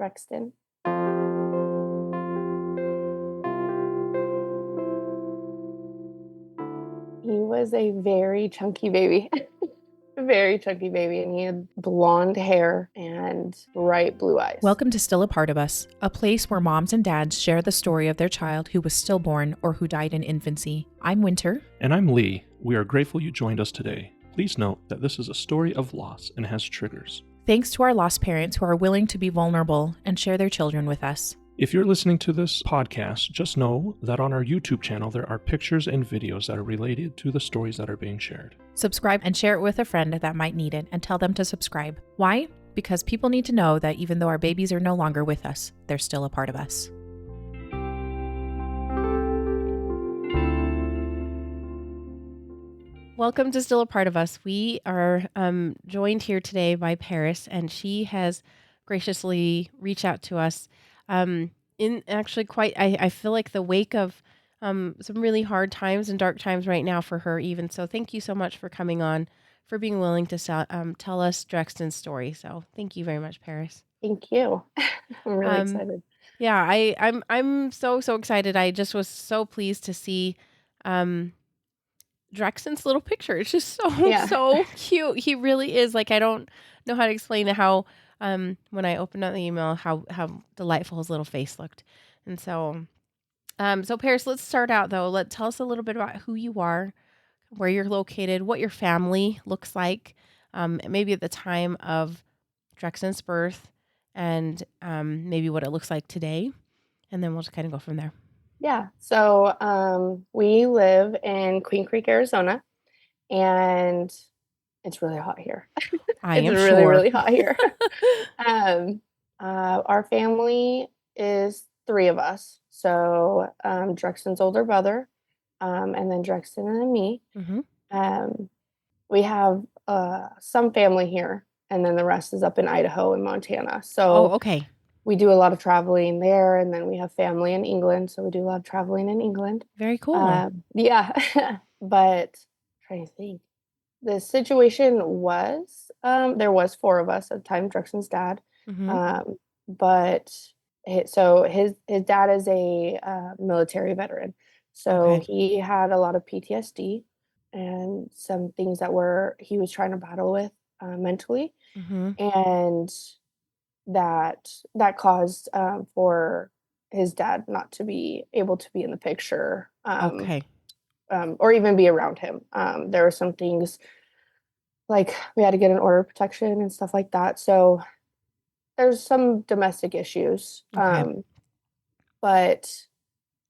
Drexton. He was a very chunky baby. Very chunky baby, and he had blonde hair and bright blue eyes. Welcome to Still a Part of Us, a place where moms and dads share the story of their child who was stillborn or who died in infancy. I'm Winter. And I'm Lee. We are grateful you joined us today. Please note that this is a story of loss and has triggers. Thanks to our lost parents who are willing to be vulnerable and share their children with us. If you're listening to this podcast, just know that on our YouTube channel there are pictures and videos that are related to the stories that are being shared. Subscribe and share it with a friend that might need it, and tell them to subscribe. Why? Because people need to know that even though our babies are no longer with us, they're still a part of us. Welcome to Still a Part of Us. We are joined here today by Paris, and she has graciously reached out to us in actually quite, I feel like the wake of some really hard times and dark times right now for her even. So thank you so much for coming on, for being willing to tell us Drexton's story. So thank you very much, Paris. Thank you. I'm really excited. Yeah, I'm so excited. I just was so pleased to see Drexton's little picture. It's just so cute. He really is. Like, I don't know how to explain how when I opened up the email how delightful his little face looked. And so Paris, let's start out though. Tell us a little bit about who you are, where you're located, what your family looks like, maybe at the time of Drexton's birth, and maybe what it looks like today. And then we'll just kind of go from there. Yeah. So we live in Queen Creek, Arizona, and it's really hot here. It's really hot here. Our family is 3 of us. So Drexton's older brother, and then Drexton and then me. Mm-hmm. We have some family here, and then the rest is up in Idaho and Montana. So okay. We do a lot of traveling there, and then we have family in England, so we do a lot of traveling in England. Very cool. Yeah, but trying to think. The situation was, there was 4 of us at the time, Drexton's dad. Mm-hmm. But his dad is a military veteran. So he had a lot of PTSD and some things that he was trying to battle with mentally. Mm-hmm. And that caused for his dad not to be able to be in the picture. Or even be around him. There were some things like we had to get an order of protection and stuff like that. So there's some domestic issues. But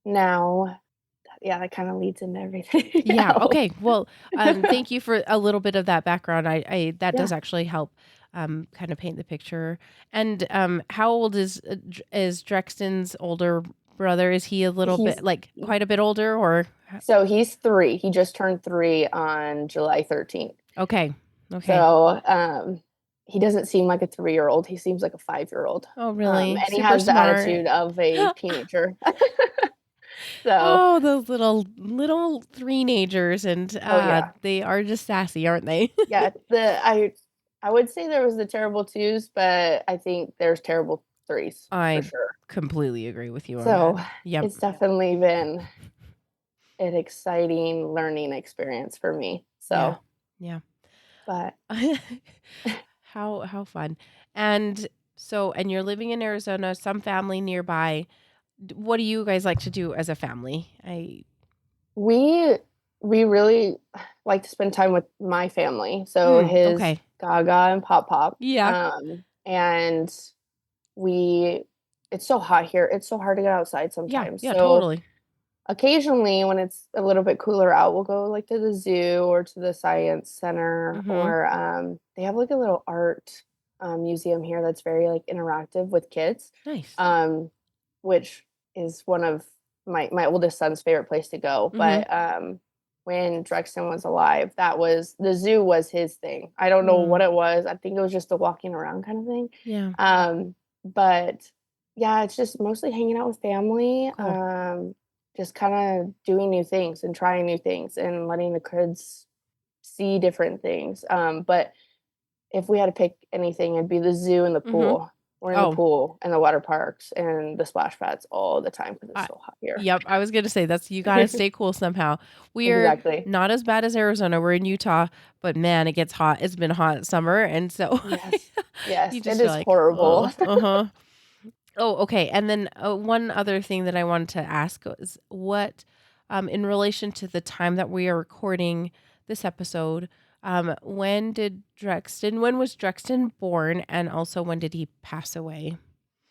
now, that kind of leads into everything. Yeah. Okay. Well, thank you for a little bit of that background. That does actually help kind of paint the picture. And how old is Drexton's older brother? Is he a little bit, like, quite a bit older, or? So he's 3. He just turned 3 on July 13th. Okay. So he doesn't seem like a 3-year-old. He seems like a 5-year-old. Oh, really? And he has the attitude of a teenager. So those little three-nagers, and they are just sassy, aren't they? Yeah. I would say there was the terrible 2s, but I think there's terrible 3s. I for sure. Completely agree with you on So that. Yep. It's definitely been an exciting learning experience for me. So yeah. But how fun. And you're living in Arizona, some family nearby. What do you guys like to do as a family? We really like to spend time with my family. So his Gaga and Pop. Yeah. And it's so hot here. It's so hard to get outside sometimes. Yeah, so totally. Occasionally when it's a little bit cooler out, we'll go like to the zoo or to the science center, or they have like a little art museum here that's very like interactive with kids. Nice. Which is one of my oldest son's favorite place to go. But when Drexton was alive, the zoo was his thing. I don't know what it was. I think it was just the walking around kind of thing. Yeah. But yeah, it's just mostly hanging out with family. Cool. Just kind of doing new things and trying new things and letting the kids see different things. But if we had to pick anything, it'd be the zoo and the pool. we're in the pool and the water parks and the splash pads all the time because it's so hot here. Yep, I was gonna say you gotta stay cool somehow. We're Exactly. not as bad as Arizona. We're in Utah, but man, it gets hot. It's been a hot summer, and so Yes, you it just feel is like, horrible. Oh, okay. And then one other thing that I wanted to ask is what, in relation to the time that we are recording this episode, when was Drexton born, and also when did he pass away?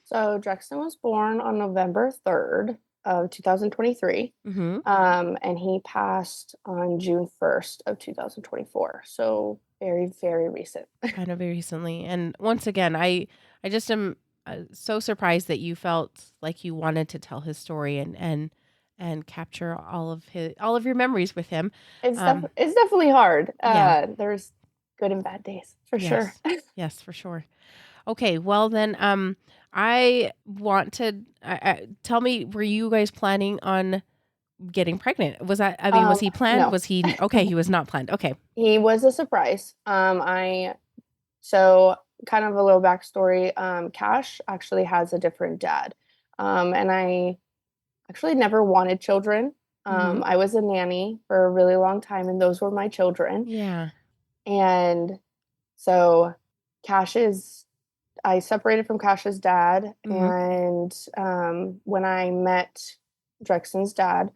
So Drexton was born on November 3rd of 2023, and he passed on June 1st of 2024. So very, very recent. Kind of very recently. And once again, I just am so surprised that you felt like you wanted to tell his story and capture all of your memories with him. It's definitely hard. Yeah. There's good and bad days for sure. Yes, for sure. Okay, well then, I want to tell me, were you guys planning on getting pregnant? Was he planned? No. Was he okay? He was not planned. Okay. He was a surprise. So kind of a little backstory. Cash actually has a different dad, and I actually never wanted children. I was a nanny for a really long time, and those were my children. Yeah. And so I separated from Cash's dad, and when I met Drexton's dad,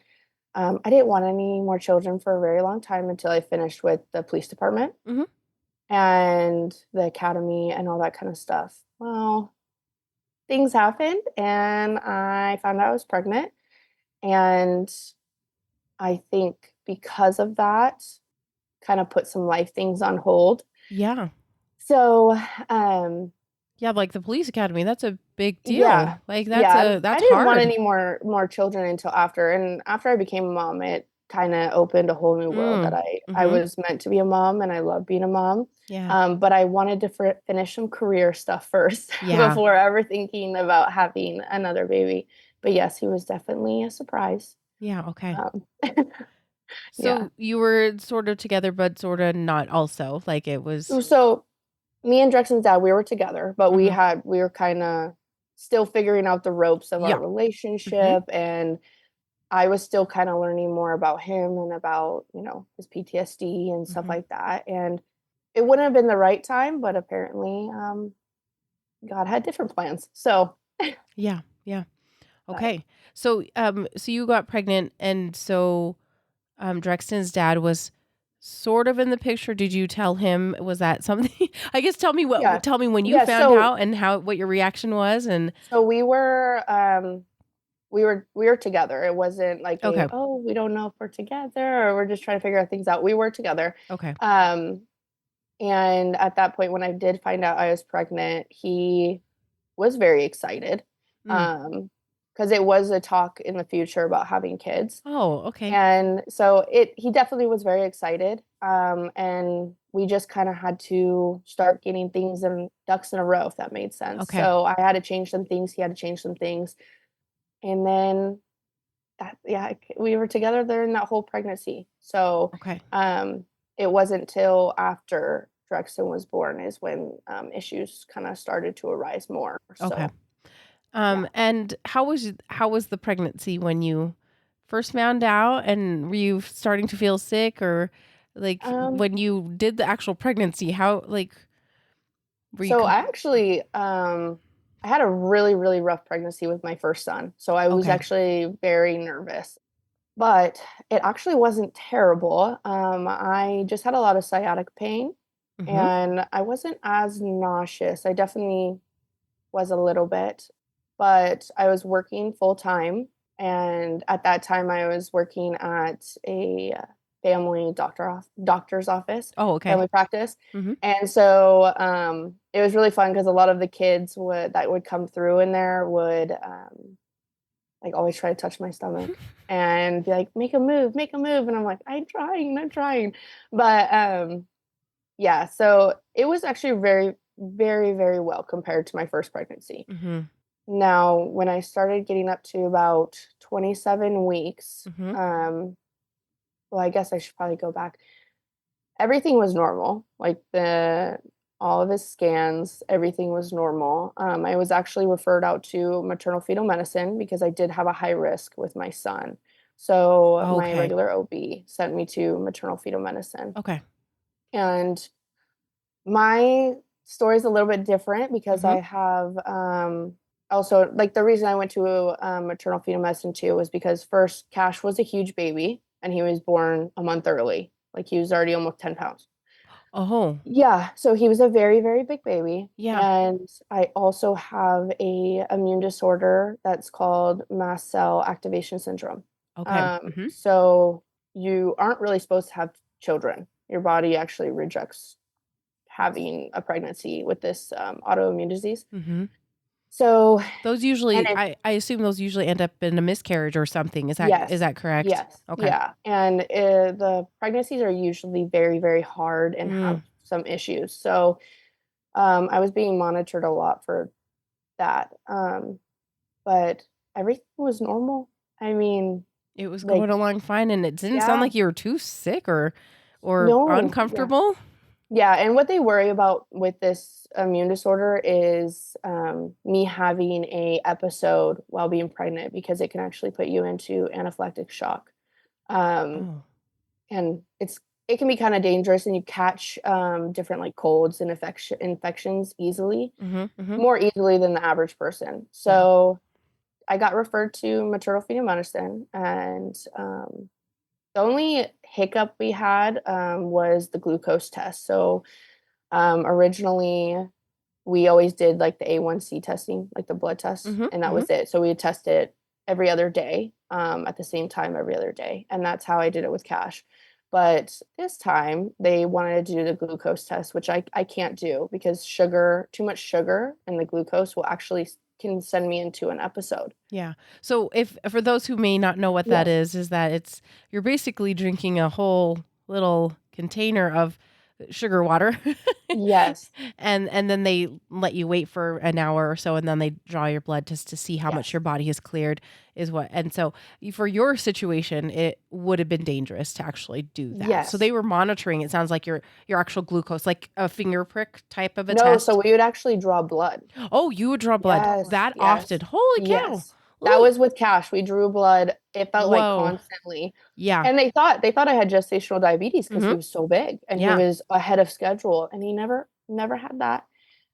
I didn't want any more children for a very long time until I finished with the police department and the academy and all that kind of stuff. Well, things happened, and I found out I was pregnant, and I think because of that, kind of put some life things on hold. Yeah. So, yeah, like the police academy, that's a big deal. Yeah. Like that's I didn't hard. want any more children until after. And after I became a mom, it kind of opened a whole new world that I was meant to be a mom, and I love being a mom. Yeah. But I wanted to finish some career stuff first before ever thinking about having another baby. But yes, he was definitely a surprise. Yeah. Okay. So you were sort of together, but sort of not also, like it was. So me and Drexton's dad, we were together, but we were kind of still figuring out the ropes of our relationship, and I was still kind of learning more about him and about, his PTSD and stuff like that. And it wouldn't have been the right time, but apparently God had different plans. So Yeah. Okay. So so you got pregnant, and so Drexton's dad was sort of in the picture. Did you tell him? Was that something? I guess tell me when you found out and what your reaction was. And so we were together. It wasn't like we don't know if we're together or we're just trying to figure out things out. We were together. Okay. And at that point, when I did find out I was pregnant, he was very excited. Because it was a talk in the future about having kids. Oh, okay. And so he definitely was very excited. And we just kind of had to start getting things and ducks in a row, if that made sense. Okay. So I had to change some things. He had to change some things. And then we were together during that whole pregnancy. So it wasn't till after Drexton was born is when issues kind of started to arise more. Okay. And how was the pregnancy when you first found out, and were you starting to feel sick, or like when you did the actual pregnancy, how like were you? So I actually I had a really, really rough pregnancy with my first son. So I was actually very nervous, but it actually wasn't terrible. I just had a lot of sciatic pain, and I wasn't as nauseous. I definitely was a little bit, but I was working full time. And at that time I was working at a family doctor's office, family practice. And so it was really fun because a lot of the kids that would come through in there would like always try to touch my stomach and be like, make a move. And I'm like, I'm trying. But yeah, so it was actually very, very, very well compared to my first pregnancy. Now, when I started getting up to about 27 weeks, well, I guess I should probably go back. Everything was normal. Like all of his scans. Everything was normal. I was actually referred out to maternal fetal medicine because I did have a high risk with my son. So my Okay. regular OB sent me to maternal fetal medicine. Okay. And my story is a little bit different because I Mm-hmm. have also, like, the reason I went to maternal fetal medicine too was because first, Cash was a huge baby and he was born a month early. Like, he was already almost 10 pounds. Oh, Yeah, so he was a very, very big baby. yeah. And I also have a immune disorder that's called mast cell activation syndrome. Okay. Mm-hmm. So you aren't really supposed to have children. Your body actually rejects having a pregnancy with this autoimmune disease. Mm-hmm. So, Those and usually, it, I assume those usually end up in a miscarriage or something. Is yes, that correct? yes, Okay. yeah. And the pregnancies are usually very, very hard and have Mm. some issues. So I was being monitored a lot for that. But everything was normal. I mean, It was like, going along fine, and it didn't sound yeah, like you were too sick or no, yeah. uncomfortable. Yeah, and what they worry about with this immune disorder is me having a episode while being pregnant because it can actually put you into anaphylactic shock. Um, Oh. and it can be kind of dangerous, and you catch different like colds and infections easily, Mm-hmm. Mm-hmm. more easily than the average person. Yeah. So I got referred to maternal fetal medicine, and the only hiccup we had was the glucose test. So originally, we always did like the A1C testing, like the blood test, Mm-hmm. and that Mm-hmm. was it. So we would test it every other day, at the same time every other day, and that's how I did it with Cash. But this time they wanted to do the glucose test, which I can't do because too much sugar and the glucose will actually can send me into an episode. Yeah. So if for those who may not know what that Yeah. is that you're basically drinking a whole little container of sugar water. Yes. And then they let you wait for an hour or so, and then they draw your blood just to see how much Yes. your body has cleared is what. And so for your situation, it would have been dangerous to actually do that. So Yes. they were monitoring, it sounds like your actual glucose, like a finger prick type of a No, so test. we would actually draw blood. Oh, you would draw blood Yes, that often. yes, Holy cow. yes. That Ooh. was with Cash. We drew blood. It felt like Whoa. constantly. Yeah. And they thought I had gestational diabetes because Mm-hmm. he was so big and he Yeah. was ahead of schedule, and he never had that.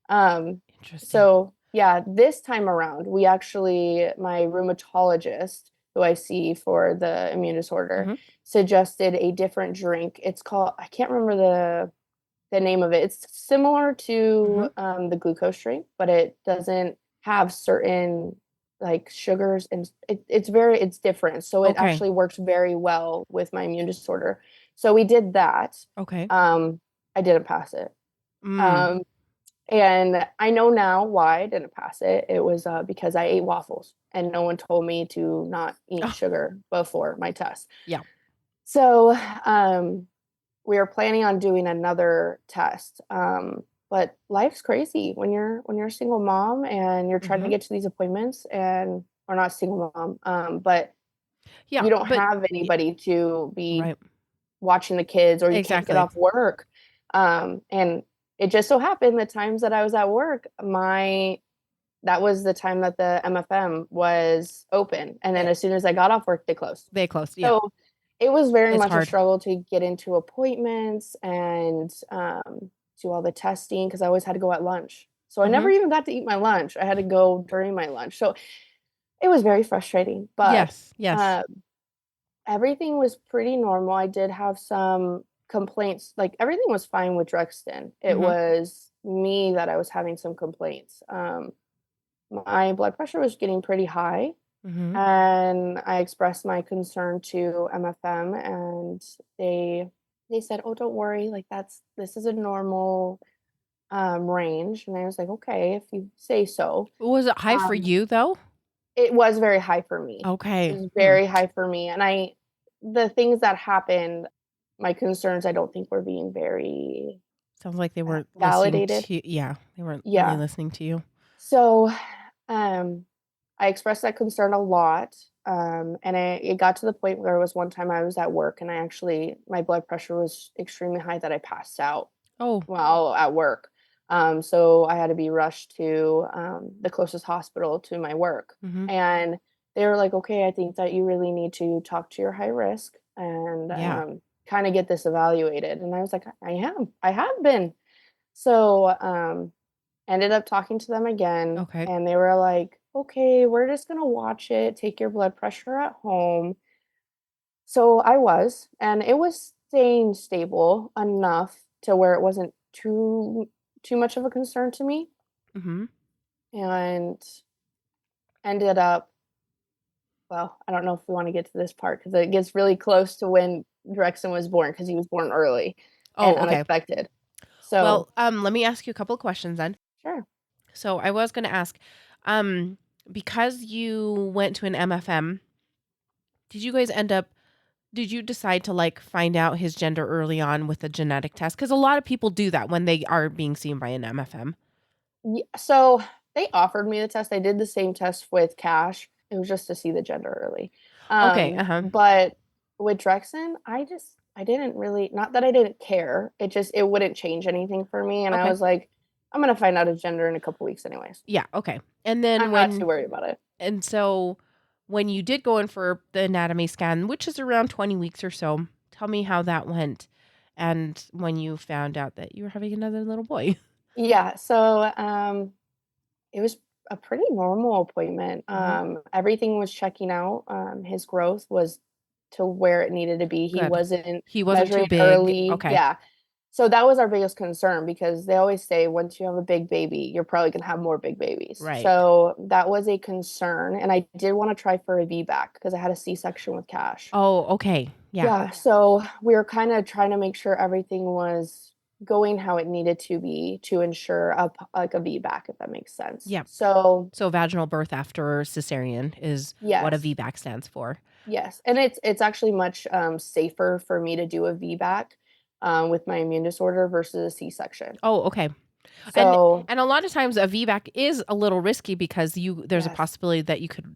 Um, Interesting. so yeah, this time around, my rheumatologist, who I see for the immune disorder, Mm-hmm. suggested a different drink. It's called, I can't remember the name of it. It's similar Mm-hmm. to the glucose drink, but it doesn't have certain like sugars, and it's different. So it Okay. actually works very well with my immune disorder. So we did that. Okay. I didn't pass it. Mm. Um, and I know now why I didn't pass it. It was because I ate waffles and no one told me to not eat Oh, sugar before my test. yeah. So we were planning on doing another test. But life's crazy when you're a single mom and you're trying to Mm-hmm. get to these appointments, and or not single mom, but Yeah, you don't but have anybody to be right. watching the kids, or you can't get Exactly. off work. And it just so happened the times that I was at work, that was the time that the MFM was open. And then Eh, as soon as I got off work, they closed. they closed. Yeah. So it was very It's much a hard. struggle to get into appointments and do all the testing because I always had to go at lunch. So I never Mm-hmm. even got to eat my lunch. I had to go during my lunch. So it was very frustrating, but Yes. Yes. uh, everything was pretty normal. I did have some complaints. Like, everything was fine with Drexton. It Mm-hmm. was me that I was having some complaints. My blood pressure was getting pretty high, Mm-hmm. and I expressed my concern to MFM, and they said, "Oh, don't worry, like, this is a normal range." And I was like, "Okay, if you say so." Was it high for Um, you though? it was very high for me. It Okay. was Hmm. very high for me, and the things that happened, my concerns, I don't think were being very Sounds like they weren't listening validated. to. Yeah, they weren't really Yeah. listening to you. So, um, I expressed that concern a lot. And it got to the point where it was one time I was at work, and my blood pressure was extremely high that I passed out Oh. while at work. So I had to be rushed to the closest hospital to my work. Mm-hmm. And they were like, okay, I think that you really need to talk to your high risk and Yeah. kind of get this evaluated. And I was like, I have been. So ended up talking to them again, Okay. and they were like, okay, we're just gonna watch it, take your blood pressure at home. So I was, and it was staying stable enough to where it wasn't too much of a concern to me, Mm-hmm. and ended up, well, I don't know if we want to get to this part because it gets really close to when Drexton was born because he was born early and Oh, okay. unexpected. So Well, let me ask you a couple of questions then. sure. So I was going to ask, um, because you went to an MFM, did you guys did you decide to like find out his gender early on with a genetic test? Because a lot of people do that when they are being seen by an MFM. Yeah, so they offered me the test. I did the same test with Cash. It was just to see the gender early. Okay. Uh-huh. But with Drexen, I didn't really, not that I didn't care. It wouldn't change anything for me. And I Okay. was like, I'm gonna find out his gender in a couple weeks anyways. Yeah. Okay. And then I'm not too worried about it. and so when you did go in for the anatomy scan, which is around 20 weeks or so, tell me how that went. And when you found out that you were having another little boy. Yeah, so it was a pretty normal appointment. Mm-hmm. Everything was checking out. His growth was to where it needed to be. He Good. wasn't He wasn't too measuring big. early. Okay. Yeah. So that was our biggest concern because they always say once you have a big baby, you're probably going to have more big babies. Right. So that was a concern. And I did want to try for a VBAC because I had a C-section with Cash. Oh, okay. Yeah. Yeah. So we were kind of trying to make sure everything was going how it needed to be to ensure like a VBAC, if that makes sense. Yeah. So So vaginal birth after cesarean is what a yes. VBAC stands for. Yes, and it's actually much safer for me to do a VBAC with my immune disorder versus a C-section. Oh, okay. And So and a lot of times a VBAC is a little risky because there's a yes, possibility that you could,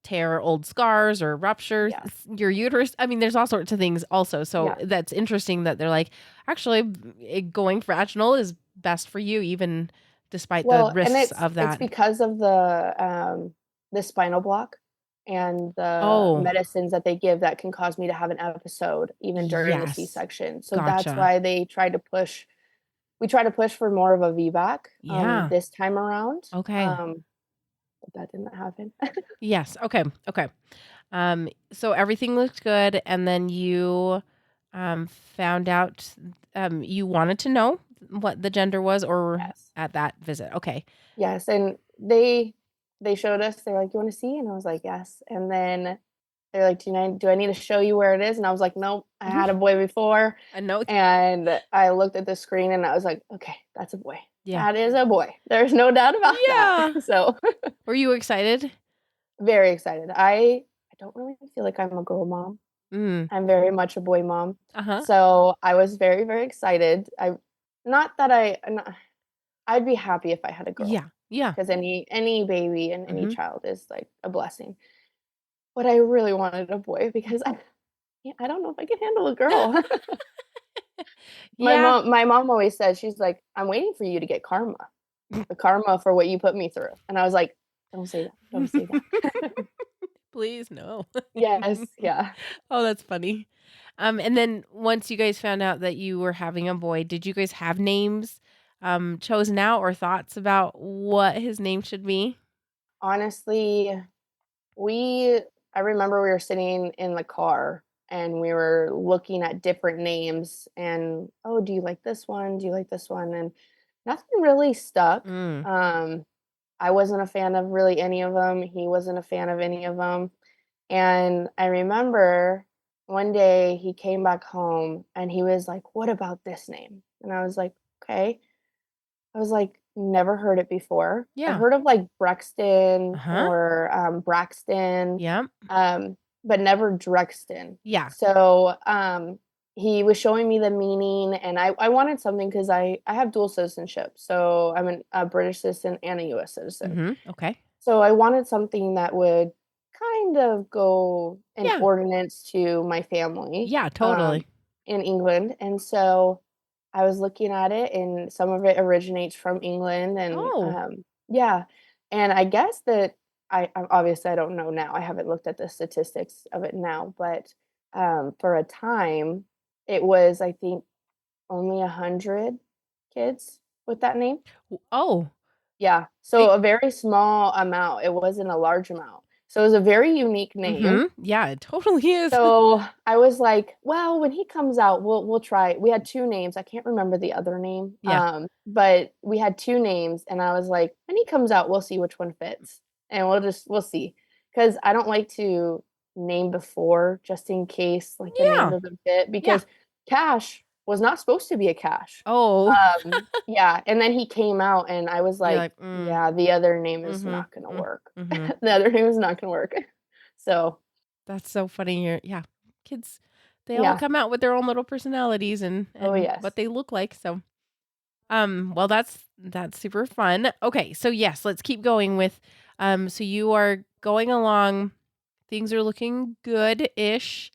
tear old scars or rupture yes, your uterus. I mean, there's all sorts of things also. So yeah. that's interesting that they're like, actually, going vaginal is best for you, even despite the Well, and risks of it's that. because of the spinal block and the Oh, medicines that they give that can cause me to have an episode even during the yes. C-section. So that's Gotcha. why they tried to push. We tried to push for more of a VBAC Yeah. this time around. Okay. But that didn't happen. Yes. Okay. Okay. So everything looked good, and then you found out you wanted to know what the gender was, or Yes. at that visit. Okay. Yes, and they showed us, they're like, "You wanna see?" And I was like, "Yes." And then they're like, Do I need to show you where it is?" And I was like, "Nope, I had a boy before." I know. And I looked at the screen and I was like, "Okay, that's a boy. Yeah. That is a boy. There's no doubt about that." Yeah. So, Were you excited? very excited. I don't really feel like I'm a girl mom. Mm. I'm very much a boy mom. Uh-huh. So, I was very, very excited. Not that I'd be happy if I had a girl. Yeah. Yeah. Because any baby and any Mm-hmm. child is like a blessing. But I really wanted a boy because I don't know if I can handle a girl. Yeah. My mom always says, she's like, "I'm waiting for you to get karma. The karma for what you put me through." And I was like, "Don't say that. Don't say that." Please no. Yes, yeah. Oh, that's funny. And then once you guys found out that you were having a boy, did you guys have names chosen out or thoughts about what his name should be? Honestly, we I remember we were sitting in the car and we were looking at different names and, "Oh, do you like this one? Do you like this one?" And nothing really stuck. Mm. I wasn't a fan of really any of them. He wasn't a fan of any of them. And I remember one day he came back home and he was like, "What about this name?" And I was like, "Okay." I was like, "Never heard it before." I Yeah. heard of like Brexton Uh-huh. or Braxton, Yeah. but never Drexton. Yeah. So he was showing me the meaning, and I wanted something because I have dual citizenship. So a British citizen and a US citizen. Mm-hmm. Okay. So I wanted something that would kind of go in Yeah. ordinance to my family Yeah, totally. in England. And so I was looking at it, and some of it originates from England, and Oh. yeah, and I guess that obviously I don't know now. I haven't looked at the statistics of it now, but for a time, it was I think only 100 kids with that name. Oh. Yeah, so a very small amount. It wasn't a large amount. So it was a very unique name. Yeah, it totally is. So I was like, well, when he comes out, we'll try. We had two names. I can't remember the other name. Yeah. But we had two names, and I was like, when he comes out, we'll see which one fits. And we'll see. Because I don't like to name before just in case like the name Yeah. doesn't fit. Yeah. Because Cash was not supposed to be a Cash. Oh. Yeah. And then he came out and I was You're like, like, yeah, the other name is not gonna work. The other name is not gonna work. So that's so funny. Yeah. Kids, they all yeah. come out with their own little personalities and Oh what yes. they look like. So, well, that's super fun. Okay, so yes, let's keep going with, so you are going along. Things are looking good-ish.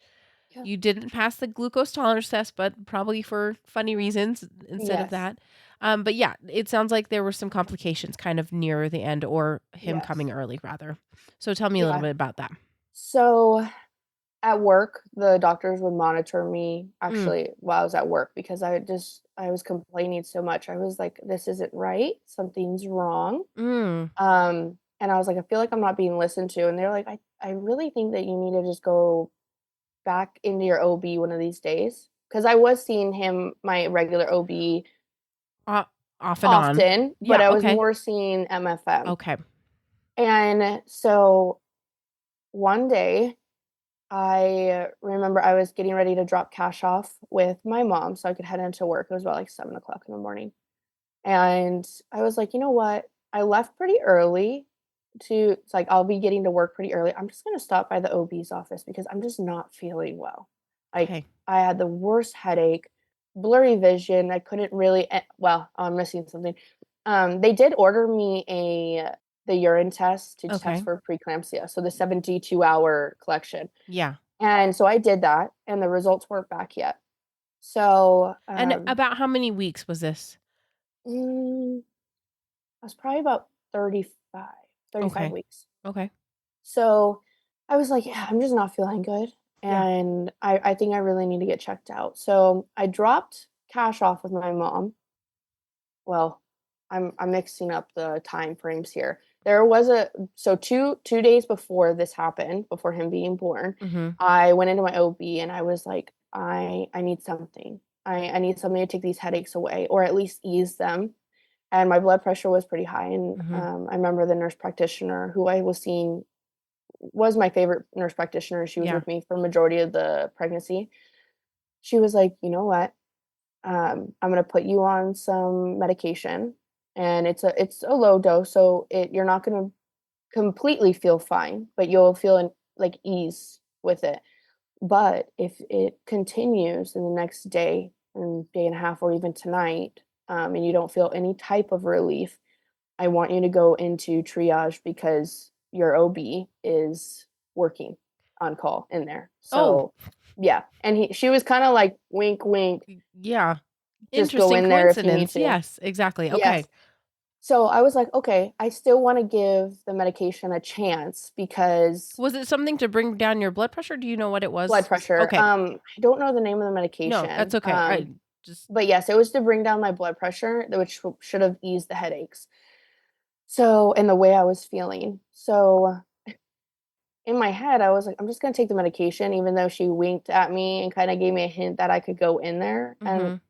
Yeah. You didn't pass the glucose tolerance test, but probably for funny reasons instead of Yes. that. But yeah, it sounds like there were some complications kind of near the end, or him Yes. coming early rather. So tell me a little Yeah. bit about that. So at work, the doctors would monitor me Mm. actually while I was at work because I was complaining so much. I was like, this isn't right. Something's wrong. Mm. And I was like, I feel like I'm not being listened to. And they're like, I really think that you need to just go back into your OB one of these days. Because I was seeing him, my regular OB, O Off and on. often, but Yeah, I was okay. more seeing MFM. Okay. And so one day, I remember I was getting ready to drop Cash off with my mom so I could head into work. It was about like 7 o'clock in the morning. And I was like, you know what? I left pretty early it's like I'll be getting to work pretty early. I'm just gonna stop by the OB's office because I'm just not feeling well. Like Okay. I had the worst headache, blurry vision. I couldn't really well, I'm missing something. They did order me the urine test to test Okay. for preeclampsia, so the 72-hour collection. Yeah. And so I did that, and the results weren't back yet. So, And about how many weeks was this? mm, I was probably about 35 Okay. weeks. Okay. So I was like, yeah, I'm just not feeling good. Yeah. And I think I really need to get checked out. So I dropped Cash off with my mom. Well, I'm mixing up the time frames here. There was so two days before this happened, before him being born, Mhm. I went into my OB and I was like, I need something. I need something to take these headaches away or at least ease them. And my blood pressure was pretty high. And Mhm. I remember the nurse practitioner who I was seeing was my favorite nurse practitioner. She was Yeah. with me for majority of the pregnancy. She was like, you know what? I'm gonna put you on some medication, and it's a low dose, so you're not gonna completely feel fine, but you'll feel like ease with it. But if it continues in the next day and day and a half, or even tonight, and you don't feel any type of relief, I want you to go into triage because your OB is working on call in there. Oh, So, yeah, and she was kinda like, "Wink, wink, yeah. just go Interesting in there if you need coincidence. to." Yes, exactly. Okay. Yes. So, I was like, "Okay, I still wanna give the medication a chance because" Was it something to bring down your blood pressure? Do you know what it blood was? pressure, Okay. I don't know the name of the No, that's medication, okay. I just but yes, it was to bring down my blood pressure, which should have eased the headaches. So and the way I was feeling. So in my head, I was like, "I'm just gonna take the medication," even though she winked at me and kinda gave me a hint that I could go in there, and Mhm.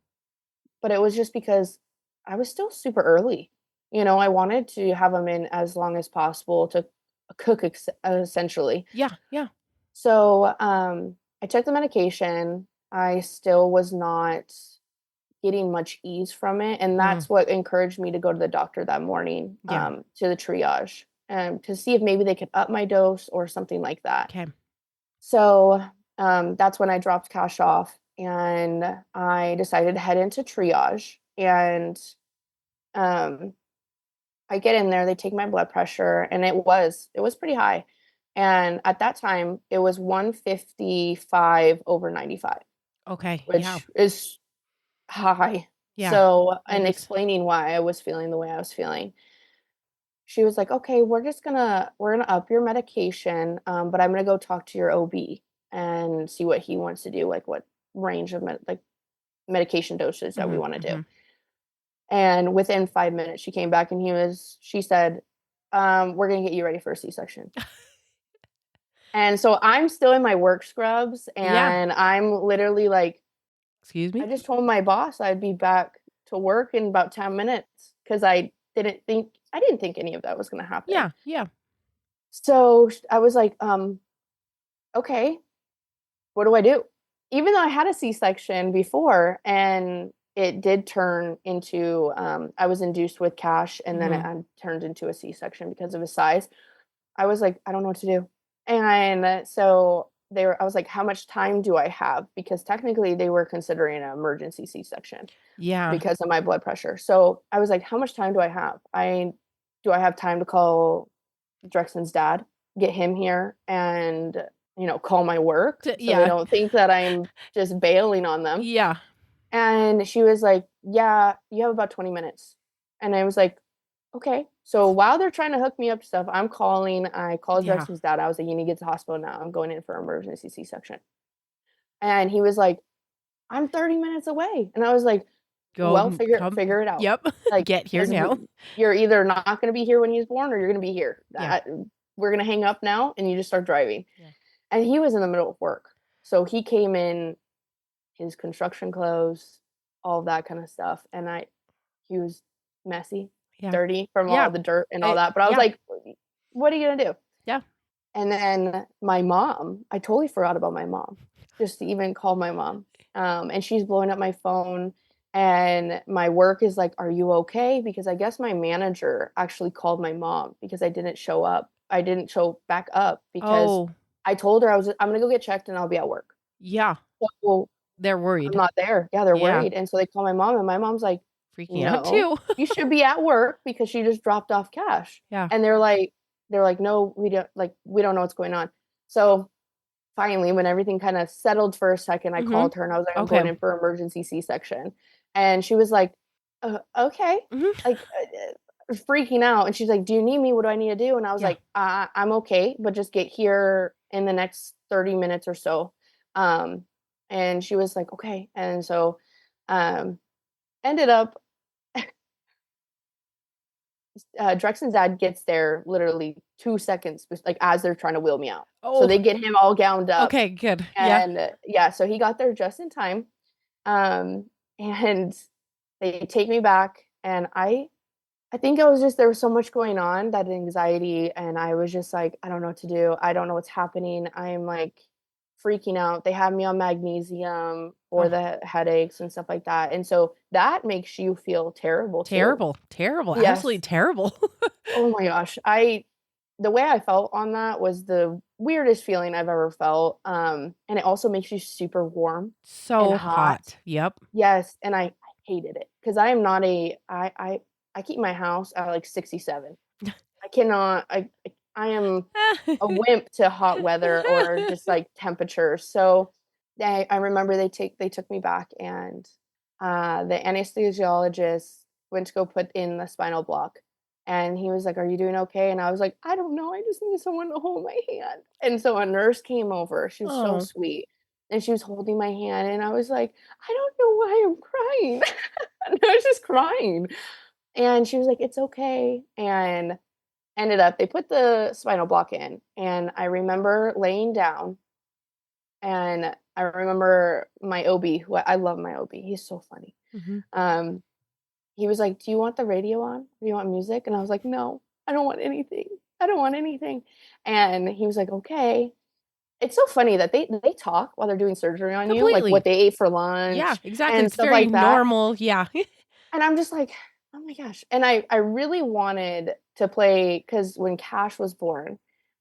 but it was just because I was still super early. I wanted to have them in as long as possible to cook essentially. Yeah, yeah. So, I took the medication. I still was not getting much ease from it, and Mm, that's what encouraged me to go to the doctor that morning, yeah. to the triage, to see if maybe they could up my dose or something like that. Okay. So, that's when I dropped Cash off, and I decided to head into triage, and, um, I get in there, they take my blood pressure, and it was pretty high, and at that time, it was 155/95, Okay. Yeah. which is high. Yeah. So, and explaining why I was feeling the way I was feeling, she was like, "Okay, we're gonna up your medication, but I'm gonna go talk to your OB and see what he wants to do, like what range of medication dosage that we wanna do." And within 5 minutes, she came back and she said, "We're gonna get you ready for a C-section." And so I'm still in my work scrubs, Yeah. and I'm literally like, Excuse I me? just told my boss I'd be back to work in about 10 minutes because I didn't think any of that was gonna happen. Yeah. Yeah. So I was like, okay, what do I do? Even though I had a C-section before and it did turn into, I was induced with cash and then it turned into a C-section because of his size. I was like, I don't know what to do. And so I was like, how much time do I have? Because technically they were considering an emergency C-section Yeah. because of my blood pressure. So I was like, how much time do I have? Do I have time to call Drexton's dad, get him here and, call my work so they Yeah. don't think that I'm just bailing on them. Yeah. And she was like, yeah, you have about 20 minutes. And I was like, okay. So while they're trying to hook me up to stuff, I called Yeah. Drexton's dad. I was like, you need to get to the hospital now. I'm going in for emergency C-section. And he was like, I'm 30 minutes away. And I was like, well, figure it out. Yep. Like, Get here 'cause now. you're either not going to be here when he's born or you're going to be here. Yeah. We're going to hang up now and you just start driving. Yeah. And he was in the middle of work. So he came in his construction clothes, all of that kind of stuff. And he was messy, dirty from all the dirt and all that. But I was like, what are you going to do? Yeah. And then my mom, I totally forgot about my mom, just to even call my mom. And she's blowing up my phone. And my work is like, are you okay? Because I guess my manager actually called my mom because I didn't show up. I didn't show back up because I told her I'm going to go get checked and I'll be at work. Yeah. So they're worried. I'm not there. Yeah, they're worried. And so they call my mom and my mom's like, freaking out no, too. you should be at work because she just dropped off cash. Yeah. And they're like, no, we don't know what's going on. So finally, when everything kind of settled for a second, I called her and I was like, I'm going in for emergency C-section. And she was like, okay, like freaking out. And she's like, do you need me? What do I need to do? And I was like, I'm okay, but just get here in the next 30 minutes or so. And she was like, okay. And so ended up Drexton's dad gets there literally 2 seconds, like, as they're trying to wheel me out. So they get him all gowned up. Okay, good. And, so he got there just in time. And they take me back, and I think it was just there was so much going on, that anxiety, and I was just like, "I don't know what to do. I don't know what's happening." I'm, like, freaking out. They have me on magnesium for the headaches and stuff like that, and so that makes you feel terrible too. Terrible, Yes. absolutely terrible. Oh my gosh. The way I felt on that was the weirdest feeling I've ever felt, and it also makes you super warm So and hot. Yep. Yes, and I hated it because I am not I keep my house at, like, 67. I cannot I am a wimp to hot weather or just, like, temperatures. So, I remember they took me back and, the anesthesiologist went to go put in the spinal block, and he was like, "Are you doing okay?" And I was like, "I don't know, I just need someone to hold my hand." And so a nurse came over, she was so sweet, and she was holding my hand, and I was like, "I don't know why I'm crying." And I was just crying. And she was like, "It's okay." And ended up they put the spinal block in, and I remember laying down, and I remember my OB, who I love my OB, he's so funny. He was like, "Do you want the radio on? Do you want music?" And I was like, "No, I don't want anything. I don't want anything." And he was like, "Okay." It's so funny that they talk while they're doing surgery on you, like what they ate for lunch Yeah, exactly. and It's stuff very like that. normal. Yeah. And I'm just like, "Oh my gosh." And I really wanted to play because when Cash was born,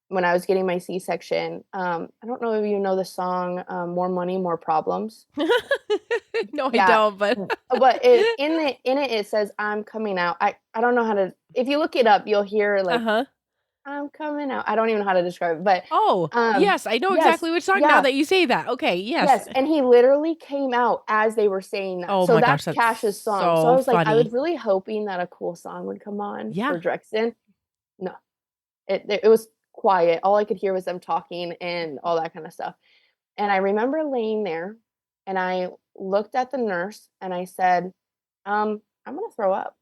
when I was getting my C-section, I don't know if you know the song, More Money, More Problems. No, I Yeah, don't, but but in it, it says, "I'm coming out." I don't know how to if you look it up, you'll hear, like, I'm coming out. I don't even know how to describe it, but yes, I know yes, exactly which song now yeah, that you say that. Okay, yes. yes, and he literally came out as they were saying that. Oh So my gosh, that's that's Cash's song. So I so was like, I was funny. really hoping that a cool song would come on Yeah. for Drexton. No, it was quiet. All I could hear was them talking and all that kind of stuff. And I remember laying there and I looked at the nurse and I said, I'm gonna throw up.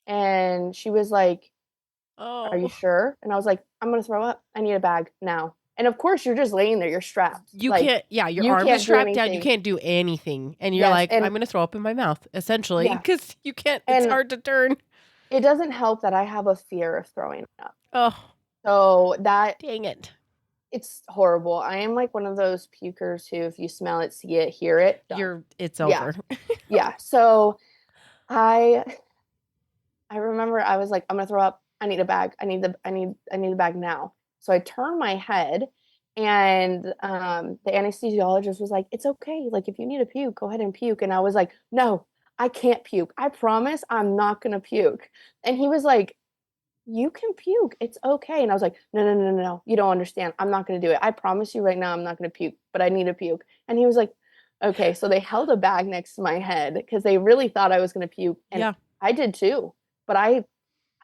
And she was like, are you Oh. sure? And I was like, I'm gonna throw up. I need a bag now. And of course, you're just laying there. You're strapped. You Like can't, yeah, your you arms are can't do strapped down. You anything. can't do anything. And you're Yes, like, I'm and going to throw up in my mouth, essentially, yeah, because you can't, it's and hard to turn. it doesn't help that I have a fear of throwing up. Oh, So that dang it. it's horrible. I am like one of those pukers who, if you smell it, see it, hear it, done. It's Yeah, over. yeah. So I I remember I was like, I'm gonna throw up. I need a bag. I need the bag now. So I turned my head and the anesthesiologist was like, it's okay. Like if you need to puke, go ahead and puke. And I was like, no, I can't puke. I promise I'm not gonna puke. And he was like, you can puke. It's okay. And I was like, no, no, no, no, no. You don't understand. I'm not gonna do it. I promise you right now I'm not gonna puke, but I need to puke. And he was like, okay. So they held a bag next to my head because they really thought I was gonna puke. And Yeah. I did too. But I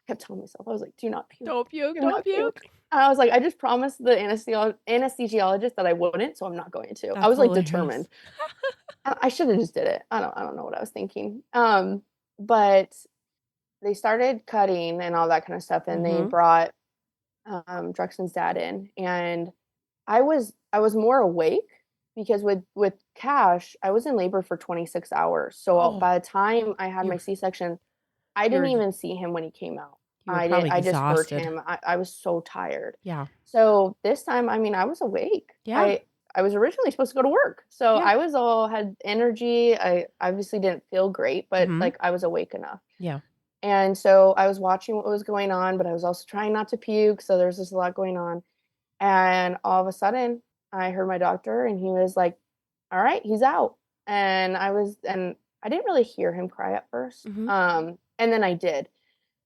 kept telling myself, I was like, do not puke. Don't puke, Do don't not puke. puke. And I was like, I just promised the anesthesiologist that I wouldn't, so I'm not going to. I That's was like hilarious. determined. I should have just did it. I don't know what I was thinking. But they started cutting and all that kind of stuff, and they Mm-hmm. brought Drexton's dad in, and I was more awake because with Cash, I was in labor for 26 hours. So Oh, by the time I had my you're, C-section, I didn't you're, even see him when he came out. you were probably I just heard exhausted. him. I was so tired. Yeah. So this time, I mean, I was awake. Yeah. I was originally supposed to go to work. So Yeah. I was all had energy. I obviously didn't feel great, but Mm-hmm. like I was awake enough. Yeah. And so I was watching what was going on, but I was also trying not to puke. So there's just a lot going on. And all of a sudden, I heard my doctor and he was like, all right, he's out. And I didn't really hear him cry at first. Mm-hmm. And then I did.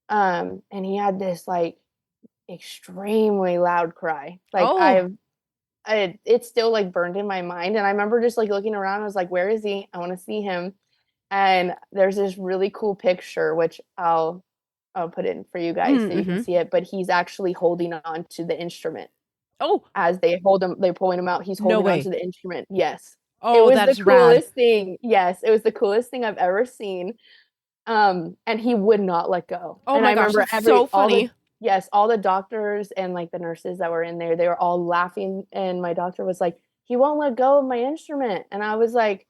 And he had this like extremely loud cry. Like Oh, it's still like burned in my mind. And I remember just like looking around, I was like, where is he? I want to see him. And there's this really cool picture, which I'll put in for you guys so you can mm-hmm. see it. But he's actually holding on to the instrument Oh, as they're pulling him out. He's no holding on way. to the instrument. Yes. It Oh, was the that's rad. coolest thing. Yes, it was the coolest thing I've ever seen. And he would not let go. Oh And I my gosh, remember that's so funny. all the doctors and like the nurses that were in there, they were all laughing. And my doctor was like, he won't let go of my instrument. And I was like,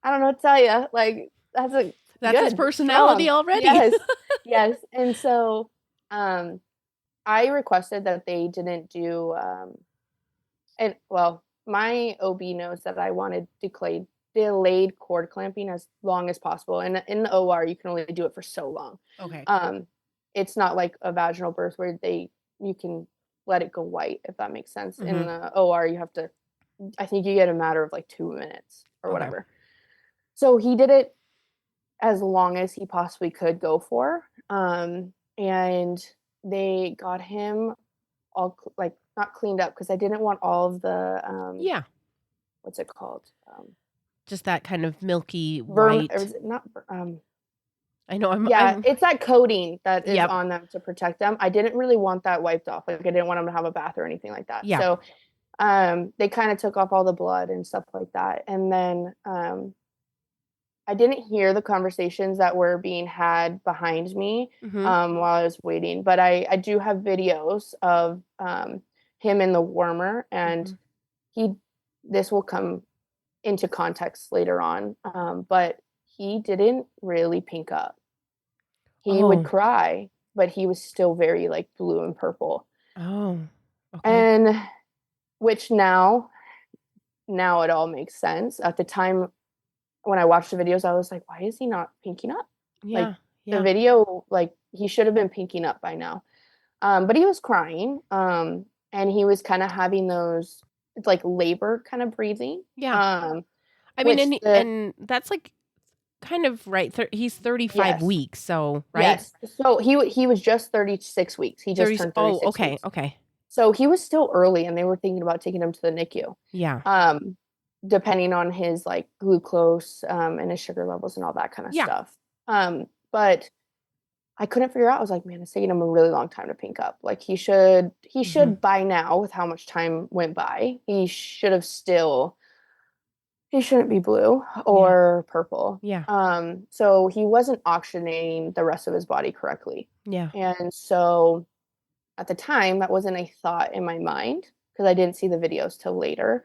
I don't know what to tell you. Like, That's his good, personality strong. already. Yes. Yes. And so, I requested that they didn't do, and well, my OB knows that I wanted delayed cord clamping as long as possible. And in the OR, you can only do it for so long. Okay. It's not like a vaginal birth where you can let it go white, if that makes sense. In Mm-hmm. the OR, you have to, I think you get a matter of like 2 minutes or Okay. whatever. So he did it as long as he possibly could go for. And they got him all like not cleaned up because I didn't want all of the Yeah. what's it called? Just that kind of milky white. Or is it not I know yeah, I'm it's that coating that is Yep. on them to protect them. I didn't really want that wiped off. Like I didn't want them to have a bath or anything like that. Yeah. So they kind of took off all the blood and stuff like that. And then I didn't hear the conversations that were being had behind me Mm-hmm. while I was waiting, but I do have videos of him in the warmer, and Mm-hmm. this will come into context later on, but he didn't really pink up. He would Oh. cry, but he was still very like blue and purple. Oh. Okay. And which now it all makes sense. At the time when I watched the videos, I was like, why is he not pinking up? Like Yeah. the video, like he should have been pinking up by now. But he was crying. And he was kind of having those, it's like labor kind of breathing. Yeah. I mean, Which and that's like kind of right. He's 35 Yes. weeks, so right. Yes. So he was just 36 weeks. He just 30. turned Oh, 36 okay, weeks. okay. So he was still early, and they were thinking about taking him to the NICU. Yeah. Depending on his like glucose and his sugar levels and all that kind of Yeah. stuff. But I couldn't figure out. I was like, man, it's taking him a really long time to pink up. Like he should by now, with how much time went by, he shouldn't be blue or purple. Yeah. So he wasn't oxygenating the rest of his body correctly. Yeah. And so at the time, that wasn't a thought in my mind because I didn't see the videos till later.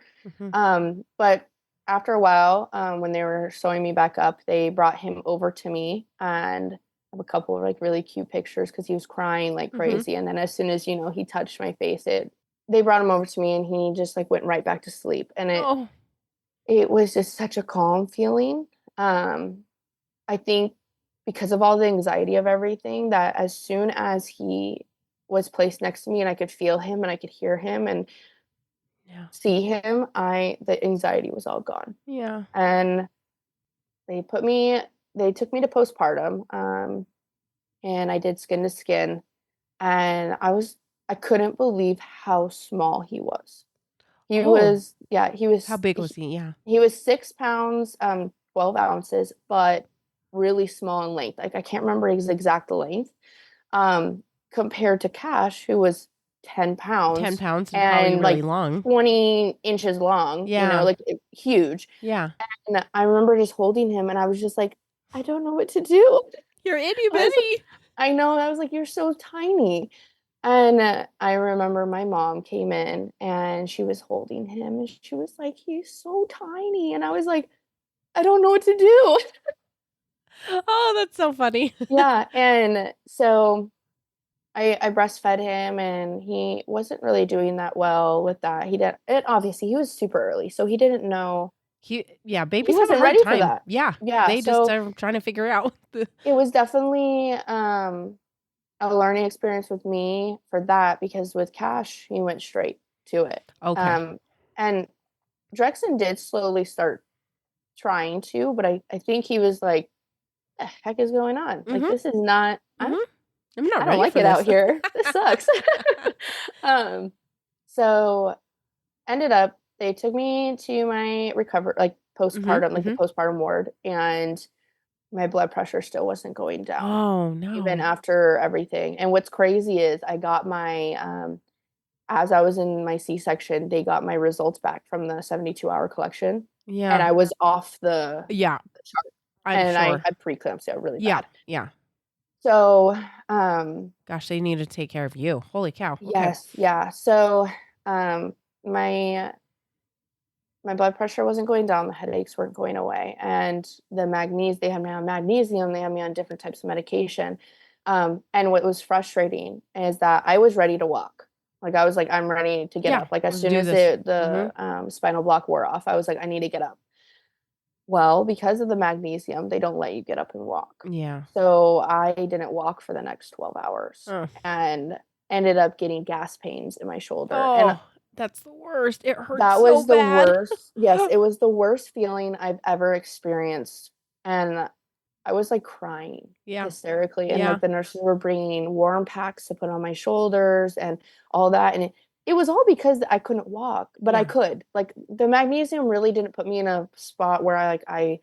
But after a while, when they were sewing me back up, they brought him over to me, and I have a couple of like really cute pictures because he was crying like crazy. And then as soon as he touched my face, they brought him over to me, and he just like went right back to sleep. And it was just such a calm feeling. I think because of all the anxiety of everything, that as soon as he was placed next to me and I could feel him and I could hear him and see him, the anxiety was all gone. Yeah. And they took me to postpartum, and I did skin to skin, and I couldn't believe how small he was. He was How big was he? Yeah. He was 6 pounds, 12 ounces, but really small in length. Like I can't remember his exact length. Compared to Cash, who was 10 pounds. 10 pounds and and probably really like long. 20 inches long, like huge. Yeah. And I remember just holding him, and I was just like, I don't know what to do. You're itty bitty. I know. I was like, you're so tiny. And I remember my mom came in, and she was holding him, and she was like, he's so tiny. And I was like, I don't know what to do. Oh, that's so funny. Yeah. And so I breastfed him, and he wasn't really doing that well with that. Obviously he was super early, so he didn't know. Babies He have a wasn't hard ready time. for that. Yeah. Yeah. They just are trying to figure out. It was definitely a learning experience with me for that, because with Cash, he went straight to it. Okay. And Drexton did slowly start trying to, but I think he was like, the heck is going on? Like, this is not, I'm not I don't like it out here. This sucks. So ended up, they took me to my postpartum, like the postpartum ward, and my blood pressure still wasn't going down. Oh, no. Even after everything. And what's crazy is I got as I was in my C-section, they got my results back from the 72-hour collection. Yeah. And I was off the chart. I had preeclampsia really bad. Yeah. So, gosh, they need to take care of you. Holy cow. Yes. Okay. Yeah. So, my blood pressure wasn't going down, the headaches weren't going away, and the they had me on magnesium, they had me on different types of medication. And what was frustrating is that I was ready to walk. Like I was like, I'm ready to get up. Like as soon as the spinal block wore off, I was like, I need to get up. Well, because of the magnesium, they don't let you get up and walk. Yeah. So I didn't walk for the next 12 hours and ended up getting gas pains in my shoulder. Oh, and that's the worst. It hurts that so was the bad. worst. Yes, it was the worst feeling I've ever experienced. And I was like crying hysterically. And like the nurses were bringing warm packs to put on my shoulders and all that. And it was all because I couldn't walk, but I could. Like the magnesium really didn't put me in a spot where I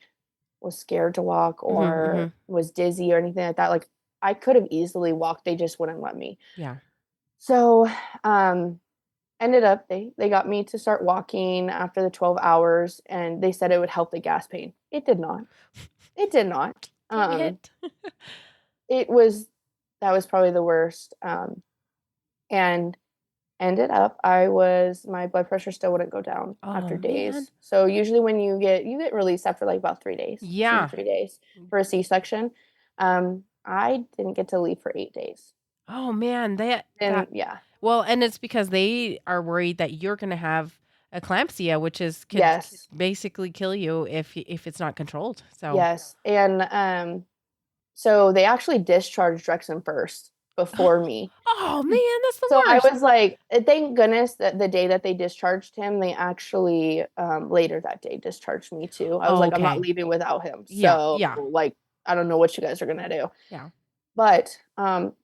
was scared to walk or was dizzy or anything like that. Like I could have easily walked. They just wouldn't let me. Yeah. So, ended up, they got me to start walking after the 12 hours, and they said it would help the gas pain. It did not. It did not. That was probably the worst. And ended up, my blood pressure still wouldn't go down after days. Man. So usually when you get released after like about 3 days. Yeah. 3 days for a C-section. I didn't get to leave for 8 days. Oh man, yeah. Well, and it's because they are worried that you're going to have eclampsia, which could basically kill you if it's not controlled. So yes, and so they actually discharged Drexton first, before me. Oh man, that's the So worst. I was like, thank goodness that the day that they discharged him, they actually later that day discharged me too. I was like, I'm not leaving without him. So Yeah. like, I don't know what you guys are gonna do. Yeah. But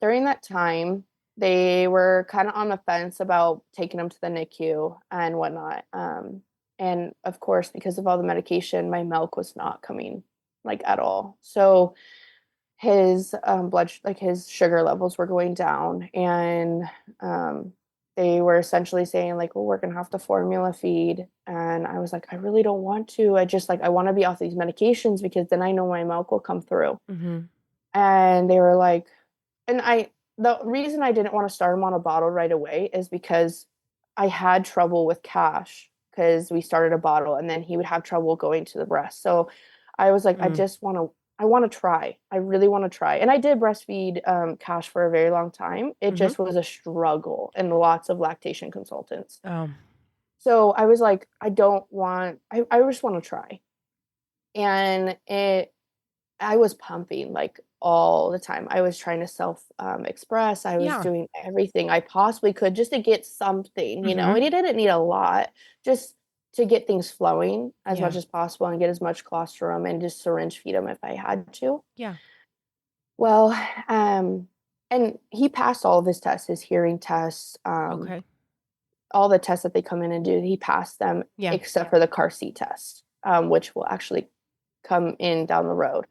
during that time, they were kind of on the fence about taking him to the NICU and whatnot. And of course, because of all the medication, my milk was not coming like at all. So his his sugar levels were going down, and they were essentially saying like, well, we're gonna have to formula feed. And I was like, I really don't want to. I just like, I want to be off these medications because then I know my milk will come through. Mm-hmm. And they were like, and the reason I didn't want to start him on a bottle right away is because I had trouble with Cash, because we started a bottle and then he would have trouble going to the breast. So I was like, I want to try. I really want to try. And I did breastfeed Cash for a very long time. It just was a struggle and lots of lactation consultants. So I was like, I just want to try. And I was pumping like all the time. I was trying to self express. I was doing everything I possibly could just to get something, you know, and he didn't need a lot, just to get things flowing as much as possible and get as much colostrum and just syringe feed him if I had to. Yeah. Well, and he passed all of his tests, his hearing tests, all the tests that they come in and do. He passed them, except for the car seat test, which will actually come in down the road.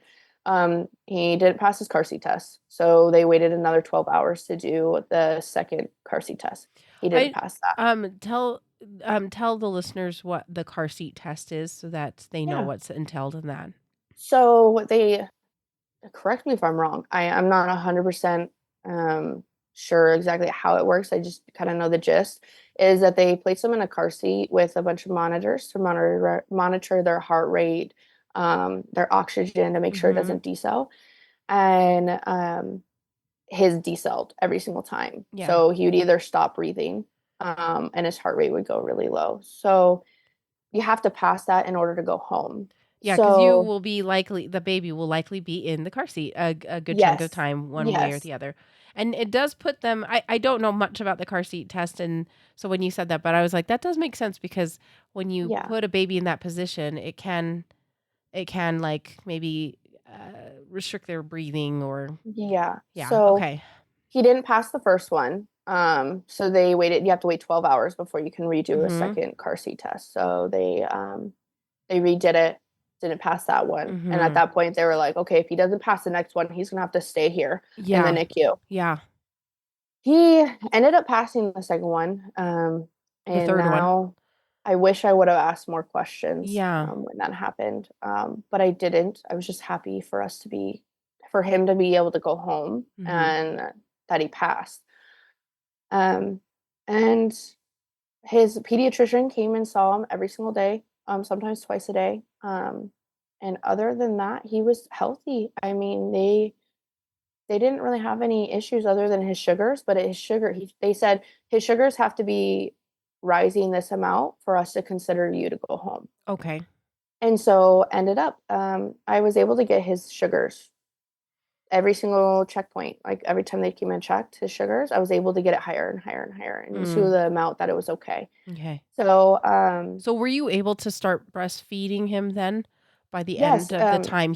He didn't pass his car seat test, so they waited another 12 hours to do the second car seat test. He didn't pass that. Tell the listeners what the car seat test is so that they know what's entailed in that. So correct me if I'm wrong. I'm not 100% sure exactly how it works. I just kind of know the gist is that they place them in a car seat with a bunch of monitors to monitor their heart rate, their oxygen to make sure it doesn't decel, and his decelled every single time. So he would either stop breathing, and his heart rate would go really low. So you have to pass that in order to go home. Yeah, because the baby will likely be in the car seat a good chunk of time, one way or the other. And it does put them, I don't know much about the car seat test. And so when you said that, but I was like, that does make sense, because when you put a baby in that position, it can like maybe restrict their breathing or. Yeah. So, okay. He didn't pass the first one. So they waited, you have to wait 12 hours before you can redo a second car seat test. So they redid it, didn't pass that one. And at that point they were like, okay, if he doesn't pass the next one, he's gonna have to stay here in the NICU. Yeah. He ended up passing the second one. And the third one. I wish I would have asked more questions when that happened. But I didn't. I was just happy for him to be able to go home and that he passed. And his pediatrician came and saw him every single day, sometimes twice a day. And other than that, he was healthy. I mean, they didn't really have any issues other than his sugars, but they said his sugars have to be rising this amount for us to consider you to go home. Okay. And so ended up, I was able to get his sugars every single checkpoint. Like every time they came and checked his sugars, I was able to get it higher and higher and higher and to the amount that it was okay. Okay. So, so were you able to start breastfeeding him then by the end of the time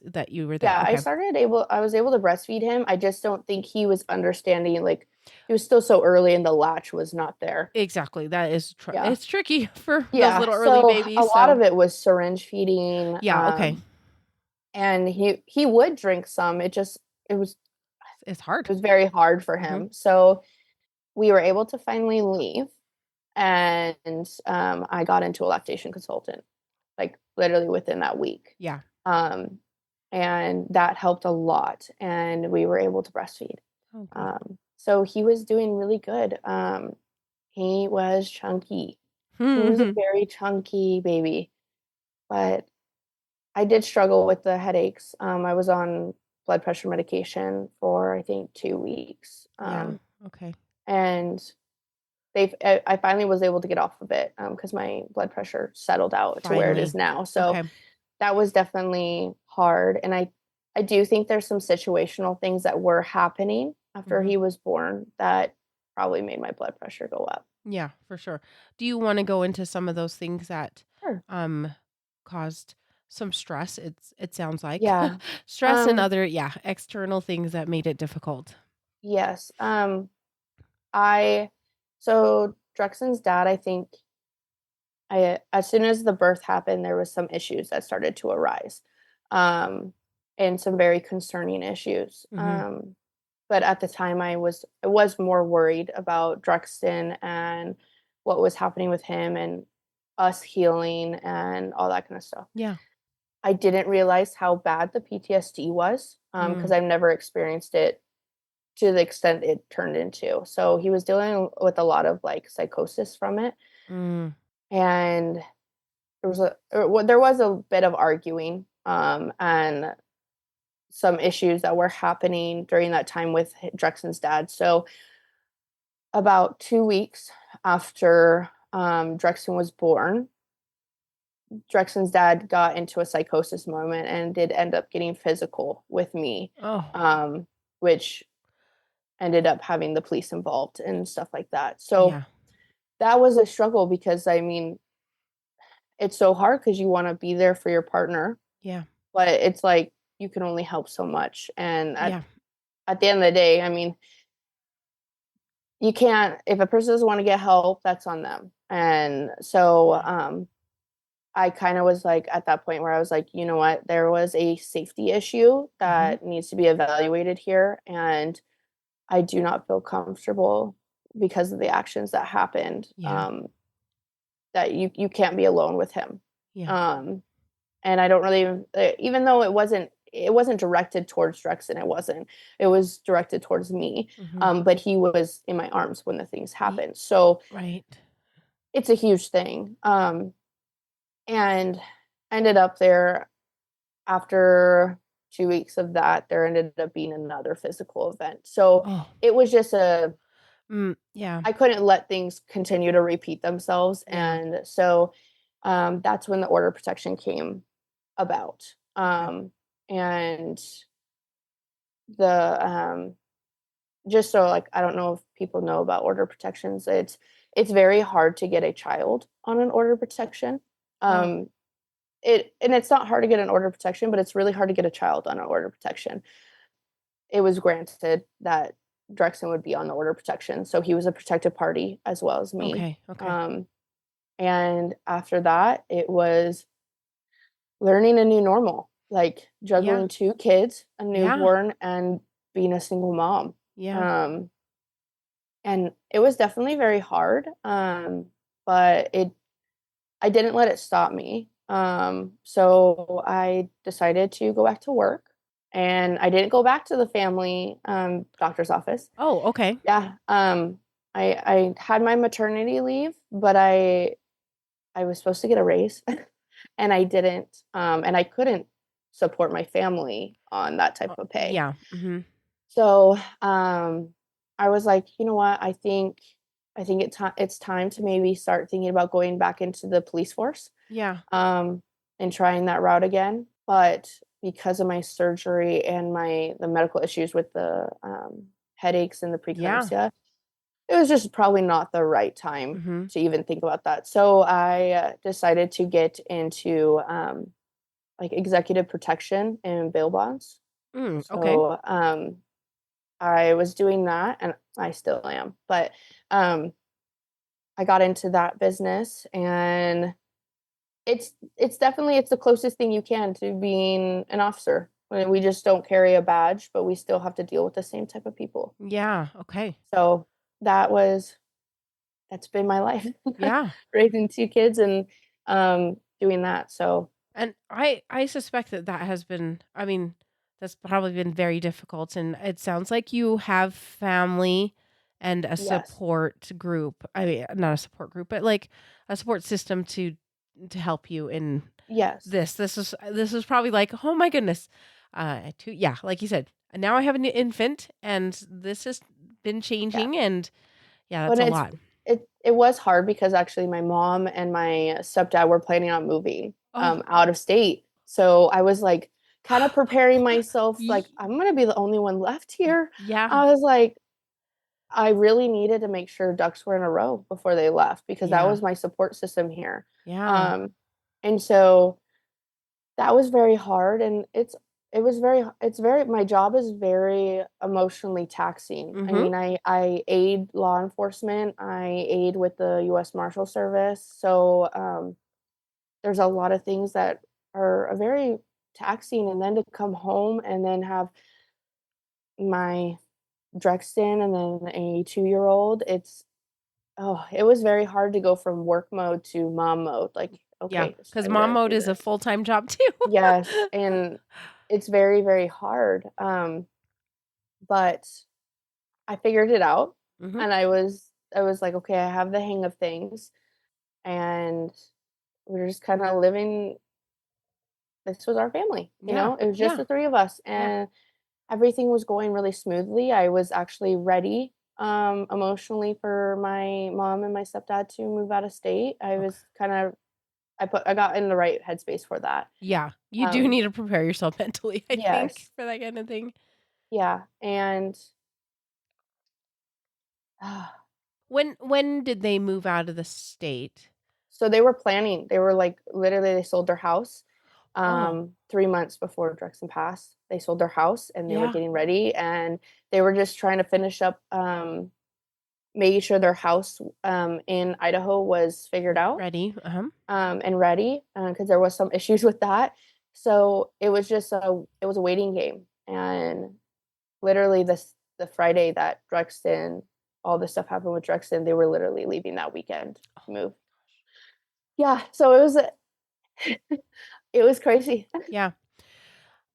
that you were there? Yeah, okay. I was able to breastfeed him. I just don't think he was understanding, like he was still so early and the latch was not there. Exactly. That is it's tricky for those little early babies. A lot of it was syringe feeding. Yeah, okay. And he would drink some. It's hard. It was very hard for him. So we were able to finally leave, and I got into a lactation consultant, like literally within that week. Yeah. And that helped a lot, and we were able to breastfeed. Oh, so he was doing really good. He was chunky. He was a very chunky baby, but I did struggle with the headaches. I was on blood pressure medication for, I think, 2 weeks. Okay. And I finally was able to get off of it because my blood pressure settled out to where it is now. So that was definitely hard. And I do think there's some situational things that were happening after he was born that probably made my blood pressure go up. Yeah, for sure. Do you want to go into some of those things that Sure. caused some stress? It sounds like Yeah. stress and other external things that made it difficult. Yes. I so Drexton's dad, I think as soon as the birth happened, there was some issues that started to arise. And some very concerning issues. But at the time I was more worried about Drexton and what was happening with him and us healing and all that kind of stuff. Yeah. I didn't realize how bad the PTSD was because I've never experienced it to the extent it turned into. So he was dealing with a lot of like psychosis from it. And there was a bit of arguing and some issues that were happening during that time with Drexton's dad. So about 2 weeks after Drexton was born, Drexton's dad got into a psychosis moment and did end up getting physical with me, which ended up having the police involved and stuff like that. So that was a struggle because, I mean, it's so hard because you want to be there for your partner. Yeah. But it's like you can only help so much. And at the end of the day, I mean, you can't, if a person doesn't want to get help, that's on them. And so I kind of was like at that point where I was like, you know what, there was a safety issue that needs to be evaluated here. And I do not feel comfortable because of the actions that happened. That you can't be alone with him. And I don't really, even though it wasn't directed towards Drexton. It was directed towards me. But he was in my arms when the things happened. So it's a huge thing. And ended up there after 2 weeks of that, there ended up being another physical event. So it was just I couldn't let things continue to repeat themselves. And so that's when the order of protection came about. And the just so like I don't know if people know about order protections. It's very hard to get a child on an order protection. It's not hard to get an order protection, but it's really hard to get a child on an order protection. It was granted that Drexton would be on the order protection, so he was a protected party as well as me. And after that, it was learning a new normal, like juggling 2 kids, a newborn, and being a single mom. And it was definitely very hard, but I didn't let it stop me. So I decided to go back to work, and I didn't go back to the family doctor's office. Oh, okay. Yeah. I had my maternity leave, but I was supposed to get a raise and I didn't. And I couldn't support my family on that type of pay. So I was like, you know what? I think it's time to maybe start thinking about going back into the police force. And trying that route again. But because of my surgery and the medical issues with the headaches and the preeclampsia, it was just probably not the right time to even think about that. So I decided to get into like executive protection and bail bonds. So I was doing that, and I still am. But I got into that business, and it's definitely the closest thing you can to being an officer. We just don't carry a badge, but we still have to deal with the same type of people. So that's been my life. Raising 2 kids and doing that. So and I suspect that has been, I mean, that's probably been very difficult, and it sounds like you have family and a support group. I mean, not a support group, but like a support system to help you in this is probably like, oh my goodness, like you said, now I have an infant and this has been changing, and that's a lot. It was hard because actually my mom and my stepdad were planning on moving out of state, so I was like kind of preparing myself, like, I'm going to be the only one left here. Yeah. I was like, I really needed to make sure ducks were in a row before they left because that was my support system here. Yeah. And so that was very hard, and my job is very emotionally taxing. I mean, I aid law enforcement, I aid with the US Marshal Service. So there's a lot of things that are very taxing, and then to come home and then have my Drexton and then a 2-year-old, it was very hard to go from work mode to mom mode. Like, Yeah, okay, it's because time mom to mode do is a this. full-time job too. Yes, and it's very, very hard. But I figured it out, Mhm. and I was like, okay, I have the hang of things, and we're just kind of living. This was our family, Yeah. it was just Yeah. the three of us, Yeah. and everything was going really smoothly. I was actually ready emotionally for my mom and my stepdad to move out of state. I Okay. was kind of I got in the right headspace for that. Yeah. You do Um need to prepare yourself mentally, I think, yes. for that kind of thing. Yeah, and When did they move out of the state? so they were planning. They were like literally they sold their house Oh, 3 months before Drexton passed. They sold their house and they were yeah. getting ready, and they were just trying to finish up making sure their house in Idaho was figured out Ready. and ready because there was some issues with that. So it was a waiting game, and literally the Friday that Drexton all this stuff happened with Drexton, they were literally leaving that weekend to move. Yeah, so it was crazy. Yeah.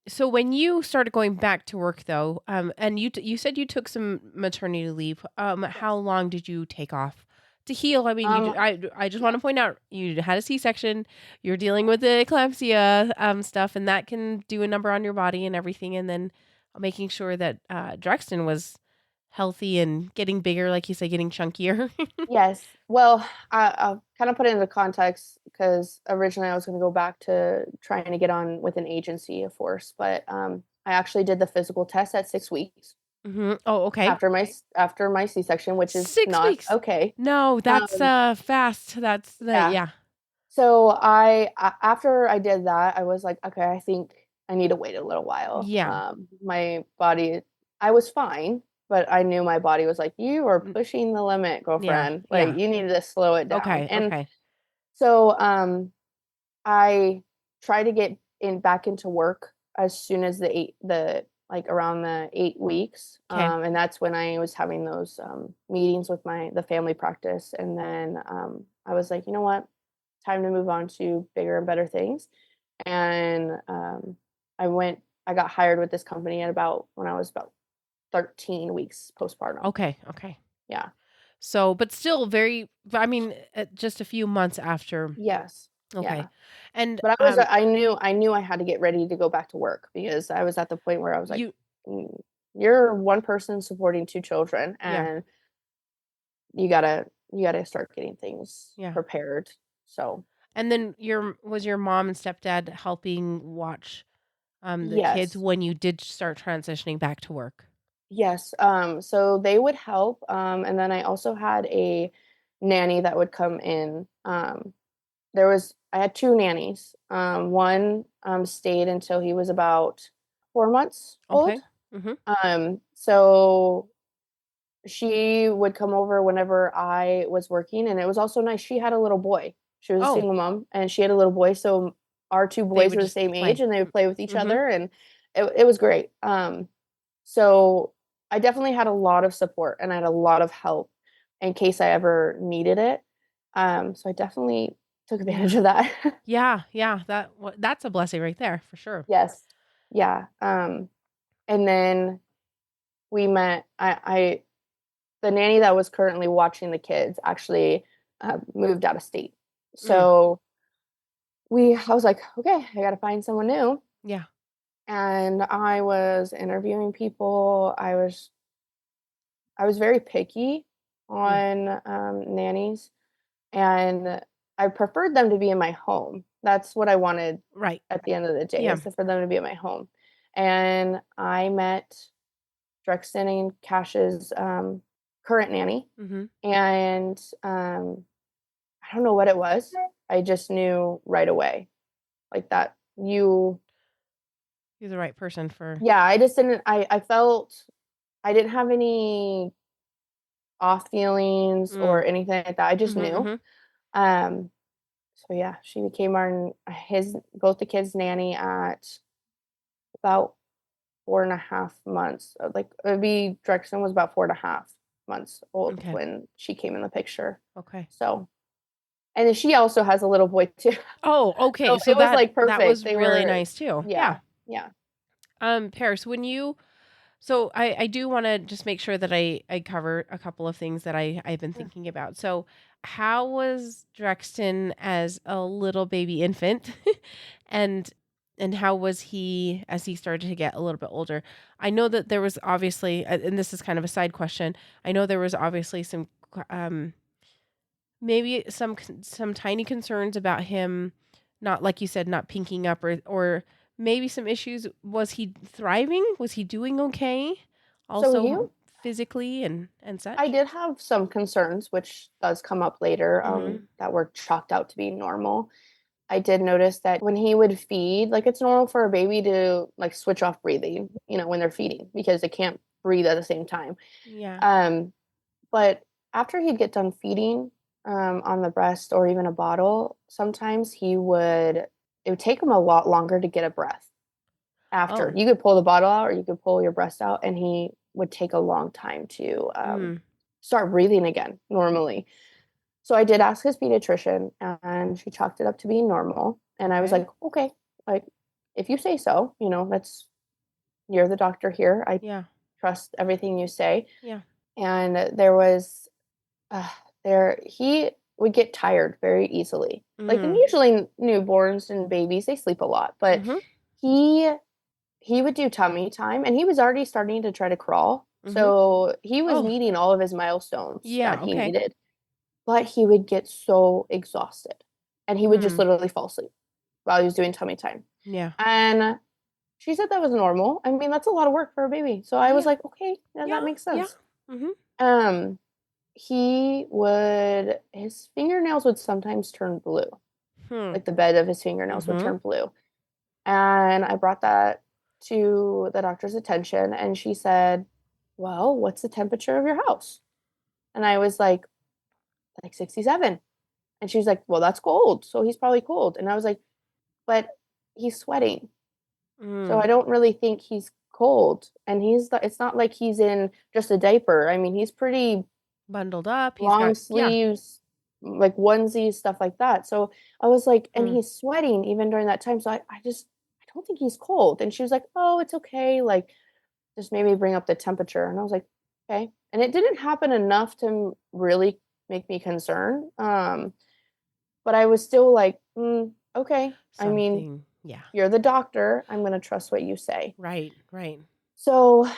So when you started going back to work though, and you said you took some maternity leave, how Yes. long did you take off to heal? I mean, Um, I just want yeah. to point out you had a C-section, you're dealing with the eclampsia stuff, and that can do a number on your body and everything, and then making sure that Drexton was healthy and getting bigger, like you say, getting chunkier. Yes. Well, I'll kind of put it into context because originally I was going to go back to trying to get on with an agency, of course, but I actually did the physical test at 6 weeks Oh, okay. after my C-section, which is 6 not weeks. okay. No, that's Um, fast. That's the yeah. yeah. So after I did that, I was like, okay, I think I need to wait a little while. Yeah. My body, I was fine, but I knew my body was like, you are Mm, pushing the limit, yeah. girlfriend. Like Yeah. you need to slow it down. Okay, And okay. so I tried to get back into work as soon as the like around the 8 weeks. 'Kay. And that's when I was having those meetings with the family practice. And then I was like, you know what? Time to move on to bigger and better things. And I got hired with this company when I was about 13 weeks postpartum. Okay, okay. Yeah. So, but still I mean, just a few months after. Yes. Okay. Yeah. And, But I knew I had to get ready to go back to work because I was at the point where I was like, you "Mm, you're one person supporting two children, yeah, and you gotta start getting things yeah. prepared." So And then was your mom and stepdad helping watch, the kids yes. when you did start transitioning back to work? Yes, so they would help, and then I also had a nanny that would come in. I had 2 nannies. One, stayed until he was about 4 months old. Okay. Mhm. So she would come over whenever I was working, and it was also nice. She had a little boy. She was a Oh, single mom, and she had a little boy, so our 2 they boys would were the just same age, play. and they would play with each Mhm. other, and it was great. So I definitely had a lot of support, and I had a lot of help in case I ever needed it. So I definitely took advantage Yeah. of that. Yeah, yeah, that's a blessing right there for sure. Yes. Yeah, and then we met the nanny that was currently watching the kids actually, moved out of state. Mm, So I was like, "Okay, I gotta find someone new." yeah. And I was interviewing people. I was very picky Yeah. on, nannies, and I preferred them to be in my home. That's what I wanted Right. at the end of the day, Yeah. is for them to be at my home. And I met Drexton and Cash's current nanny. Mm-hmm. And I don't know what it was. I just knew right away, like, that you're the right person for. Yeah, I just didn't. I felt I didn't have any off feelings or anything like that. I just knew. Um, so yeah, she became both the kids' nanny at about 4.5 months. Like, Drexton was about 4.5 months old when she came in the picture. Okay. So, and then she also has a little boy too. Oh, okay. So it was like perfect. That was They really were nice too. Yeah. Paris, so I do want to just make sure that I cover a couple of things that I've been thinking about. So how was Drexton as a little baby infant and how was he as he started to get a little bit older? I know that there was obviously, and this is kind of a side question, I know there was obviously some maybe some tiny concerns about him, not, like you said, not pinking up, or maybe some issues. Was he thriving? Was he doing okay? Also, physically and such? I did have some concerns, which does come up later, that were chalked out to be normal. I did notice that when he would feed, like, it's normal for a baby to, like, switch off breathing, when they're feeding, because they can't breathe at the same time. Yeah. But after he'd get done feeding, on the breast or even a bottle, sometimes it would take him a lot longer to get a breath after. Oh. You could pull the bottle out or you could pull your breast out, and he would take a long time to start breathing again normally. So I did ask his pediatrician, and she chalked it up to being normal. And I was like, okay, like, if you say so, you're the doctor here. I trust everything you say. Yeah. And he would get tired very easily. Like, and usually newborns and babies, they sleep a lot, but he would do tummy time, and he was already starting to try to crawl. So he was meeting all of his milestones that he needed, but he would get so exhausted, and he would just literally fall asleep while he was doing tummy time. Yeah. And she said that was normal. I mean, that's a lot of work for a baby. So I was like, okay, that makes sense. Yeah. His fingernails would sometimes turn blue. Like, the bed of his fingernails would turn blue. And I brought that to the doctor's attention, and she said, well, what's the temperature of your house? And I was like 67. And she was like, well, that's cold. So he's probably cold. And I was like, but he's sweating. So I don't really think he's cold. And it's not like he's in just a diaper. I mean, he's pretty bundled up. Long sleeves, like onesies, stuff like that. So I was like, and he's sweating even during that time. So I don't think he's cold. And she was like, oh, it's okay. Like, just maybe bring up the temperature. And I was like, okay. And it didn't happen enough to really make me concerned. But I was still like, okay. I mean, you're the doctor. I'm going to trust what you say. Right. So,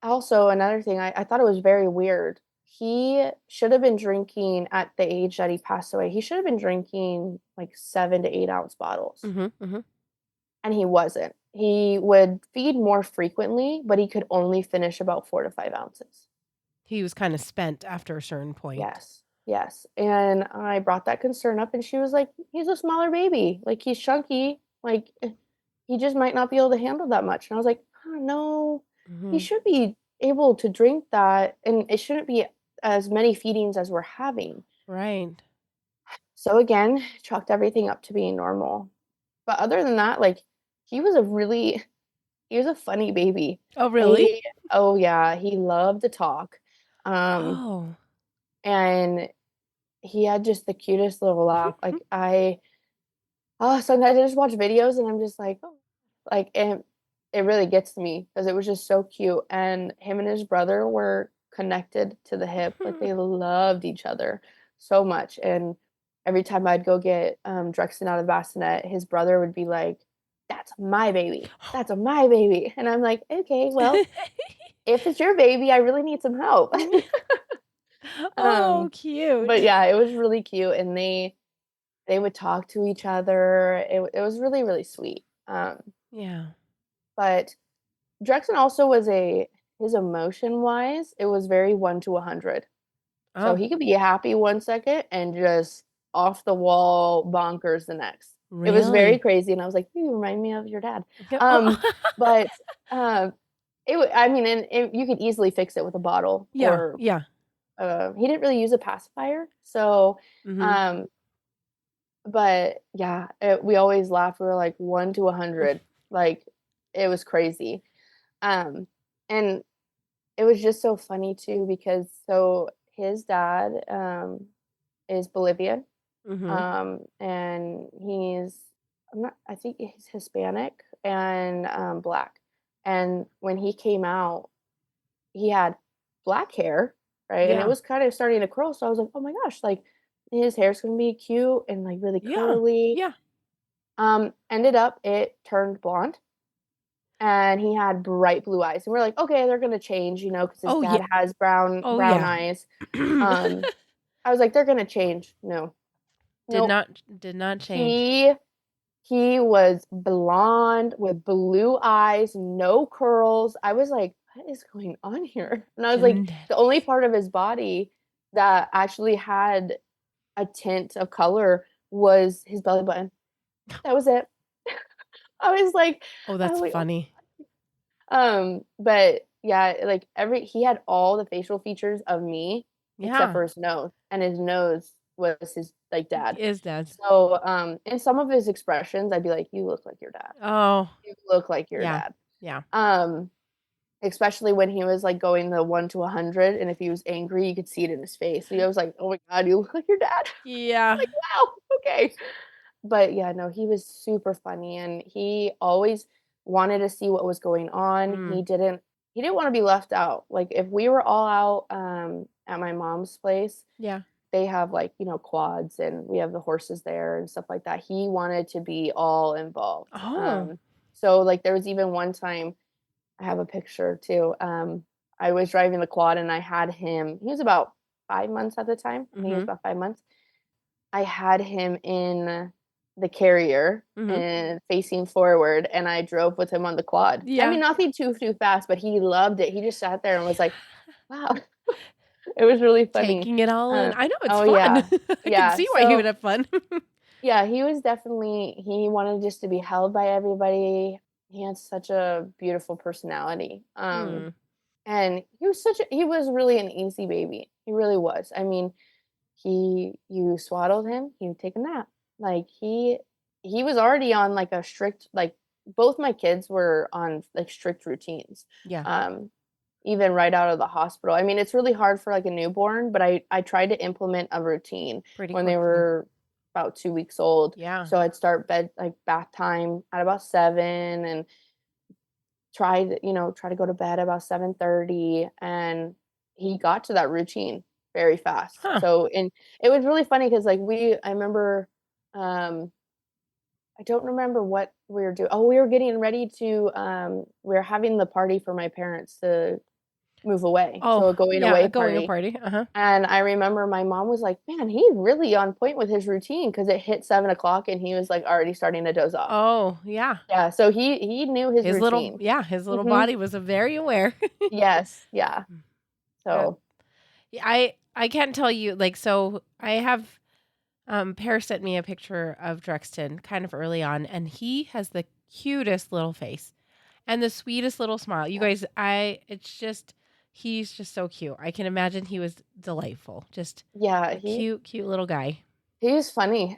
also, another thing, I thought it was very weird. He should have been drinking, at the age that he passed away, he should have been drinking like 7 to 8 ounce bottles. And he wasn't. He would feed more frequently, but he could only finish about 4 to 5 ounces. He was kind of spent after a certain point. Yes. And I brought that concern up, and she was like, he's a smaller baby. Like, he's chunky. Like, he just might not be able to handle that much. And I was like, oh, no. He should be able to drink that, and it shouldn't be as many feedings as we're having. Right. So again, chalked everything up to being normal. But other than that, like, he was a funny baby. Oh, really? Oh yeah, he loved to talk. Oh. And he had just the cutest little laugh. Like, sometimes I just watch videos and I'm just like, oh, like, and it really gets to me because it was just so cute. And him and his brother were connected to the hip. Like, they loved each other so much. And every time I'd go get Drexton out of the bassinet, his brother would be like, that's my baby. That's my baby. And I'm like, okay, well, if it's your baby, I really need some help. Oh, cute. But yeah, it was really cute, and they would talk to each other. It was really, really sweet. Yeah. But Drexton also was his emotion-wise, it was very 1 to 100. So Oh, he could be happy one second and just off the wall bonkers the next. It was very really? crazy, and I was like, "You remind me of your dad." Yeah. Um, Oh. but, I mean, and you could easily fix it with a bottle Yeah. or, Yeah. he didn't really use a pacifier, so, Mm-hmm. um, but yeah, we always laughed. We were like 1 to 100, like, it was crazy. And it was just so funny too because his dad, is Bolivian, Mm-hmm. and I think he's Hispanic and, Black, and when he came out, he had black hair, right, and it Yeah. was kinda starting to curl, so I was like, "Oh my gosh, like, his hair's gonna be cute and, like, really Yeah. curly." Yeah. Ended up it turned blonde, and he had bright blue eyes, and we're like, "Okay, they're gonna change," because his Oh, yeah. dad has brown Oh, brown yeah. eyes. Um, I was like, "They're gonna change." No. Did Nope. not change. He he was blonde with blue eyes, no curls. I was like, "What is going on here?" And I was like, the only Genetics. part of his body that actually had a tint of color was his belly button. That was it. I was like Oh, I was that's like, "Oh." funny. But yeah, like he had all the facial features of me except Yeah. for his nose, and his nose was his like dad. Is dad's. So, in some of his expressions, I'd be like, "You look like your dad. Oh, You look like your yeah. dad." Yeah. Um, Especially when he was like going the 1 to 100, and if he was angry, you could see it in his face. So I was like, "Oh my god, you look like your dad." Yeah. Like, wow, okay. But yeah, no, he was super funny, and he always wanted to see what was going on. Mm. He didn't wanna be left out. Like, if we were all out, at my mom's place, Yeah. they have, like, quads, and we have the horses there and stuff like that. He wanted to be all involved. Oh. So, like, there was even one time I have a picture too, I was driving the quad, and I had him he was about 5 months at the time. I think he was Mhm. about 5 months. I had him in the carrier Mhm. and facing forward, and I drove with him on the quad. I Yeah. mean, nothing too fast, but he loved it. He just sat there and was like, "Wow." It was really funny. Taking it all in. I know, it's Oh, fun. yeah. I can Yeah, see why he would so have fun. yeah, he wanted just to be held by everybody. He had such a beautiful personality. Mm. And he was really an easy baby. He really was. I mean, you swaddled him, he would take a nap. Like, he was already on, like, a strict like, both my kids were on, like, strict routines, Yeah. um, even right out of the hospital. I mean, it's really hard for, like, a newborn, but I tried to implement a routine Pretty when they quickly. were about 2 weeks old. Yeah. So I'd start bath time at about 7 and try to go to bed about 7:30, and he got to that routine very fast. Huh. So and it was really funny because I remember, um, I don't remember what we were doing. Oh, we were getting ready to, we were having the party for my parents to move away, so Oh, a going yeah, away a going a party, party. Uh-huh. and I remember my mom was like, "Man, he's really on point with his routine," because it hit 7 o'clock and he was, like, already starting to doze off. Oh, yeah. Yeah, so he knew his routine. His little Mhm. body was very aware. Yes, yeah. That So yeah, I can't tell you, like, so I have, Pear sent me a picture of Drexton kind of early on, and he has the cutest little face and the sweetest little smile. You guys, he's just so cute. I can imagine he was delightful. Just yeah, a cute, cute little guy. he's funny.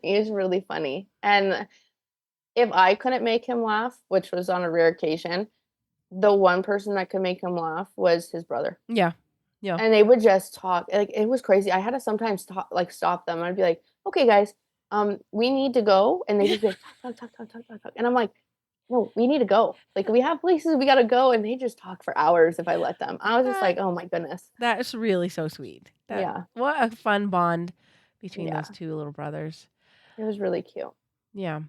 He is really funny, and if I couldn't make him laugh, which was on a rare occasion, the one person that could make him laugh was his brother, Yeah. Yeah. and they would just talk, like, it was crazy. I had to sometimes stop them. I'd be like, "Okay, guys, we need to go," and they'd just be like, "Talk, talk, talk, talk, talk, talk," talk," and I'm like, "No, we need to go. Like, we have places we gotta go," and they just talk for hours if I let them. I was just That like, "Oh my goodness." that's really so sweet. That Yeah, what a fun bond between those yeah, two little brothers. it was really cute. Yeah.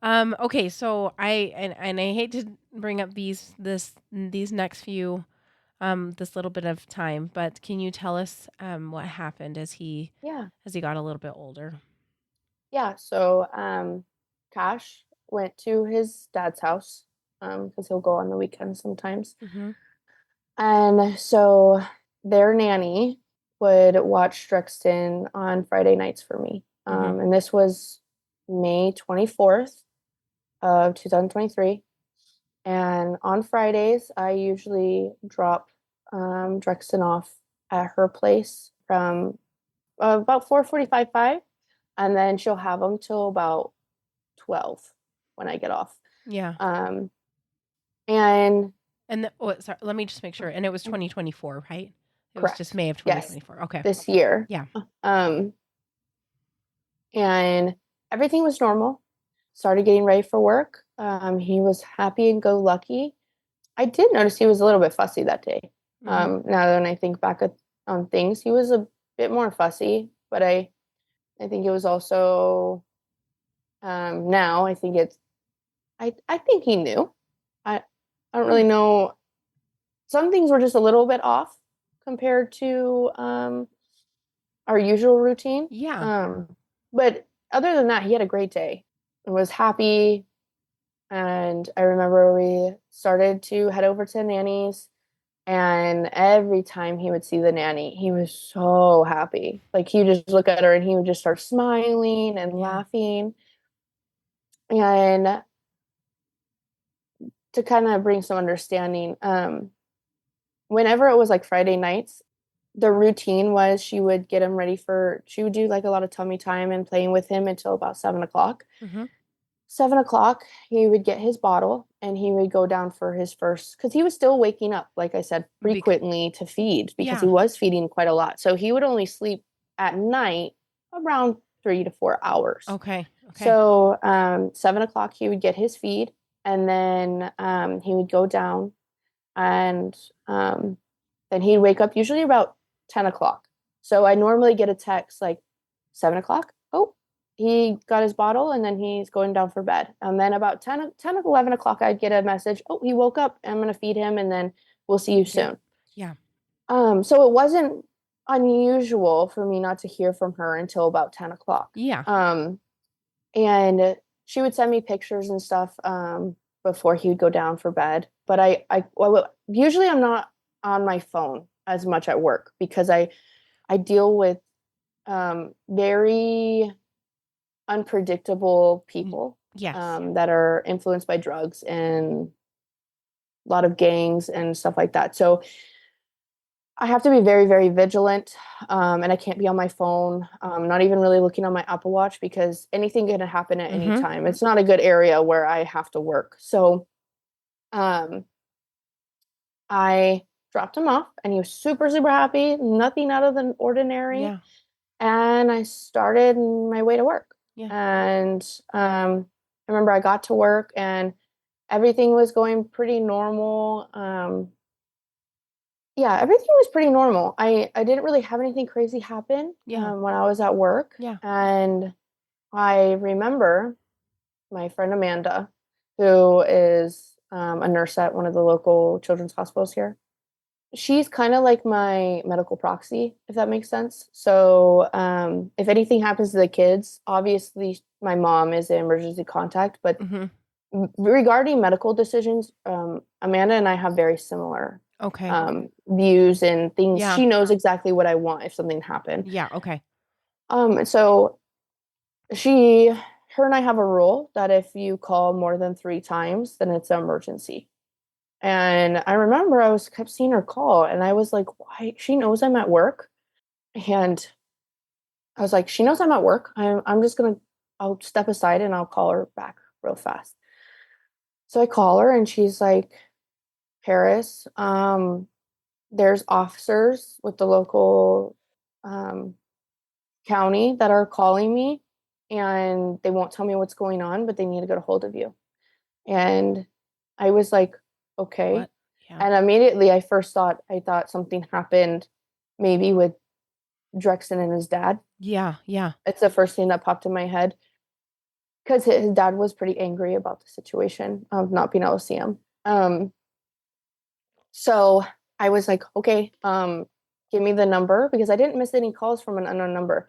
Okay, so I hate to bring up these next few this little bit of time, but can you tell us what happened as he got a little bit older? Yeah. So Cash went to his dad's house because he'll go on the weekends sometimes. Mm-hmm. And so their nanny would watch Drexton on Friday nights for me. And this was May 24th of 2023. And on Fridays, I usually drop Drexton off at her place from about 4:45, 5, and then she'll have him till about 12 when I get off. Yeah. And sorry, let me just make sure. And it was 2024, right? It correct. was just May of 2024. Yes, okay. This year. Yeah. And everything was normal. Started getting ready for work. He was happy and go lucky. I did notice he was a little bit fussy that day. Now that I think back on things, he was a bit more fussy, but I think it was also now I think it's I think he knew. I don't really know. Some things were just a little bit off compared to our usual routine. Yeah. But other than that, he had a great day. I was happy. And I remember we started to head over to Nanny's. And every time he would see the nanny, he was so happy. Like he would just look at her and he would just start smiling and laughing. And to kind of bring some understanding, whenever it was like Friday nights, the routine was she would get him ready she would do like a lot of tummy time and playing with him until about 7:00. 7:00, he would get his bottle and he would go down for his first, because he was still waking up, like I said, frequently to feed because he was feeding quite a lot. So he would only sleep at night around 3 to 4 hours. Okay. So 7:00, he would get his feed, and then he would go down, and then he'd wake up usually about 10:00. So I normally get a text like 7:00. Oh, he got his bottle and then he's going down for bed. And then about 10 or 11 o'clock, I'd get a message. Oh, he woke up. I'm going to feed him and then we'll see you soon. Yeah. So it wasn't unusual for me not to hear from her until about 10:00. Yeah. And she would send me pictures and stuff before he would go down for bed. But usually I'm not on my phone as much at work because I deal with very unpredictable people that are influenced by drugs and a lot of gangs and stuff like that. So I have to be very, very vigilant, and I can't be on my phone, not even really looking on my Apple Watch because anything can happen at any time. It's not a good area where I have to work. So I dropped him off and he was super, super happy, nothing out of the ordinary. Yeah. And I started my way to work. Yeah. And I remember I got to work and everything was going pretty normal. Yeah, everything was pretty normal. I didn't really have anything crazy happen when I was at work. Yeah. And I remember my friend Amanda, who is a nurse at one of the local children's hospitals here. She's kind of like my medical proxy, if that makes sense. So if anything happens to the kids, obviously my mom is the emergency contact. But regarding medical decisions, Amanda and I have very similar views and things. Yeah. She knows exactly what I want if something happened. Yeah. Okay. So her and I have a rule that if you call more than 3 times, then it's an emergency. And I remember I kept seeing her call and I was like, why? She knows I'm at work. And I was like, she knows I'm at work. I'll step aside and I'll call her back real fast. So I call her and she's like, Paris, there's officers with the local county that are calling me and they won't tell me what's going on, but they need to get a hold of you. And I was like, okay. Yeah. And immediately I thought something happened maybe with Drexton and his dad. Yeah. Yeah. It's the first thing that popped in my head because his dad was pretty angry about the situation of not being able to see him. So I was like, okay, give me the number because I didn't miss any calls from an unknown number,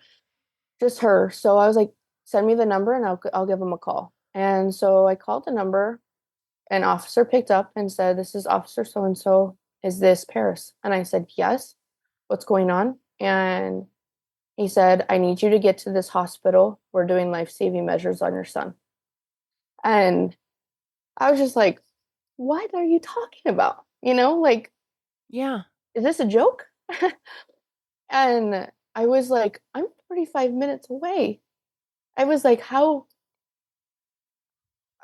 just her. So I was like, send me the number and I'll give them a call. And so I called the number. An officer picked up and said, "This is Officer so and so. Is this Paris?" And I said, "Yes. What's going on?" And he said, "I need you to get to this hospital. We're doing life-saving measures on your son." And I was just like, what are you talking about? Like, Yeah. is this a joke? And I was like, I'm 45 minutes away. I was like, how?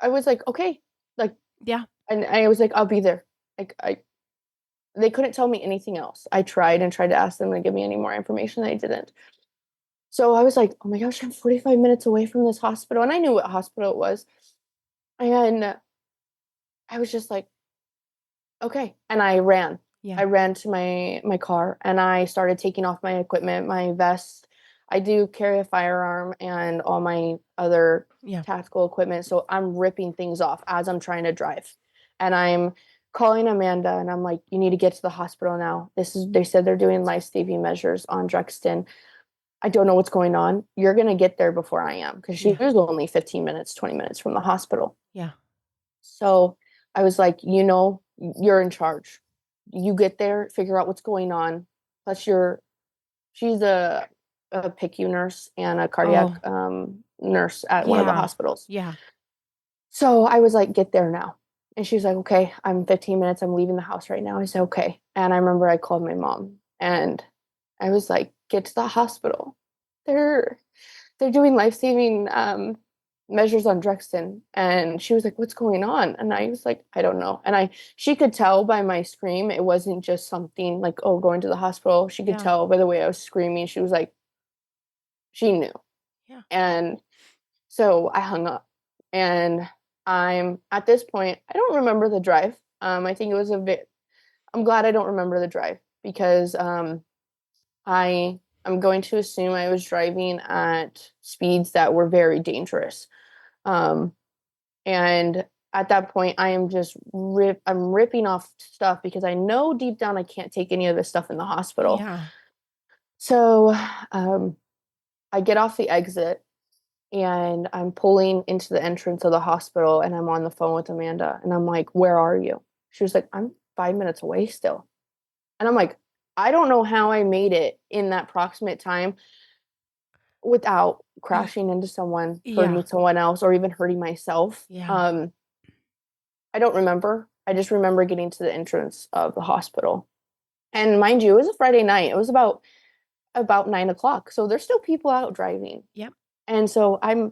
I was like, okay. Like, Yeah. and I was like, I'll be there. Like, they couldn't tell me anything else. I tried and tried to ask them to give me any more information. They didn't. So I was like, oh my gosh, I'm 45 minutes away from this hospital. And I knew what hospital it was. And I was just like, okay. And I ran. Yeah. I ran to my car and I started taking off my equipment, my vest. I do carry a firearm and all my other tactical equipment. So I'm ripping things off as I'm trying to drive. And I'm calling Amanda and I'm like, you need to get to the hospital now. They said they're doing life-saving measures on Drexton. I don't know what's going on. You're gonna get there before I am because she was only 15 minutes, 20 minutes from the hospital. Yeah. So I was like, you're in charge. You get there, figure out what's going on. Plus, she's a PICU nurse and a cardiac nurse at one of the hospitals. Yeah. So I was like, get there now. And she's like, okay, I'm 15 minutes. I'm leaving the house right now. I said, okay. And I remember I called my mom and I was like, get to the hospital. They're doing life-saving measures on Drexton. And she was like, what's going on? And I was like, I don't know. And she could tell by my scream, it wasn't just something like, oh, going to the hospital. She could tell by the way I was screaming. She was like, she knew. Yeah. And so I hung up. And I'm at this point, I don't remember the drive. I think it was I'm glad I don't remember the drive because I'm going to assume I was driving at speeds that were very dangerous. And at that point, I am just I'm ripping off stuff because I know deep down I can't take any of this stuff in the hospital. Yeah. So I get off the exit and I'm pulling into the entrance of the hospital and I'm on the phone with Amanda and I'm like, where are you? She was like, I'm 5 minutes away still. And I'm like, I don't know how I made it in that proximate time without crashing into someone, hurting someone else, or even hurting myself. Yeah. I don't remember. I just remember getting to the entrance of the hospital. And mind you, it was a Friday night. It was about 9 o'clock. So there's still people out driving. Yep. And so I'm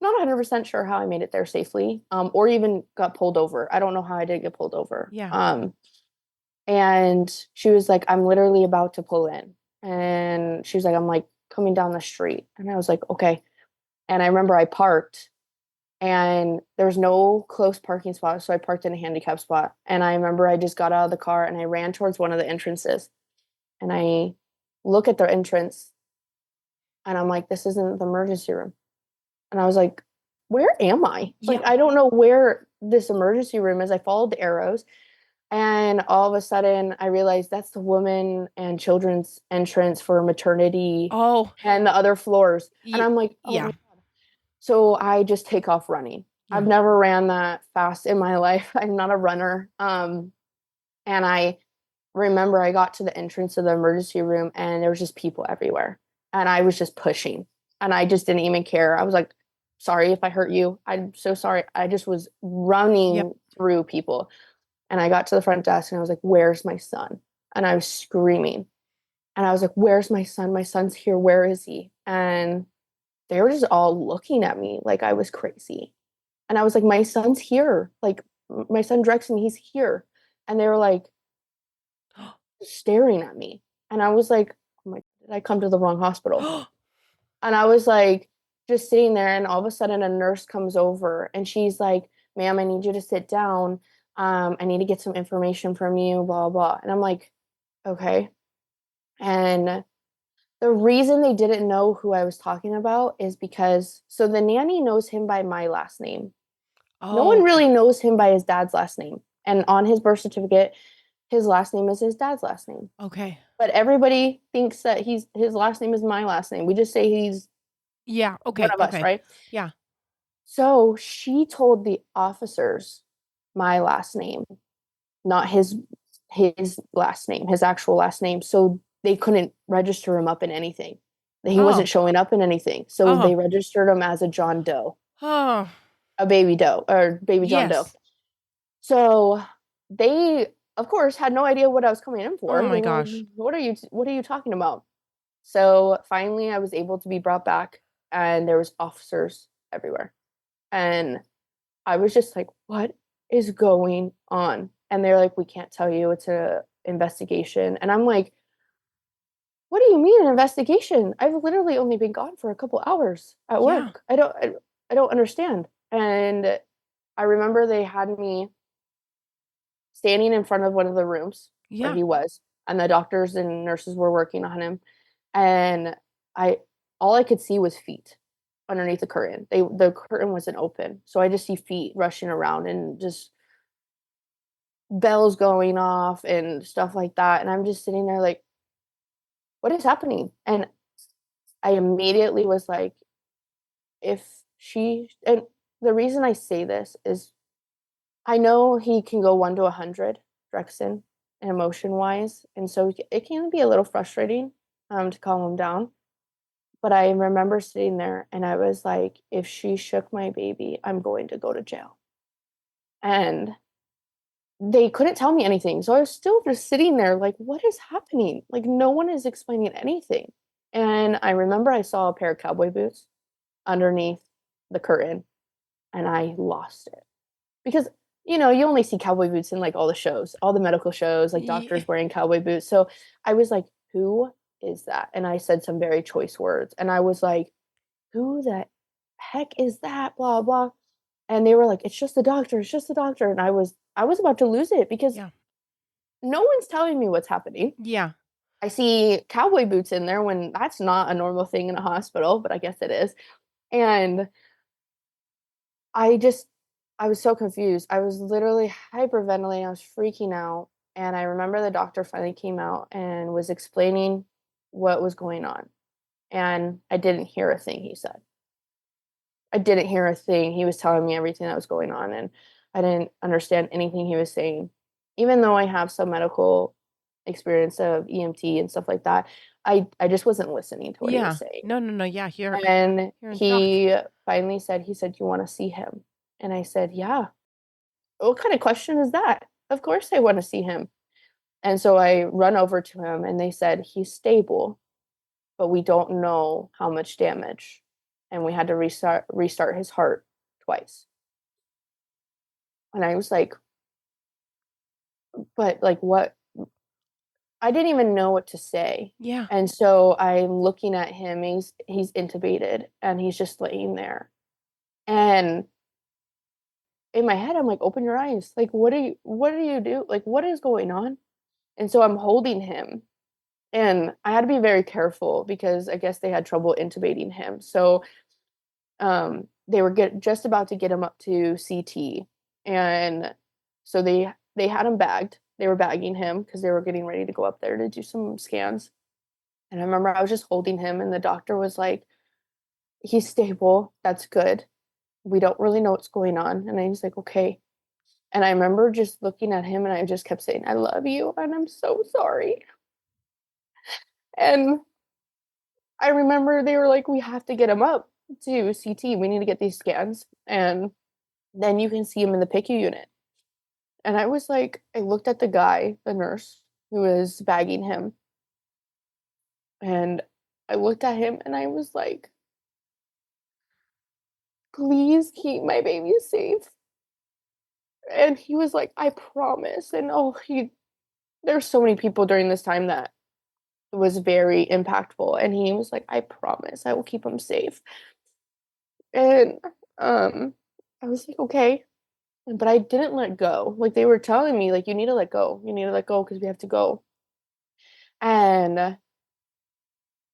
not 100% sure how I made it there safely, or even got pulled over. I don't know how I did get pulled over. Yeah. And she was like, I'm literally about to pull in. And she was like, I'm like coming down the street. And I was like, okay. And I remember I parked and there was no close parking spot. So I parked in a handicap spot. And I remember I just got out of the car and I ran towards one of the entrances. And I look at the entrance and I'm like, this isn't the emergency room. And I was like, where am I? Like, I don't know where this emergency room is. I followed the arrows. And all of a sudden, I realized that's the woman and children's entrance for maternity and the other floors. And I'm like, oh my God. So I just take off running. I've never ran that fast in my life. I'm not a runner. And I remember I got to the entrance of the emergency room and there was just people everywhere. And I was just pushing and I just didn't even care. I was like, sorry if I hurt you. I'm so sorry. I just was running through people. And I got to the front desk and I was like, where's my son? And I was screaming. And I was like, where's my son? My son's here. Where is he? And they were just all looking at me like I was crazy. And I was like, my son's here. Like, my son Drexton, he's here. And they were like staring at me. And I was like, oh my, did I come to the wrong hospital? And I was like, just sitting there. And all of a sudden, a nurse comes over and she's like, ma'am, I need you to sit down. I need to get some information from you, blah, blah. And I'm like, okay. And the reason they didn't know who I was talking about is because, so the nanny knows him by my last name. No one really knows him by his dad's last name. And on his birth certificate, his last name is his dad's last name. Okay. But everybody thinks that his last name is my last name. We just say he's one of us, right? Yeah. So she told the officers my last name, not his last name, his actual last name. So they couldn't register him up in anything. He wasn't showing up in anything. So they registered him as a John Doe. Oh. A baby doe or baby John Doe. So they, of course, had no idea what I was coming in for. Oh my gosh. What are you talking about? So finally I was able to be brought back and there was officers everywhere. And I was just like, what is going on? And they're like, we can't tell you, it's a investigation. And I'm like, what do you mean an investigation? I've literally only been gone for a couple hours at work. I don't understand. And I remember they had me standing in front of one of the rooms where he was, and the doctors and nurses were working on him. And all I could see was feet underneath the curtain. The curtain wasn't open. So I just see feet rushing around and just bells going off and stuff like that. And I'm just sitting there like, what is happening? And I immediately was like, and the reason I say this is I know he can go 1 to 100, Drexton, emotion wise. And so it can be a little frustrating to calm him down. But I remember sitting there and I was like, if she shook my baby, I'm going to go to jail. And they couldn't tell me anything. So I was still just sitting there like, what is happening? Like, no one is explaining anything. And I remember I saw a pair of cowboy boots underneath the curtain and I lost it. Because, you only see cowboy boots in like all the shows, all the medical shows, like doctors wearing cowboy boots. So I was like, who is that? And I said some very choice words. And I was like, who the heck is that? Blah, blah. And they were like, it's just the doctor. It's just the doctor. And I was about to lose it because no one's telling me what's happening. Yeah. I see cowboy boots in there when that's not a normal thing in a hospital, but I guess it is. And I was so confused. I was literally hyperventilating. I was freaking out. And I remember the doctor finally came out and was explaining what was going on. And I didn't hear a thing he said. I didn't hear a thing. He was telling me everything that was going on, and I didn't understand anything he was saying. Even though I have some medical experience of EMT and stuff like that, I just wasn't listening to what he was saying. No. Yeah. And he finally said, you want to see him? And I said, yeah. What kind of question is that? Of course I want to see him. And so I run over to him and they said, he's stable, but we don't know how much damage. And we had to restart his heart twice. And I was like, but like what? I didn't even know what to say. Yeah. And so I'm looking at him, he's intubated and he's just laying there. And in my head, I'm like, open your eyes. Like, what do you do? Like, what is going on? And so I'm holding him. And I had to be very careful because I guess they had trouble intubating him. So they were just about to get him up to CT. And so they had him bagged. They were bagging him because they were getting ready to go up there to do some scans. And I remember I was just holding him and the doctor was like, he's stable. That's good. We don't really know what's going on. And I was like, okay. And I remember just looking at him and I just kept saying, I love you. And I'm so sorry. And I remember they were like, we have to get him up to CT. We need to get these scans. And then you can see him in the PICU unit. And I was like, I looked at the guy, the nurse who was bagging him. And I looked at him and I was like, please keep my baby safe. And he was like, I promise. And there's so many people during this time that was very impactful. And he was like, I promise I will keep him safe. And I was like, okay. But I didn't let go. Like they were telling me, like, you need to let go. You need to let go because we have to go. And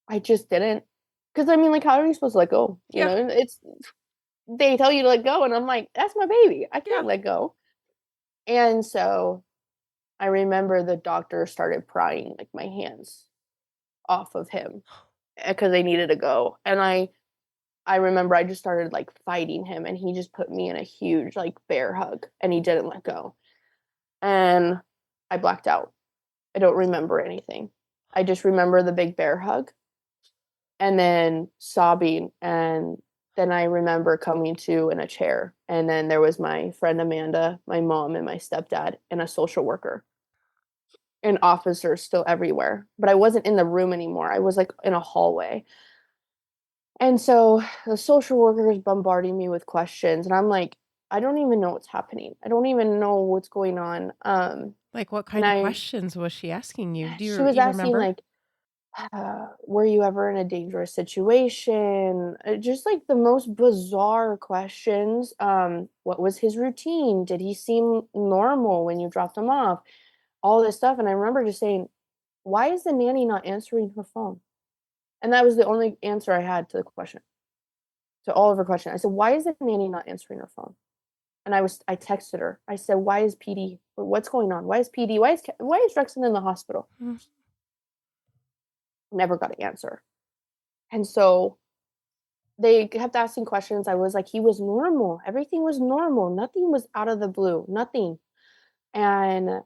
I just didn't. Because I mean, like, how are you supposed to let go? You know, they tell you to let go, and I'm like, that's my baby. I can't let go. And so I remember the doctor started prying like my hands off of him because they needed to go. And I remember I just started like fighting him, and he just put me in a huge like bear hug, and he didn't let go. And I blacked out. I don't remember anything. I just remember the big bear hug and then sobbing. And then I remember coming to in a chair. And then there was my friend Amanda, my mom, and my stepdad, and a social worker and officers still everywhere. But I wasn't in the room anymore. I was like in a hallway. And so the social worker is bombarding me with questions. And I'm like, I don't even know what's happening. I don't even know what's going on. Like, what kind of questions was she asking you? She was You asking remember? like, were you ever in a dangerous situation? Just like the most bizarre questions. What was his routine? Did he seem normal when you dropped him off? All this stuff. And I remember just saying, why is the nanny not answering her phone? And that was the only answer I had to the question, to all of her questions. I said, why is the nanny not answering her phone? And I texted her. I said, why is PD? What's going on? Why is PD? Why is Drexton in the hospital? Mm-hmm. Never got an answer. And so they kept asking questions. I was like, he was normal. Everything was normal. Nothing was out of the blue. Nothing. And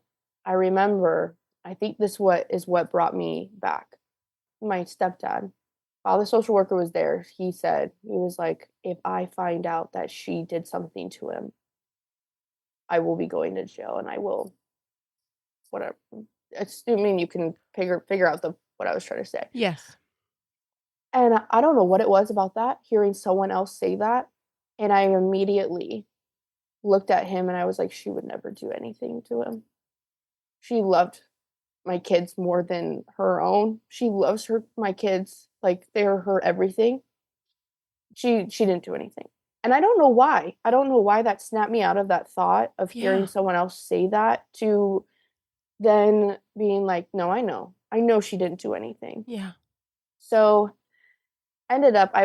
I remember, I think this is what brought me back. My stepdad, while the social worker was there, he was like, if I find out that she did something to him, I will be going to jail, and I will, whatever. Assuming you can figure out what I was trying to say. Yes. And I don't know what it was about that, hearing someone else say that. And I immediately looked at him and I was like, she would never do anything to him. She loved my kids more than her own. She loves my kids like they're her everything. She didn't do anything. And I don't know why. I don't know why that snapped me out of that thought of hearing someone else say that to then being like, no, I know. I know she didn't do anything. Yeah. So ended up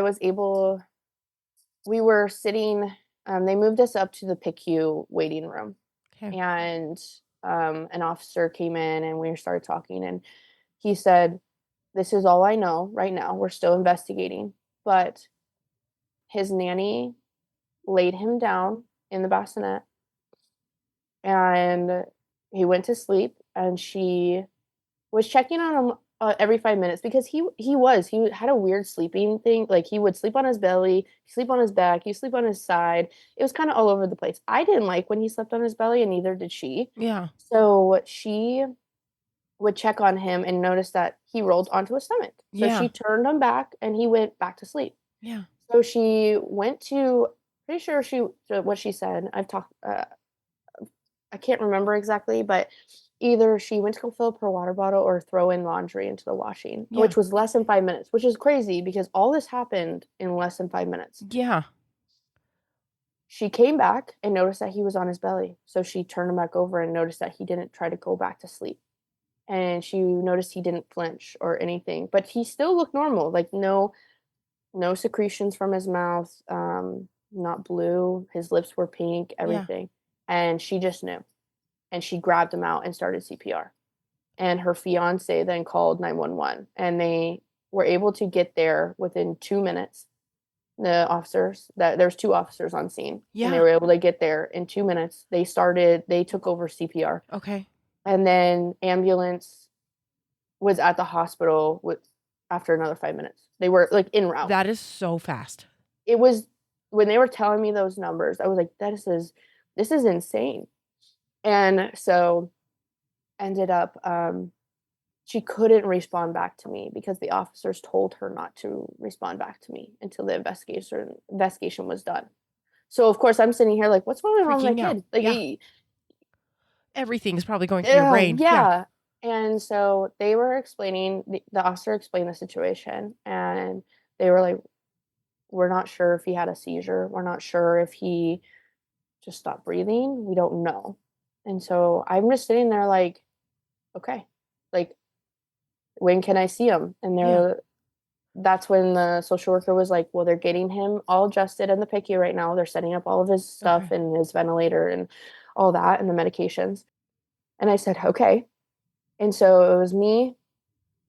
we were sitting, they moved us up to the PICU waiting room. Okay. And an officer came in and we started talking, and he said, this is all I know right now. We're still investigating, but his nanny laid him down in the bassinet and he went to sleep, and she was checking on him every 5 minutes because he had a weird sleeping thing. Like he would sleep on his belly, sleep on his back, he sleep on his side. It was kind of all over the place. I didn't like when he slept on his belly, and neither did she. Yeah. So she would check on him and notice that he rolled onto his stomach. So she turned him back, and he went back to sleep. Yeah. So she went to, pretty sure what she said. I can't remember exactly, but either she went to go fill up her water bottle or throw in laundry into the washing, which was less than 5 minutes, which is crazy because all this happened in less than 5 minutes. Yeah. She came back and noticed that he was on his belly. So she turned him back over and noticed that he didn't try to go back to sleep. And she noticed he didn't flinch or anything, but he still looked normal. Like no secretions from his mouth, not blue. His lips were pink, everything. And she just knew. And she grabbed him out and started CPR. And her fiance then called 911, and they were able to get there within 2 minutes. The officers, there's 2 officers on scene, and they were able to get there in 2 minutes. They took over CPR. Okay. And then ambulance was at the hospital after another 5 minutes. They were like en route. That is so fast. It was, when they were telling me those numbers, I was like, this is insane. And so ended up, she couldn't respond back to me because the officers told her not to respond back to me until the investigation was done. So of course I'm sitting here like, what's going on with my kid? Like everything's probably going through your brain. Yeah. And so they were explaining, the officer explained the situation, and they were like, we're not sure if he had a seizure. We're not sure if he just stopped breathing. We don't know. And so I'm just sitting there like, okay, like, when can I see him? And that's when the social worker was like, well, they're getting him all adjusted in the PICU right now. They're setting up all of his stuff and his ventilator and all that and the medications. And I said, okay. And so it was me,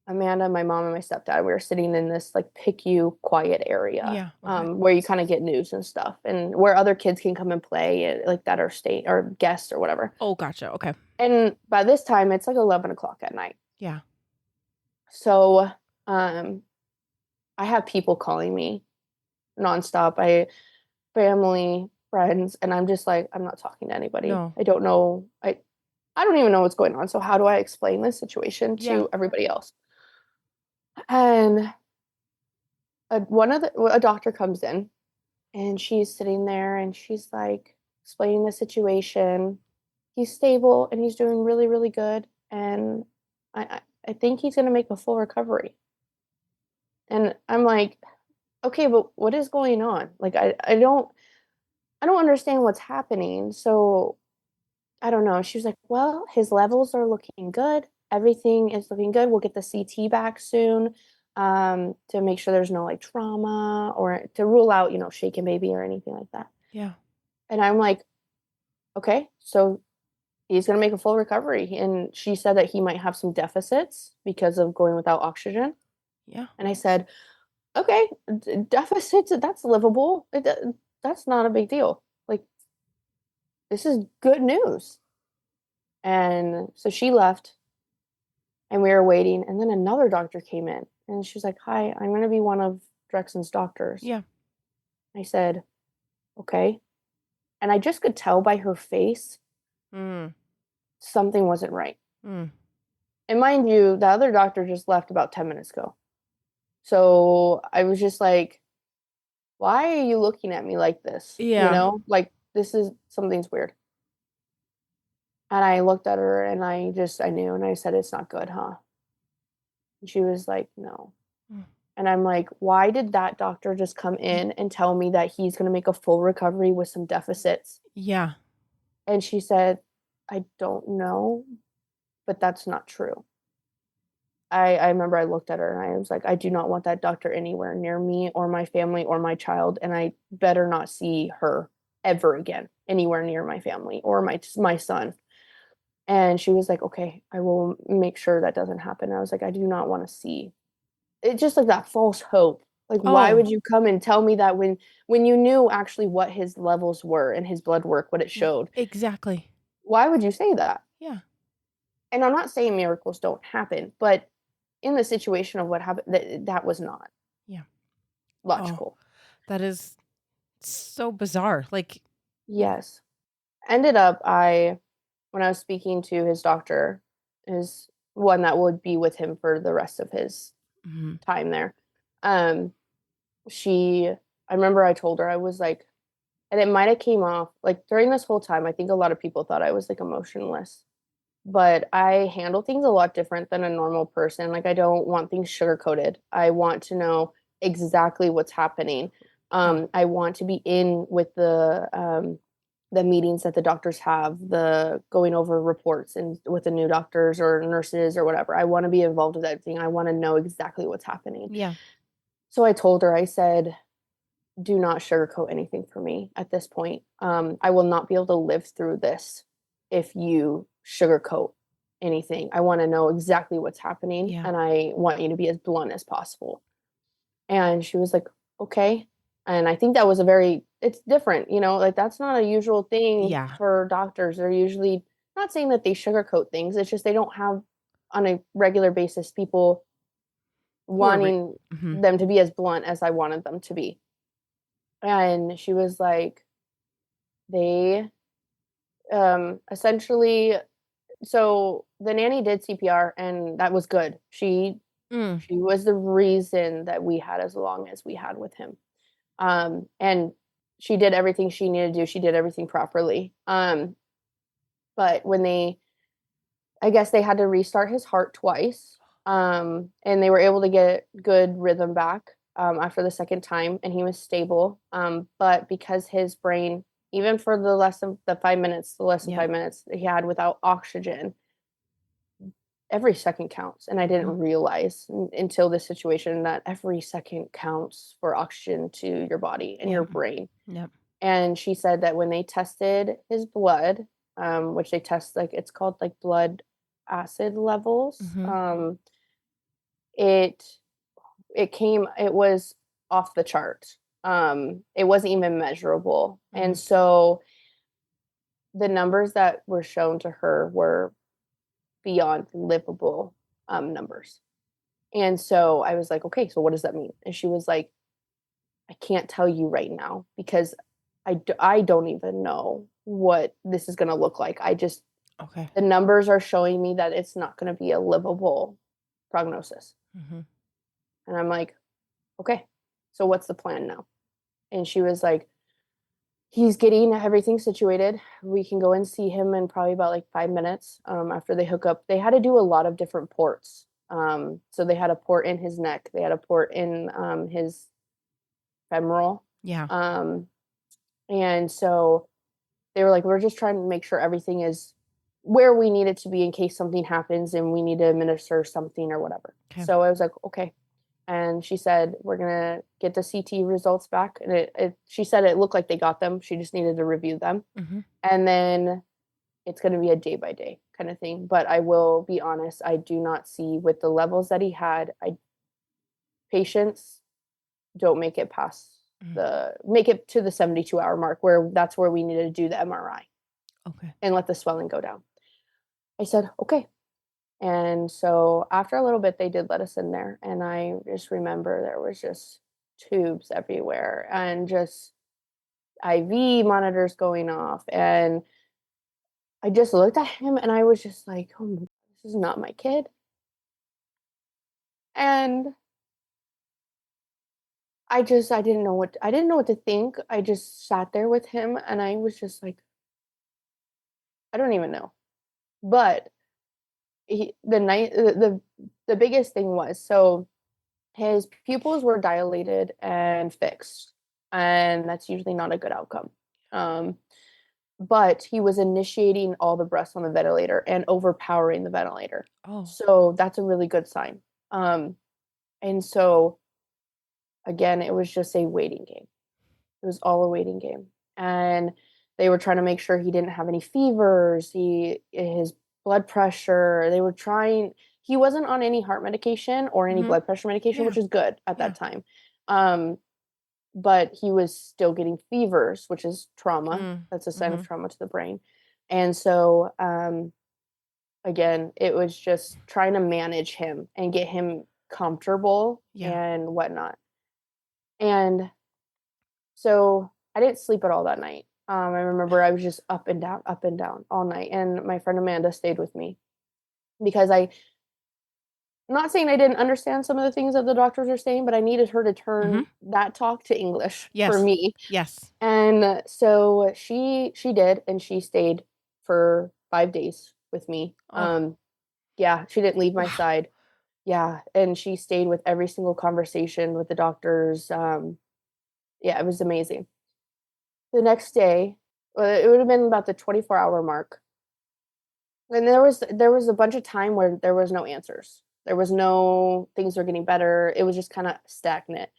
Amanda, my mom, and my stepdad. We were sitting in this like PICU quiet area, where you kind of get news and stuff, and where other kids can come and play, like that are state or guests or whatever. Oh, gotcha. Okay. And by this time, it's like 11 o'clock at night. Yeah. So, I have people calling me nonstop. Family, friends, and I'm just like, I'm not talking to anybody. No. I don't know. I don't even know what's going on. So how do I explain this situation Yeah. to everybody else? And a doctor comes in, and she's sitting there, and she's like explaining the situation. He's stable, and he's doing really, really good, and I think he's gonna make a full recovery. And I'm like, okay, but what is going on? Like, I don't understand what's happening. So I don't know. She was like, well, his levels are looking good. Everything is looking good. We'll get the CT back soon, to make sure there's no like trauma or to rule out, shaken baby or anything like that. Yeah. And I'm like, okay, so he's going to make a full recovery. And she said that he might have some deficits because of going without oxygen. Yeah. And I said, okay, deficits, that's livable. That's not a big deal. Like, this is good news. And so she left, and we were waiting. And then another doctor came in, and she was like, hi, I'm going to be one of Drexton's doctors. Yeah. I said, okay. And I just could tell by her face something wasn't right. And mind you, the other doctor just left about 10 minutes ago. So I was just like, why are you looking at me like this? Yeah. Like, something's weird. And I looked at her, and I knew, and I said, it's not good, huh? And she was like, no. And I'm like, why did that doctor just come in and tell me that he's going to make a full recovery with some deficits? Yeah. And she said, I don't know, but that's not true. I remember I looked at her, and I was like, I do not want that doctor anywhere near me or my family or my child, and I better not see her ever again anywhere near my family or my son. And she was like, okay, I will make sure that doesn't happen. And I was like, I do not want to see it, just like that false hope. Like, why would you come and tell me that when you knew actually what his levels were and his blood work, what it showed? Exactly. Why would you say that? Yeah. And I'm not saying miracles don't happen, but in the situation of what happened, that was not logical. That is so bizarre. Like, yes. Ended up, when I was speaking to his doctor, his one that would be with him for the rest of his time there, I remember I told her, I was like, and it might have came off like during this whole time, I think a lot of people thought I was like emotionless, but I handle things a lot different than a normal person. Like, I don't want things sugar coated. I want to know exactly what's happening. I want to be in with the meetings that the doctors have, the going over reports and with the new doctors or nurses or whatever. I want to be involved with everything. I want to know exactly what's happening. Yeah. So I told her, I said, do not sugarcoat anything for me at this point. I will not be able to live through this if you sugarcoat anything. I want to know exactly what's happening, and I want you to be as blunt as possible. And she was like, okay. And I think that was it's different, like that's not a usual thing for doctors. They're usually not saying that they sugarcoat things. It's just they don't have on a regular basis people wanting them to be as blunt as I wanted them to be. And she was like, they essentially, so the nanny did CPR, and that was good. She was the reason that we had as long as we had with him. And she did everything she needed to do. She did everything properly. But I guess they had to restart his heart twice. And they were able to get good rhythm back after the second time, and he was stable. But because his brain, even for the less than 5 minutes he had without oxygen, every second counts. And I didn't realize until this situation that every second counts for oxygen to your body and your brain. Yep. And she said that when they tested his blood, which they test, like, it's called like blood acid levels. It it was off the chart. It wasn't even measurable. And so the numbers that were shown to her were beyond livable numbers. And so I was like, okay, so what does that mean? And she was like, I can't tell you right now because I don't even know what this is going to look like. The numbers are showing me that it's not going to be a livable prognosis. And I'm like, okay, so what's the plan now? And she was like, he's getting everything situated. We can go and see him in probably about like 5 minutes after they hook up. They had to do a lot of different ports. So they had a port in his neck. They had a port in his femoral. And so they were like, we're just trying to make sure everything is where we need it to be in case something happens and we need to administer something or whatever. So I was like, okay. And she said, we're going to get the CT results back. And she said it looked like they got them. She just needed to review them. And then it's going to be a day by day kind of thing. But I will be honest, I do not see with the levels that he had, patients don't make it past make it to the 72-hour mark that's where we needed to do the MRI. And let the swelling go down. I said, okay. And so after a little bit, they did let us in there. And I just remember there was just tubes everywhere and just IV monitors going off. And I just looked at him and I was just like, oh, this is not my kid. And I didn't know what to think. I just sat there with him and I was just like, I don't even know. But the biggest thing was, so his pupils were dilated and fixed, and that's usually not a good outcome. But he was initiating all the breaths on the ventilator and overpowering the ventilator. So that's a really good sign. And so again, it was just a waiting game. It was all a waiting game. And they were trying to make sure he didn't have any fevers, his blood pressure. He wasn't on any heart medication or any blood pressure medication, which is good at that time. But he was still getting fevers, which is trauma. That's a sign of trauma to the brain. And so, again, it was just trying to manage him and get him comfortable and whatnot. And so I didn't sleep at all that night. I remember I was just up and down all night. And my friend Amanda stayed with me because I'm not saying I didn't understand some of the things that the doctors are saying, but I needed her to turn that talk to English for me. And so she did, and she stayed for 5 days with me. She didn't leave my side. And she stayed with every single conversation with the doctors. It was amazing. The next day, it would have been about the 24-hour mark. And there was a bunch of time where there was no answers. There was no things were getting better. It was just kind of stagnant.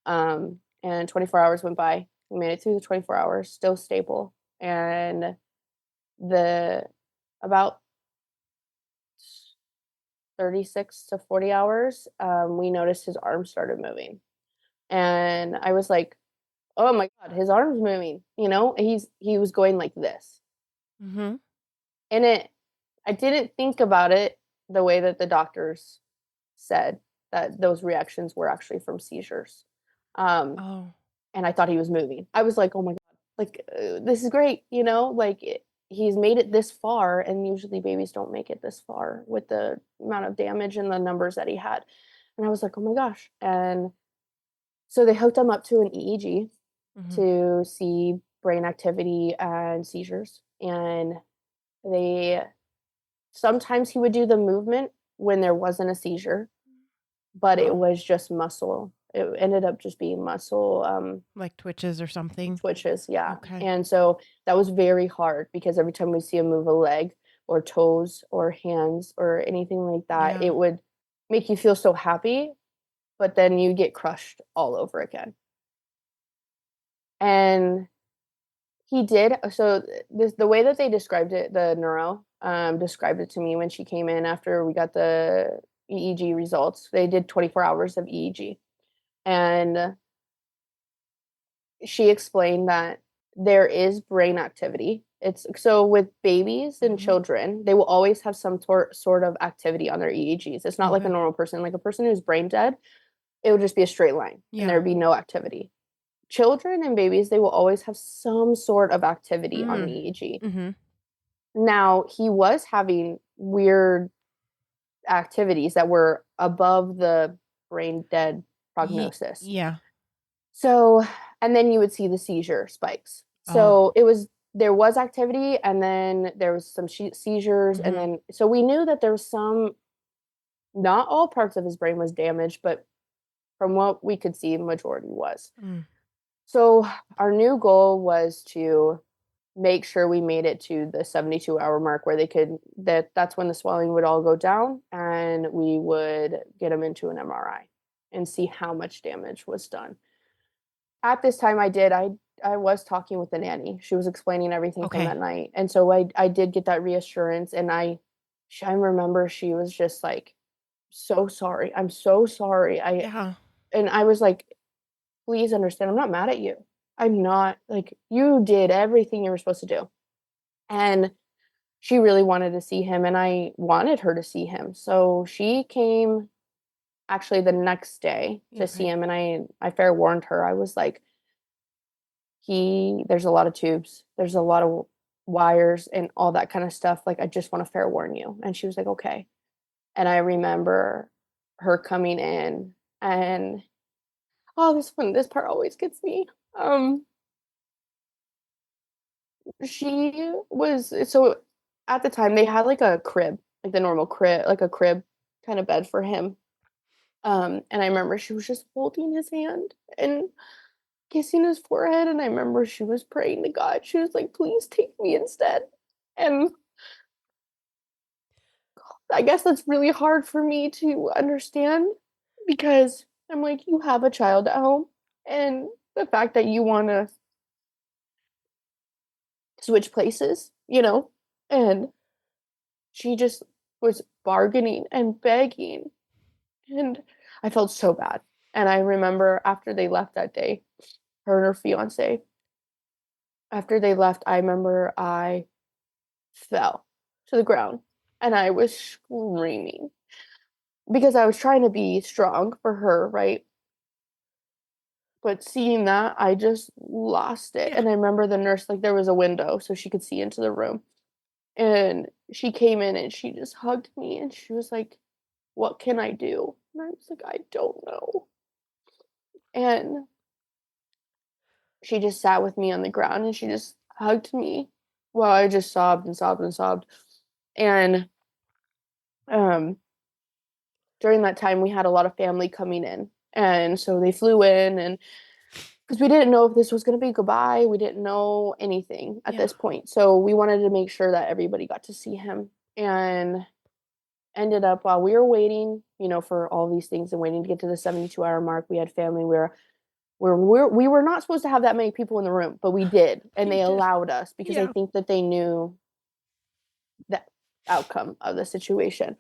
And 24 hours went by. We made it through the 24 hours, still stable. And about 36 to 40 hours, we noticed his arms started moving. And I was like, oh my God, his arm's moving, he was going like this. And I didn't think about it the way that the doctors said, that those reactions were actually from seizures. And I thought he was moving. I was like, oh my God, this is great. He's made it this far, and usually babies don't make it this far with the amount of damage and the numbers that he had. And I was like, oh my gosh. And so they hooked him up to an EEG to see brain activity and seizures. And sometimes he would do the movement when there wasn't a seizure, but it was just muscle. It ended up just being muscle. Like twitches or something? Twitches, yeah. And so that was very hard because every time we see him move a leg or toes or hands or anything like that, it would make you feel so happy, but then you get crushed all over again. And He did. So the way that they described it, the neuro described it to me when she came in after we got the EEG results. They did 24 hours of EEG. And she explained that there is brain activity. It's so with babies and children, they will always have some sort of activity on their EEGs. It's not like a normal person. Like a person who's brain dead, it would just be a straight line and there'd be no activity. Children and babies, they will always have some sort of activity on the EEG. Now, he was having weird activities that were above the brain dead prognosis. Yeah. So, and then you would see the seizure spikes. So there was activity, and then there was some seizures, and then so we knew that there was some. Not all parts of his brain was damaged, but from what we could see, the majority was. So our new goal was to make sure we made it to the 72-hour mark where that's when the swelling would all go down, and we would get him into an MRI and see how much damage was done. At this time I was talking with the nanny. She was explaining everything from that night. And so I did get that reassurance, and I remember she was just like, so sorry. I'm so sorry. And I was like, please understand, I'm not mad at you. I'm not, like, you did everything you were supposed to do. And she really wanted to see him, and I wanted her to see him. So she came actually the next day to see him, and I fair warned her. I was like, there's a lot of tubes, there's a lot of wires and all that kind of stuff. Like, I just want to fair warn you. And she was like, okay. And I remember her coming in, and this part always gets me. She was so at the time they had like a crib, like the normal crib, like a crib kind of bed for him. And I remember she was just holding his hand and kissing his forehead, and I remember she was praying to God. She was like, please take me instead. And I guess that's really hard for me to understand, because I'm like, you have a child at home, and the fact that you want to switch places, and she just was bargaining and begging, and I felt so bad. And I remember after they left that day, her and her fiance, after they left, I remember I fell to the ground and I was screaming because I was trying to be strong for her, right? But seeing that, I just lost it. And I remember the nurse, like, there was a window so she could see into the room. And she came in and she just hugged me and she was like, what can I do? And I was like, I don't know. And she just sat with me on the ground and she just hugged me while I just sobbed and sobbed and sobbed. And during that time, we had a lot of family coming in. And so they flew in, and because we didn't know if this was going to be goodbye, we didn't know anything at this point. So we wanted to make sure that everybody got to see him. And ended up, while we were waiting, for all these things and waiting to get to the 72-hour mark, we had family where we were not supposed to have that many people in the room, but we did, and they allowed us because I think that they knew the outcome of the situation.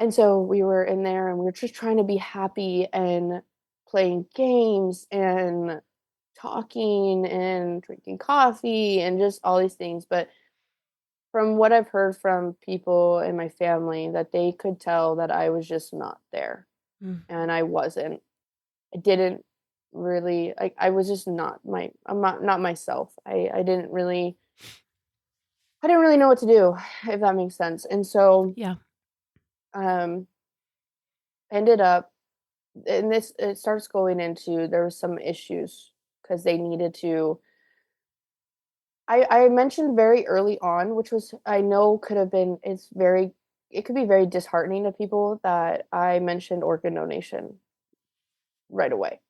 And so we were in there and we were just trying to be happy and playing games and talking and drinking coffee and just all these things. But from what I've heard from people in my family, that they could tell that I was just not there. And I wasn't. I didn't really, I was just I'm not myself. I didn't really know what to do, if that makes sense. And so um ended up, and it starts going into, there was some issues because they needed to, I mentioned very early on, which was, I know could have been, it could be very disheartening to people, that I mentioned organ donation right away.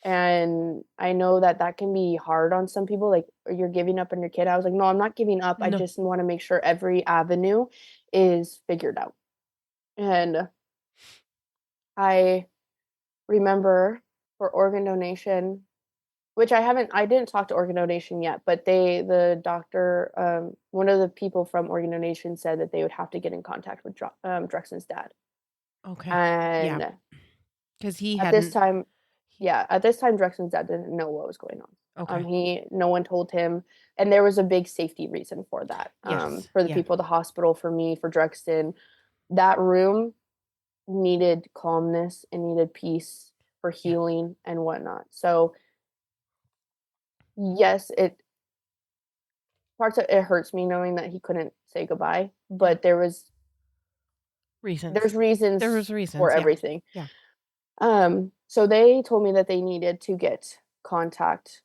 And I know that that can be hard on some people, like, you're giving up on your kid. I was like, no, I'm not giving up. I just want to make sure every avenue is figured out. And I remember for organ donation, which I didn't talk to organ donation yet, but the doctor, one of the people from organ donation said that they would have to get in contact with Drexton's dad. Okay. Yeah. And Because he at this hadn't. time, at this time, Drexton's dad didn't know what was going on. Okay. No one told him, and there was a big safety reason for that. Yes. For the Yeah. people at the hospital, for me, for Drexton, that room needed calmness and needed peace for healing and whatnot. So yes, it hurts me knowing that he couldn't say goodbye, but there's reasons There was reasons for everything. Yeah. So they told me that they needed to get contact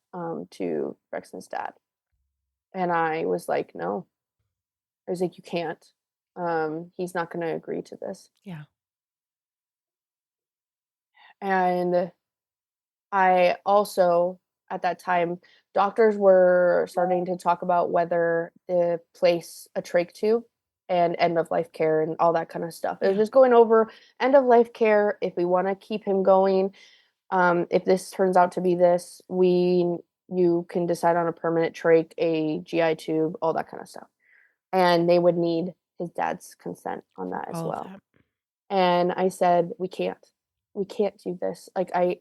to Drexton's dad. And I was like, no. I was like, you can't. He's not going to agree to this. Yeah. And I also, at that time, doctors were starting to talk about whether to place a trach tube and end of life care and all that kind of stuff. It was just going over end of life care. If we want to keep him going, if this turns out to be this, you can decide on a permanent trach, a GI tube, all that kind of stuff. And they would need his dad's consent on that as well. And I said, we can't do this. Like I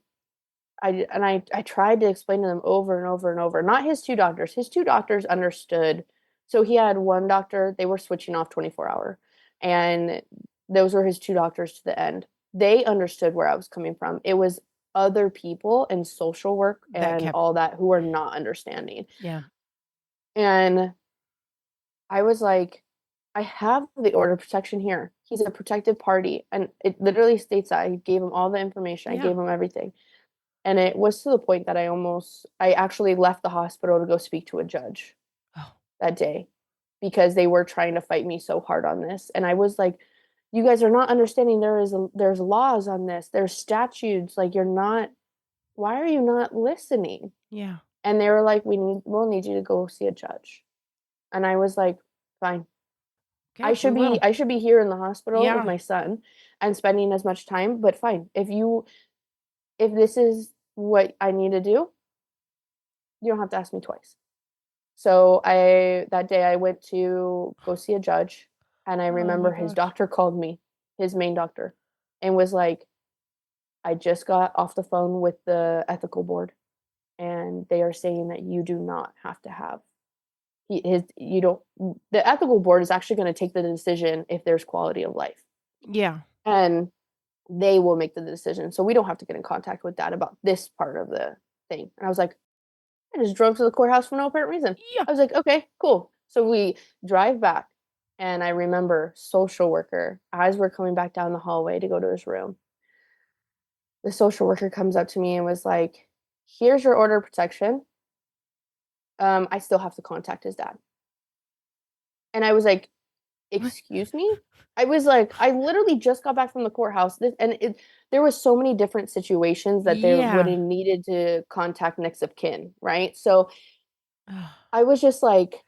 tried to explain to them over and over and over. Not his two doctors. His two doctors understood. So he had one doctor, they were switching off 24-hour. And those were his two doctors to the end. They understood where I was coming from. It was other people in social work and all that who were not understanding. Yeah. And I was like, I have the order of protection here. He's a protected party. And it literally states that. I gave him all the information. I gave him everything. And it was to the point that I actually left the hospital to go speak to a judge that day because they were trying to fight me so hard on this. And I was like, you guys are not understanding. There's laws on this. There's statutes. Like, why are you not listening? Yeah. And they were like, we'll need you to go see a judge. And I was like, fine. I should be here in the hospital with my son and spending as much time, but fine. If this is what I need to do, you don't have to ask me twice. So that day I went to go see a judge, and I remember his doctor called me, his main doctor, and was like, I just got off the phone with the ethical board, and they are saying that you do not have to have the ethical board is actually going to take the decision if there's quality of life. Yeah. And they will make the decision. So we don't have to get in contact with Dad about this part of the thing. And I was like, I just drove to the courthouse for no apparent reason. Yeah. I was like, okay, cool. So we drive back. And I remember social worker, as we're coming back down the hallway to go to his room, the social worker comes up to me and was like, here's your order of protection. I still have to contact his dad. And I was like, excuse me? I was like, I literally just got back from the courthouse. There was so many different situations that they would have needed to contact next of kin, right? So I was just like,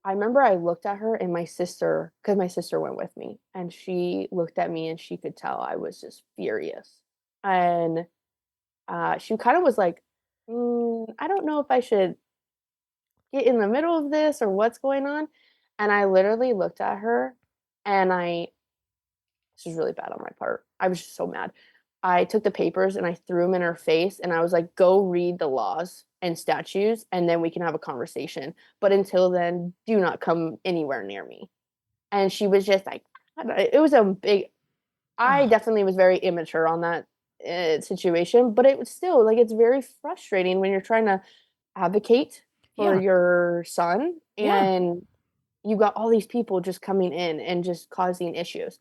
I remember I looked at her and my sister, because my sister went with me, and she looked at me and she could tell I was just furious. And she kind of was like, I don't know if I should get in the middle of this or what's going on. And I literally looked at her and this was really bad on my part. I was just so mad. I took the papers and I threw them in her face and I was like, go read the laws and statutes and then we can have a conversation. But until then, do not come anywhere near me. And she was just like, it was I definitely was very immature on that situation, but it was still like, it's very frustrating when you're trying to advocate for your son and you got all these people just coming in and just causing issues.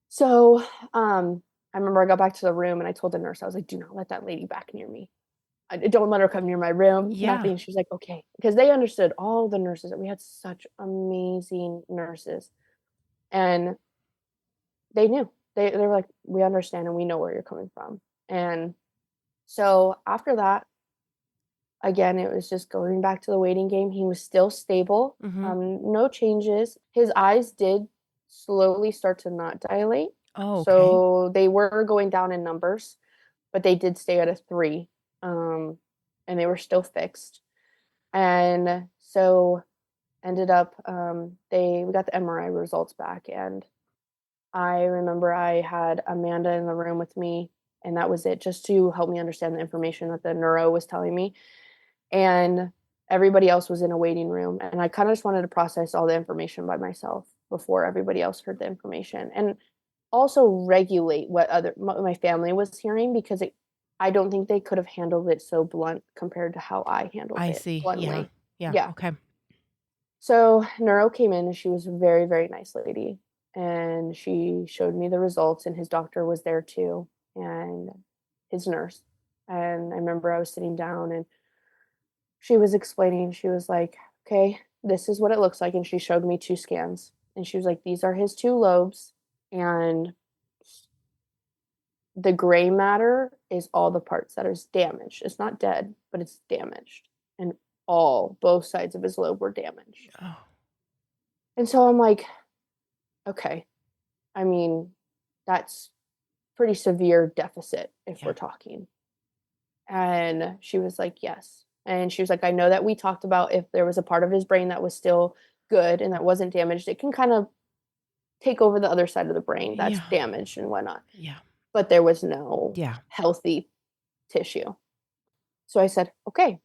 So, I remember I got back to the room and I told the nurse, I was like, do not let that lady back near me. Don't let her come near my room. Nothing. She's like, okay. Because they understood, all the nurses. We had such amazing nurses. And they knew. They were like, we understand and we know where you're coming from. And so after that, again, it was just going back to the waiting game. He was still stable. No changes. His eyes did slowly start to not dilate. Oh, okay. So they were going down in numbers, but they did stay at a 3. and they were still fixed. And so ended up, we got the MRI results back, and I remember I had Amanda in the room with me, and that was it, just to help me understand the information that the neuro was telling me. And everybody else was in a waiting room, and I kind of just wanted to process all the information by myself before everybody else heard the information, and also regulate what my family was hearing, because I don't think they could have handled it so blunt compared to how I handled I it see. bluntly. Yeah. Okay. So neuro came in, and she was a very, very nice lady, and she showed me the results, and his doctor was there too, and his nurse. And I remember I was sitting down, and she was explaining, she was like, okay, this is what it looks like. And she showed me 2 scans, and she was like, these are his 2 lobes, and the gray matter is all the parts that is damaged. It's not dead, but it's damaged. And both sides of his lobe were damaged. Oh. And so I'm like, okay, I mean, that's pretty severe deficit if we're talking. And she was like, yes. And she was like, I know that we talked about if there was a part of his brain that was still good and that wasn't damaged, it can kind of take over the other side of the brain that's damaged and whatnot. Yeah. But there was no healthy tissue. So I said, okay,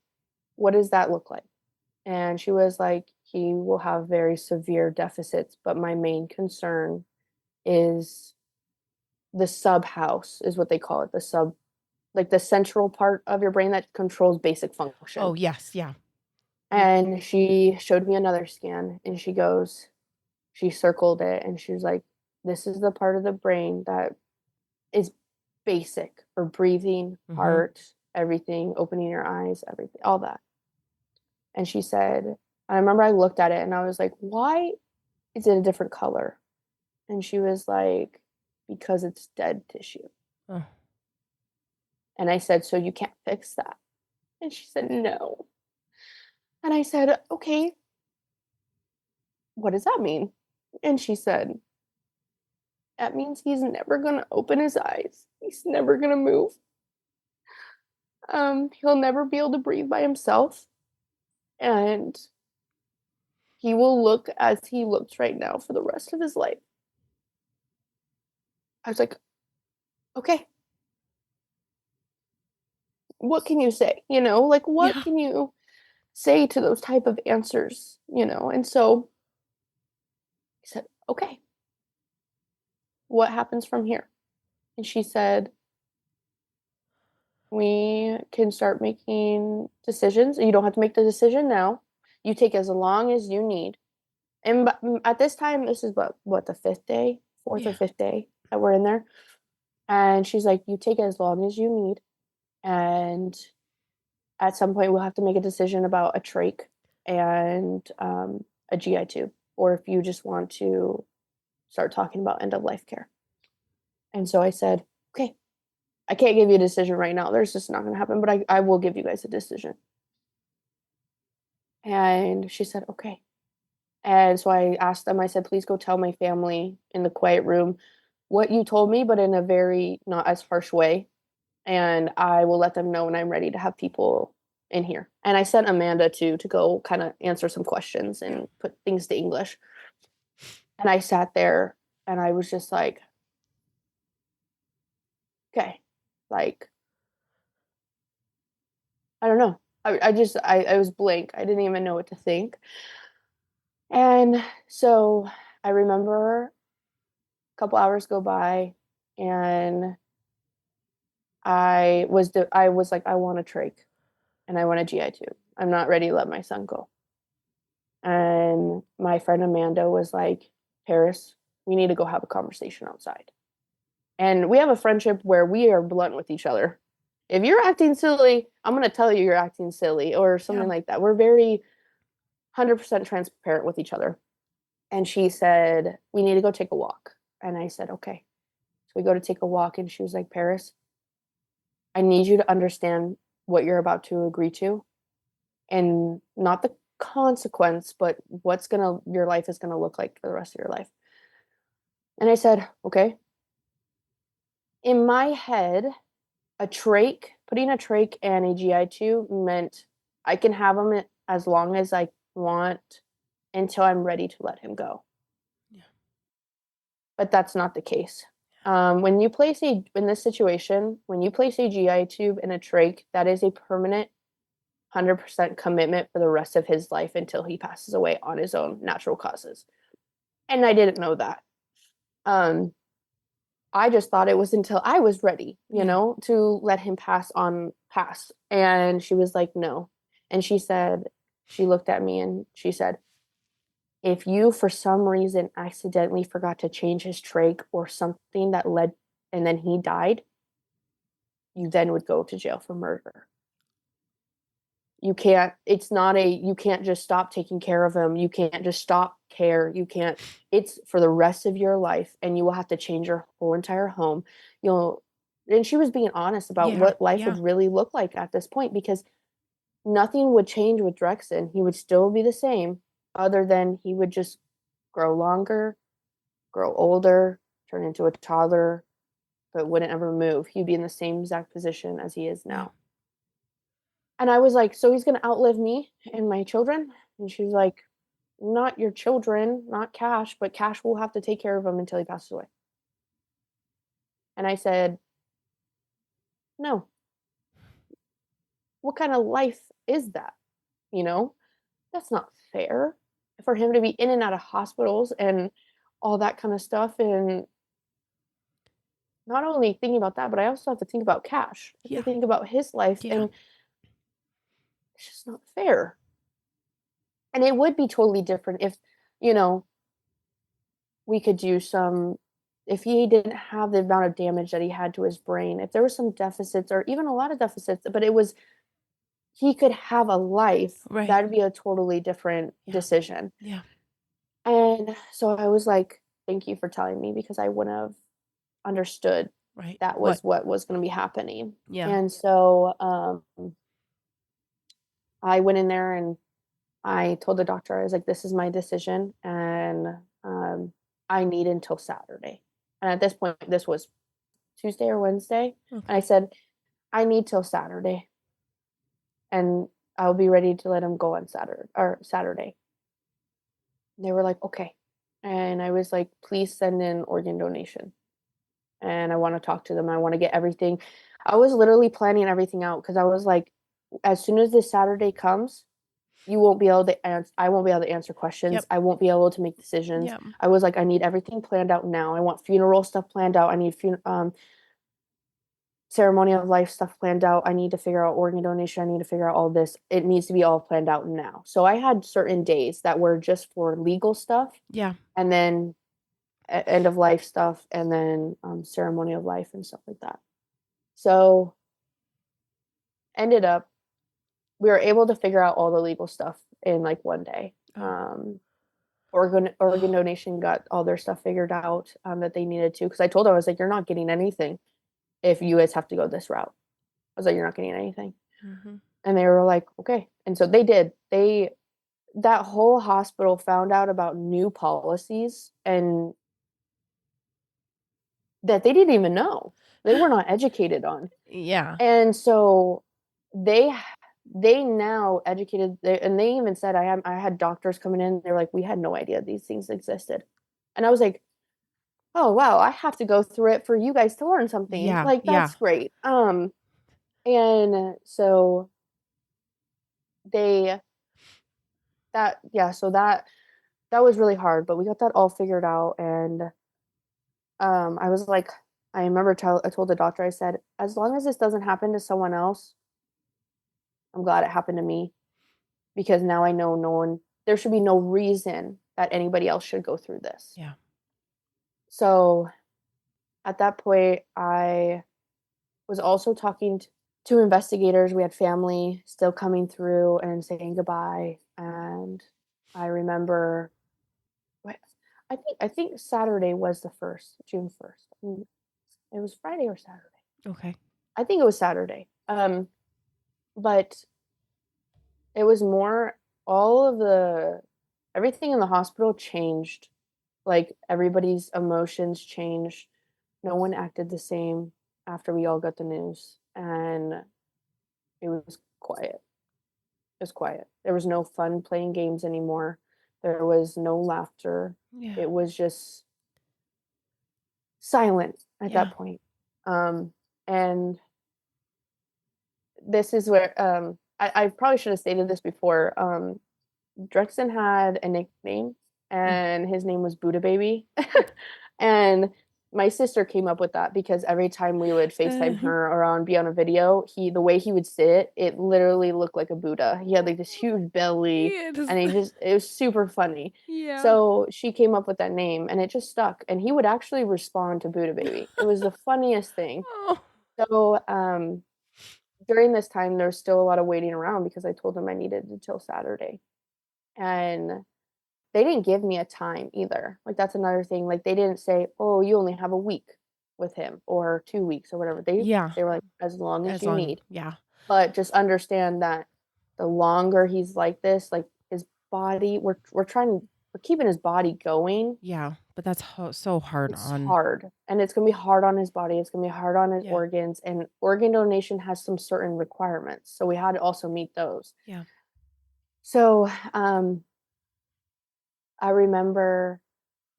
what does that look like? And she was like, he will have very severe deficits, but my main concern is the subhouse, is what they call it, like the central part of your brain that controls basic function. Oh, yes, yeah. And she showed me another scan, and she circled it, and she was like, this is the part of the brain that is basic for breathing, heart, everything, opening your eyes, everything, all that. And she said, I remember I looked at it and I was like, why is it a different color? And she was like, because it's dead tissue. Oh. And I said, so you can't fix that? And she said, no. And I said, okay, what does that mean? And she said, that means he's never going to open his eyes. He's never going to move. He'll never be able to breathe by himself. And he will look as he looks right now for the rest of his life. I was like, okay. What can you say? Like, what can you say to those type of answers? And so I said, okay, what happens from here? And she said, we can start making decisions. You don't have to make the decision now. You take as long as you need. And at this time, this is what the 5th day, 4th or 5th day that we're in there. And she's like, you take as long as you need. And at some point, we'll have to make a decision about a trach and a GI tube, or if you just want to start talking about end of life care. And so I said, okay, I can't give you a decision right now. There's just not going to happen, but I will give you guys a decision. And she said, okay. And so I asked them, I said, please go tell my family in the quiet room what you told me, but in a very not as harsh way. And I will let them know when I'm ready to have people in here. And I sent Amanda to go kind of answer some questions and put things to English. And I sat there and I was just like, okay, like, I don't know. I was blank. I didn't even know what to think. And so I remember a couple hours go by, and I was like, I want a trach and I want a GI tube. I'm not ready to let my son go. And my friend Amanda was like, Paris, we need to go have a conversation outside. And we have a friendship where we are blunt with each other. If you're acting silly, I'm going to tell you you're acting silly or something like that. We're very 100% transparent with each other. And she said, we need to go take a walk. And I said, okay. So we go to take a walk, and she was like, Paris, I need you to understand what you're about to agree to, and not the consequence, but your life is gonna look like for the rest of your life. And I said, okay. In my head, a trach putting a trach and a GI tube meant I can have him as long as I want until I'm ready to let him go. Yeah. But that's not the case. When you place in this situation, when you place a GI tube in a trach, that is a permanent 100% commitment for the rest of his life until he passes away on his own natural causes. And I didn't know that. I just thought it was until I was ready, you know, to let him pass. And she was like, no. And she looked at me and she said, if you, for some reason, accidentally forgot to change his trach or something that led, and then he died, you then would go to jail for murder. You can't just stop taking care of him. You can't just stop care. It's for the rest of your life, and you will have to change your whole entire home. And she was being honest about what life would really look like at this point, because nothing would change with Drexton. He would still be the same, other than he would just grow longer, grow older, turn into a toddler, but wouldn't ever move. He'd be in the same exact position as he is now. And I was like, so he's going to outlive me and my children? And she was like, not your children, not Cash, but Cash will have to take care of him until he passes away. And I said, no. What kind of life is that? That's not fair for him to be in and out of hospitals and all that kind of stuff. And not only thinking about that, but I also have to think about Cash. I have to think about his life. And it's just not fair. And it would be totally different if, we could do if he didn't have the amount of damage that he had to his brain, if there were some deficits or even a lot of deficits, but he could have a life, that'd be a totally different decision. Yeah. And so I was like, thank you for telling me, because I wouldn't have understood that was what was going to be happening. Yeah. And so I went in there and I told the doctor, I was like, this is my decision, and I need until Saturday. And at this point, this was Tuesday or Wednesday. Okay. And I said, I need till Saturday. And I'll be ready to let him go on Saturday. And they were like, okay. And I was like, please send in organ donation. And I want to talk to them. I want to get everything. I was literally planning everything out, because I was like, as soon as this Saturday comes, you won't be able to answer. I won't be able to answer questions. Yep. I won't be able to make decisions. Yep. I was like, I need everything planned out now. I want funeral stuff planned out. I need ceremony of life stuff planned out. I need to figure out organ donation. I need to figure out all this. It needs to be all planned out now. So I had certain days that were just for legal stuff. Yeah. And then end of life stuff, and then ceremony of life and stuff like that. So ended up, we were able to figure out all the legal stuff in like one day. Organ donation got all their stuff figured out that they needed to, because I told them, I was like, you're not getting anything if you guys have to go this route. I was like, you're not getting anything. Mm-hmm. And they were like, okay. And so they did. That whole hospital found out about new policies and that they didn't even know. They were not educated on. Yeah. And so they now educated, and they even said, I had doctors coming in, they're like, we had no idea these things existed. And I was like, oh wow, I have to go through it for you guys to learn something. Yeah, like, that's great. And so that was really hard, but we got that all figured out. And I was like, I remember I told the doctor, I said, as long as this doesn't happen to someone else, I'm glad it happened to me, because now I know there should be no reason that anybody else should go through this. Yeah. So at that point, I was also talking to investigators. We had family still coming through and saying goodbye. And I remember, I think Saturday was the 1st, June 1st. It was Friday or Saturday. Okay. I think it was Saturday. But it was more, everything in the hospital changed. Like, everybody's emotions changed. No one acted the same after we all got the news. And it was quiet. It was quiet. There was no fun playing games anymore. There was no laughter. Yeah. It was just silent at Yeah. that point. And this is where I probably should have stated this before. Drexton had a nickname, and his name was Buddha Baby. And my sister came up with that because every time we would FaceTime her or be on a video, the way he would sit, it literally looked like a Buddha. He had like this huge belly, and it was super funny. Yeah. So she came up with that name, and it just stuck. And he would actually respond to Buddha Baby. It was the funniest thing. Oh. So during this time, there was still a lot of waiting around because I told him I needed until Saturday. And they didn't give me a time either. Like, that's another thing. Like, they didn't say, "Oh, you only have a week with him or 2 weeks," or whatever. They were like, "As long as you need." Yeah. But just understand that the longer he's like this, like, his body, we're keeping his body going. Yeah, but that's so hard It's hard, and it's gonna be hard on his body. It's gonna be hard on his organs, and organ donation has some certain requirements, so we had to also meet those. Yeah. So, I remember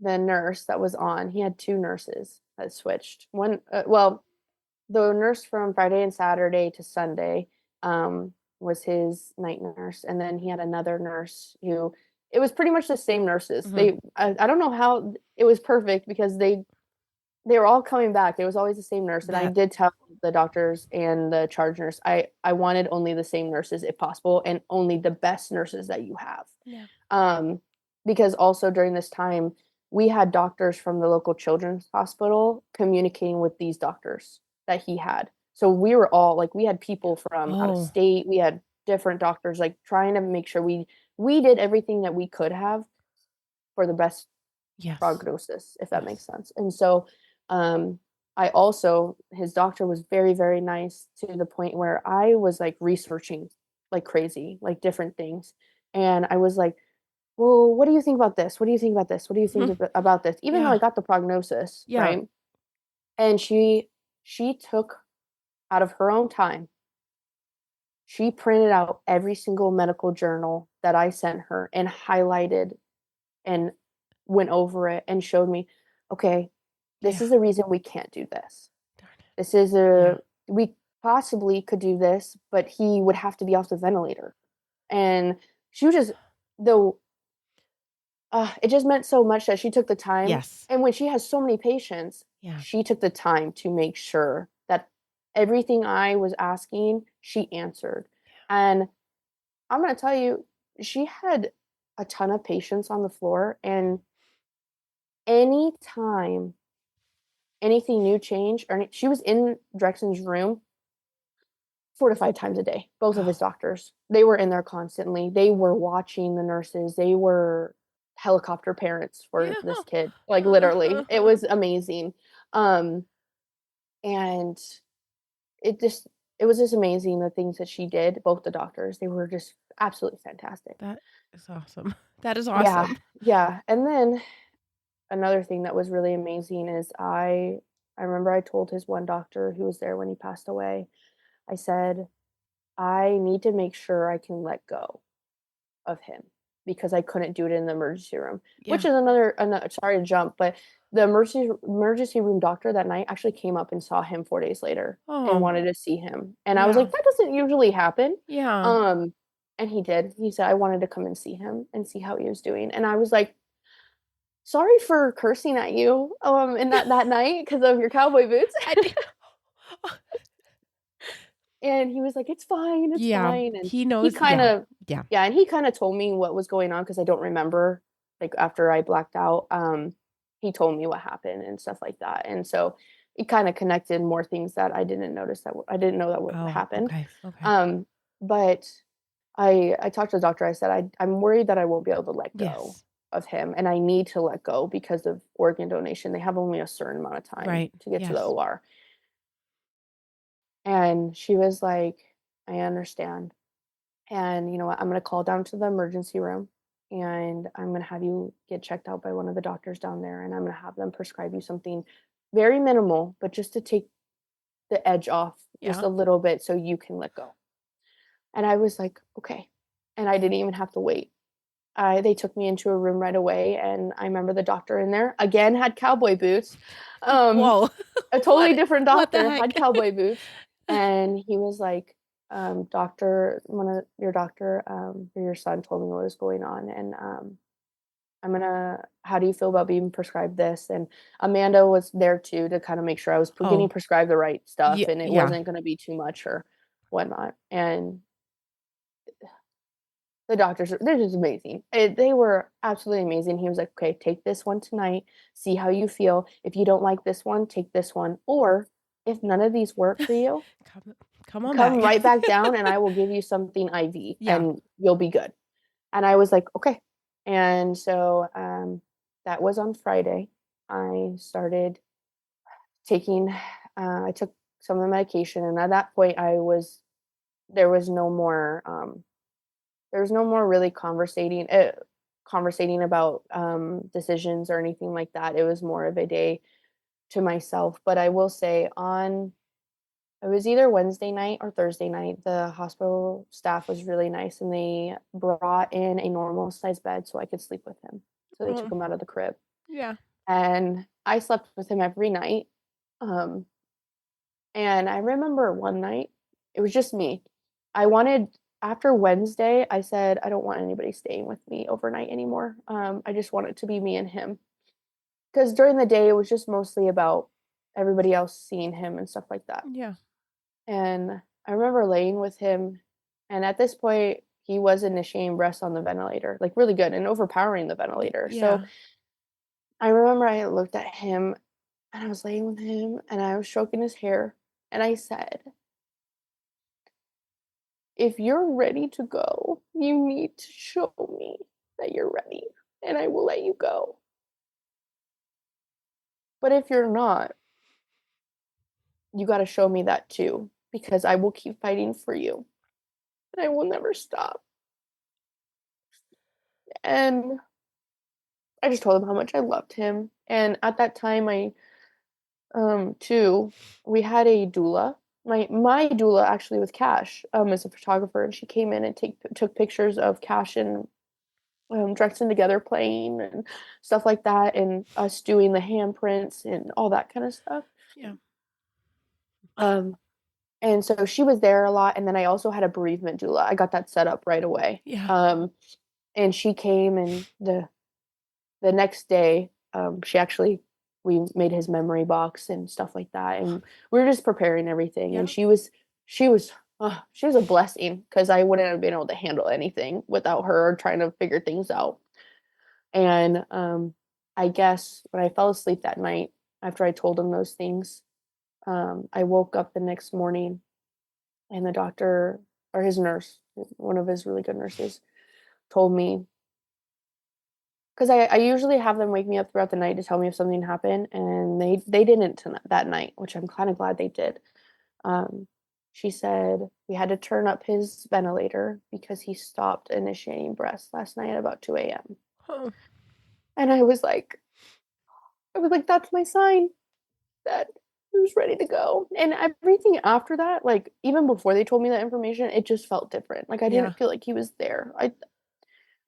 the nurse that was on. He had 2 nurses that switched. One, the nurse from Friday and Saturday to Sunday, was his night nurse, and then he had another nurse who it was pretty much the same nurses. I don't know how it was perfect because they were all coming back. It was always the same nurse, and I did tell the doctors and the charge nurse, I wanted only the same nurses if possible, and only the best nurses that you have. Yeah. Because also during this time, we had doctors from the local children's hospital communicating with these doctors that he had. So we were all like, we had people from out of state. We had different doctors, like trying to make sure we did everything that we could have for the best prognosis, if that makes sense. And so, his doctor was very, very nice to the point where I was like researching like crazy, like different things. And I was like, well, what do you think about this? What do you think about this? What do you think about this? Even though I got the prognosis, right? And she took out of her own time, she printed out every single medical journal that I sent her and highlighted and went over it and showed me, okay, this is the reason we can't do this. This is we possibly could do this, but he would have to be off the ventilator. And she was just, though, it just meant so much that she took the time. Yes. And when she has so many patients, she took the time to make sure that everything I was asking, she answered. And I'm going to tell you, she had a ton of patients on the floor, and anytime anything new changed, or she was in Drexton's room 4 to 5 times a day, both of his doctors. They were in there constantly. They were watching the nurses. They were helicopter parents for this kid. Like, literally. It was amazing. And it was just amazing, the things that she did, both the doctors. They were just absolutely fantastic. That is awesome. That is awesome. Yeah. And then another thing that was really amazing is I remember I told his one doctor who was there when he passed away, I said, I need to make sure I can let go of him because I couldn't do it in the emergency room, which is another, sorry to jump, but the emergency room doctor that night actually came up and saw him 4 days later and wanted to see him. And I was like, that doesn't usually happen. And he did. He said, I wanted to come and see him and see how he was doing. And I was like, sorry for cursing at you in that night because of your cowboy boots. And he was like, it's fine, it's fine. And he knows. And he kind of told me what was going on because I don't remember, like, after I blacked out, he told me what happened and stuff like that. And so it kind of connected more things that I didn't notice, that I didn't know that what happened. Okay. But I talked to the doctor. I said, I'm worried that I won't be able to let go of him, and I need to let go because of organ donation. They have only a certain amount of time to get to the OR. And she was like, I understand. And you know what? I'm going to call down to the emergency room, and I'm going to have you get checked out by one of the doctors down there. And I'm going to have them prescribe you something very minimal, but just to take the edge off just a little bit so you can let go. And I was like, okay. And I didn't even have to wait. They took me into a room right away, and I remember the doctor in there again had cowboy boots. Whoa. A totally different What the doctor heck? had cowboy boots, and he was like, doctor, one of your doctor, your son told me what was going on, and how do you feel about being prescribed this? And Amanda was there too to kind of make sure I was getting prescribed the right stuff and it wasn't going to be too much or whatnot. And the doctors, they're just amazing. They were absolutely amazing. He was like, okay, take this one tonight, see how you feel. If you don't like this one, take this one. Or if none of these work for you, come on come back. right back down and I will give you something IV Yeah. and you'll be good. And I was like, okay. And so that was on Friday. I started taking, I took some of the medication. And at that point, there was no more, really conversating about decisions or anything like that. It was more of a day to myself. But I will say it was either Wednesday night or Thursday night. The hospital staff was really nice and they brought in a normal size bed so I could sleep with him. So they took him out of the crib. Yeah. And I slept with him every night. And I remember one night, it was just me. After Wednesday, I said, I don't want anybody staying with me overnight anymore. I just want it to be me and him. Because during the day, it was just mostly about everybody else seeing him and stuff like that. Yeah. And I remember laying with him, and at this point, he was initiating breaths on the ventilator, like really good and overpowering the ventilator. Yeah. So I remember I looked at him and I was laying with him and I was stroking his hair and I said, if you're ready to go, you need to show me that you're ready and I will let you go. But if you're not, you got to show me that too, because I will keep fighting for you and I will never stop. And I just told him how much I loved him. And at that time, too, we had a doula. My doula actually was Cash, as a photographer, and she came in and took pictures of Cash and Drexton together playing and stuff like that, and us doing the handprints and all that kind of stuff. Yeah. And so she was there a lot, and then I also had a bereavement doula. I got that set up right away. Yeah. And she came, and the next day, we made his memory box and stuff like that, and we were just preparing everything. And she was a blessing because I wouldn't have been able to handle anything without her trying to figure things out. And I guess when I fell asleep that night after I told him those things, I woke up the next morning, and the doctor or his nurse, one of his really good nurses, told me. Because I usually have them wake me up throughout the night to tell me if something happened, and they didn't that night, which I'm kind of glad they did. She said we had to turn up his ventilator because he stopped initiating breaths last night at about 2 a.m. Oh. And I was like, that's my sign that he was ready to go. And everything after that, like even before they told me that information, it just felt different. Like I didn't feel like he was there.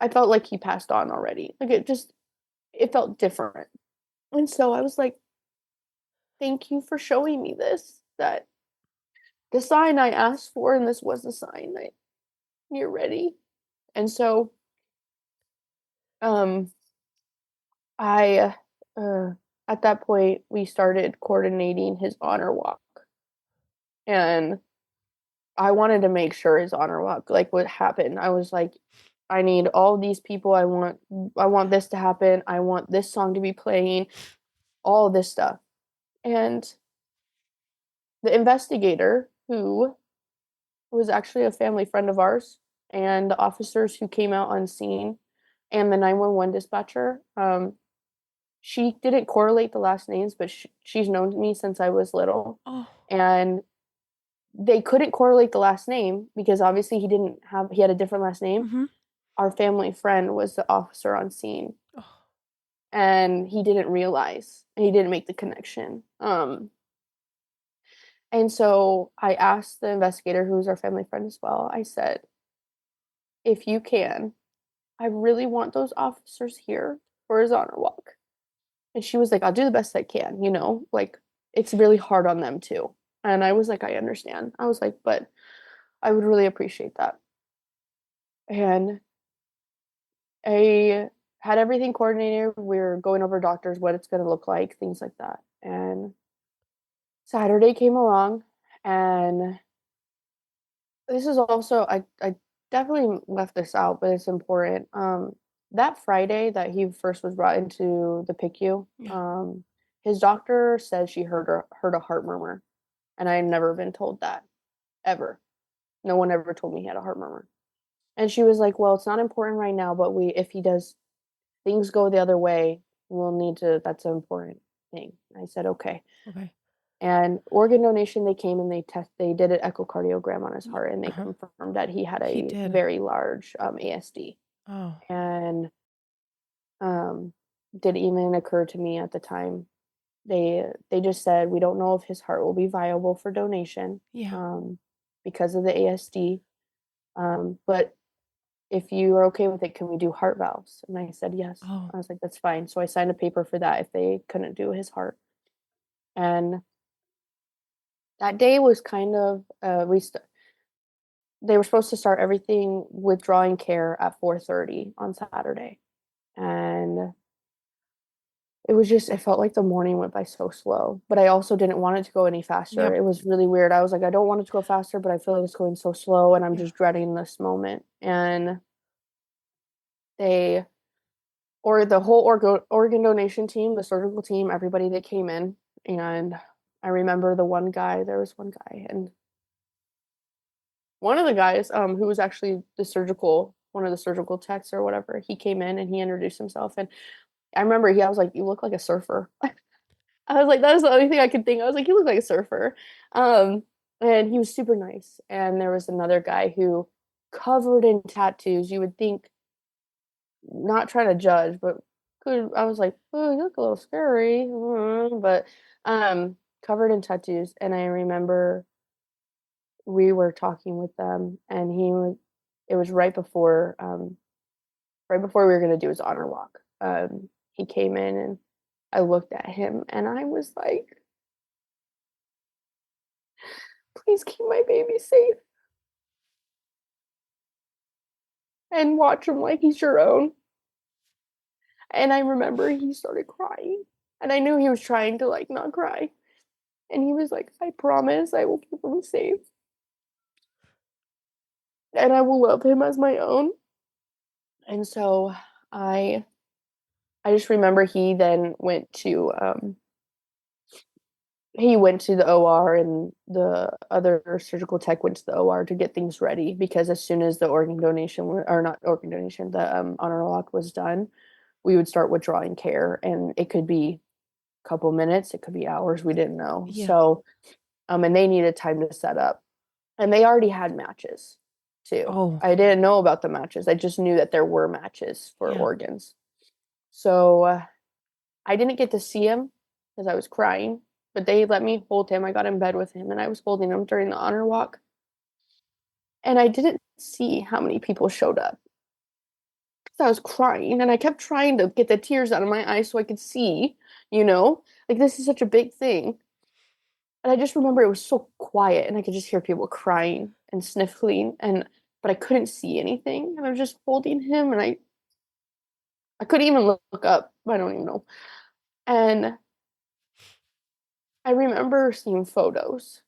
I felt like he passed on already. Like it felt different. And so I was like, thank you for showing me this, that the sign I asked for, and this was the sign that you're ready. And so, um, I, at that point, we started coordinating his honor walk. And I wanted to make sure his honor walk, like, would happen. I was like, I need all these people. I want this to happen. I want this song to be playing, all this stuff. And the investigator, who was actually a family friend of ours, and the officers who came out on scene, and the 911 dispatcher, she didn't correlate the last names, but she's known me since I was little. Oh. And they couldn't correlate the last name because obviously he had a different last name. Mm-hmm. Our family friend was the officer on scene. Oh. And he didn't realize, and he didn't make the connection. And so I asked the investigator, who's our family friend as well, I said, if you can, I really want those officers here for his honor walk. And she was like, I'll do the best I can, like it's really hard on them too. And I was like, I understand. I was like, but I would really appreciate that. And I had everything coordinated. We were going over doctors, what it's going to look like, things like that. And Saturday came along, and this is also, I definitely left this out, but it's important. That Friday that he first was brought into the PICU, his doctor said she heard a heart murmur, and I had never been told that ever. No one ever told me he had a heart murmur. And she was like, "Well, it's not important right now, but if he does things go the other way, we'll need to. That's an important thing." I said, "Okay." Okay. And organ donation, they came and they did an echocardiogram on his heart, and they confirmed that he had a very large ASD. Oh. And didn't even occur to me at the time. They just said, we don't know if his heart will be viable for donation. Because of the ASD. But if you are okay with it, can we do heart valves? And I said yes. Oh. I was like, that's fine. So I signed a paper for that if they couldn't do his heart. And that day was kind of they were supposed to start everything withdrawing care at 4:30 on Saturday. And it felt like the morning went by so slow, but I also didn't want it to go any faster. It was really weird. I was like, I don't want it to go faster, but I feel like it's going so slow, and I'm just dreading this moment. And the whole organ donation team, the surgical team, everybody that came in, and I remember there was one guy, and one of the guys, who was actually one of the surgical techs or whatever, he came in and he introduced himself, and I remember I was like, "You look like a surfer." I was like, that was the only thing I could think. I was like, "You look like a surfer." And he was super nice. And there was another guy who covered in tattoos. You would think, not trying to judge, but I was like, "Oh, you look a little scary," but covered in tattoos. And I remember we were talking with them, and it was right before we were gonna do his honor walk. He came in, and I looked at him, and I was like, "Please keep my baby safe and watch him like he's your own." And I remember he started crying, and I knew he was trying to like not cry. And he was like, "I promise I will keep him safe, and I will love him as my own." And so I just remember he went to the OR, and the other surgical tech went to the OR to get things ready, because as soon as the organ donation, or not organ donation, the honor walk was done, we would start withdrawing care, and it could be a couple minutes, it could be hours, we didn't know. So and they needed time to set up, and they already had matches too. I didn't know about the matches. I just knew that there were matches for organs. So I didn't get to see him because I was crying, but they let me hold him. I got in bed with him, and I was holding him during the honor walk. And I didn't see how many people showed up, because I was crying, and I kept trying to get the tears out of my eyes so I could see, like this is such a big thing. And I just remember it was so quiet, and I could just hear people crying and sniffling, but I couldn't see anything. And I was just holding him, and I couldn't even look up. I don't even know. And I remember seeing photos,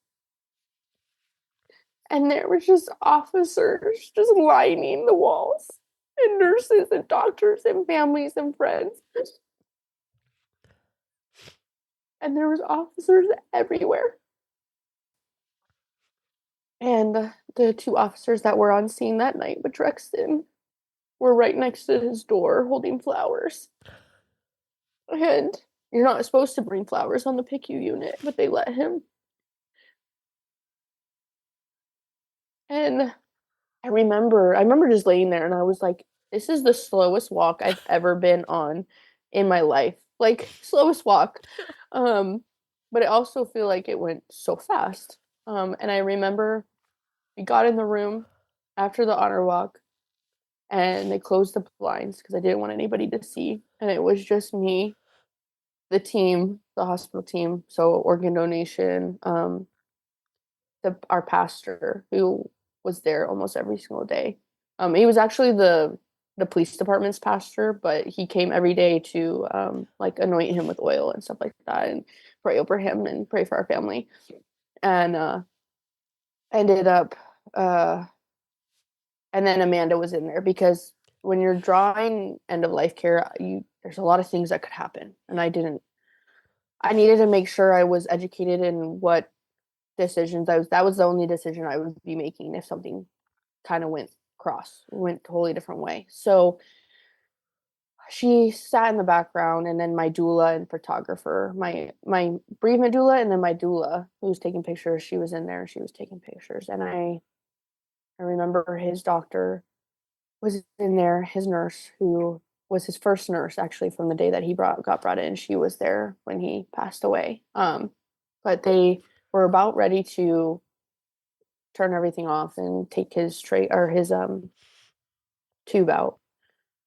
and there were just officers just lining the walls, and nurses and doctors and families and friends. And there was officers everywhere. And the two officers that were on scene that night with Drexton were right next to his door holding flowers. And you're not supposed to bring flowers on the PICU unit, but they let him. And I remember just laying there, and I was like, this is the slowest walk I've ever been on in my life. Like, slowest walk. but I also feel like it went so fast. And I remember we got in the room after the honor walk and they closed the blinds because I didn't want anybody to see. And it was just me, the team, the hospital team, so organ donation, our pastor who was there almost every single day. He was actually the police department's pastor, but he came every day to like anoint him with oil and stuff like that, and pray over him and pray for our family. And ended up, uh, and then Amanda was in there because when you're drawing end of life care, there's a lot of things that could happen, and I didn't. I needed to make sure I was educated in what decisions that was the only decision I would be making if something kind of went a totally different way. So she sat in the background, and then my doula and photographer, my bereavement doula, and then my doula who was taking pictures, she was in there, she was taking pictures. And I remember his doctor was in there, his nurse, who was his first nurse actually from the day that he got brought in. She was there when he passed away. But they were about ready to turn everything off and take his tray or his tube out.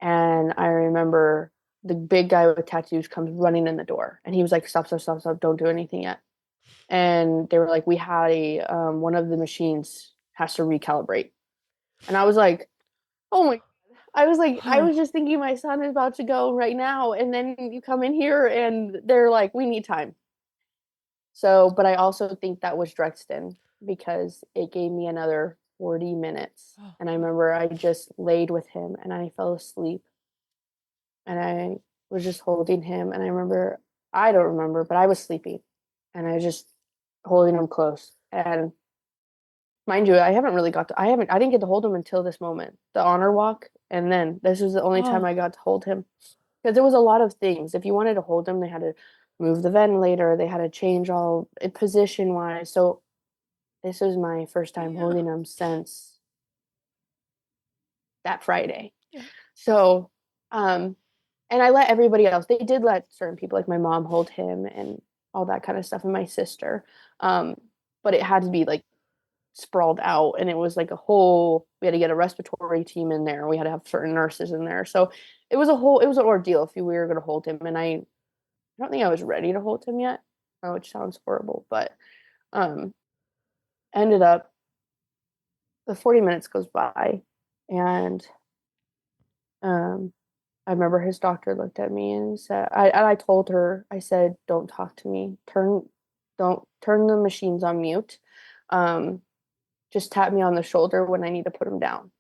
And I remember the big guy with tattoos comes running in the door, and he was like, "Stop, stop, stop, stop! Don't do anything yet." And they were like, "We had a one of the machines has to recalibrate," and I was like, "Oh my." I was just thinking my son is about to go right now, and then you come in here and they're like, we need time. So, but I also think that was Drexton because it gave me another 40 minutes. And I remember I just laid with him and I fell asleep and I was just holding him. And I don't remember, but I was sleeping and I was just holding him close. And mind you, I didn't get to hold him until this moment, the honor walk. And then this was the only time I got to hold him because there was a lot of things. If you wanted to hold him, they had to move the ventilator, they had to change all position wise. So this was my first time holding him since that Friday. Yeah. So, and I let everybody else, they did let certain people like my mom hold him and all that kind of stuff and my sister. But it had to be like sprawled out and it was like we had to get a respiratory team in there. We had to have certain nurses in there. So it was an ordeal if we were going to hold him. And I don't think I was ready to hold him yet, which sounds horrible, but um, ended up the 40 minutes goes by and I remember his doctor looked at me and said, I told her, I said, don't talk to me. Don't turn the machines on mute. Um, just tap me on the shoulder when I need to put him down.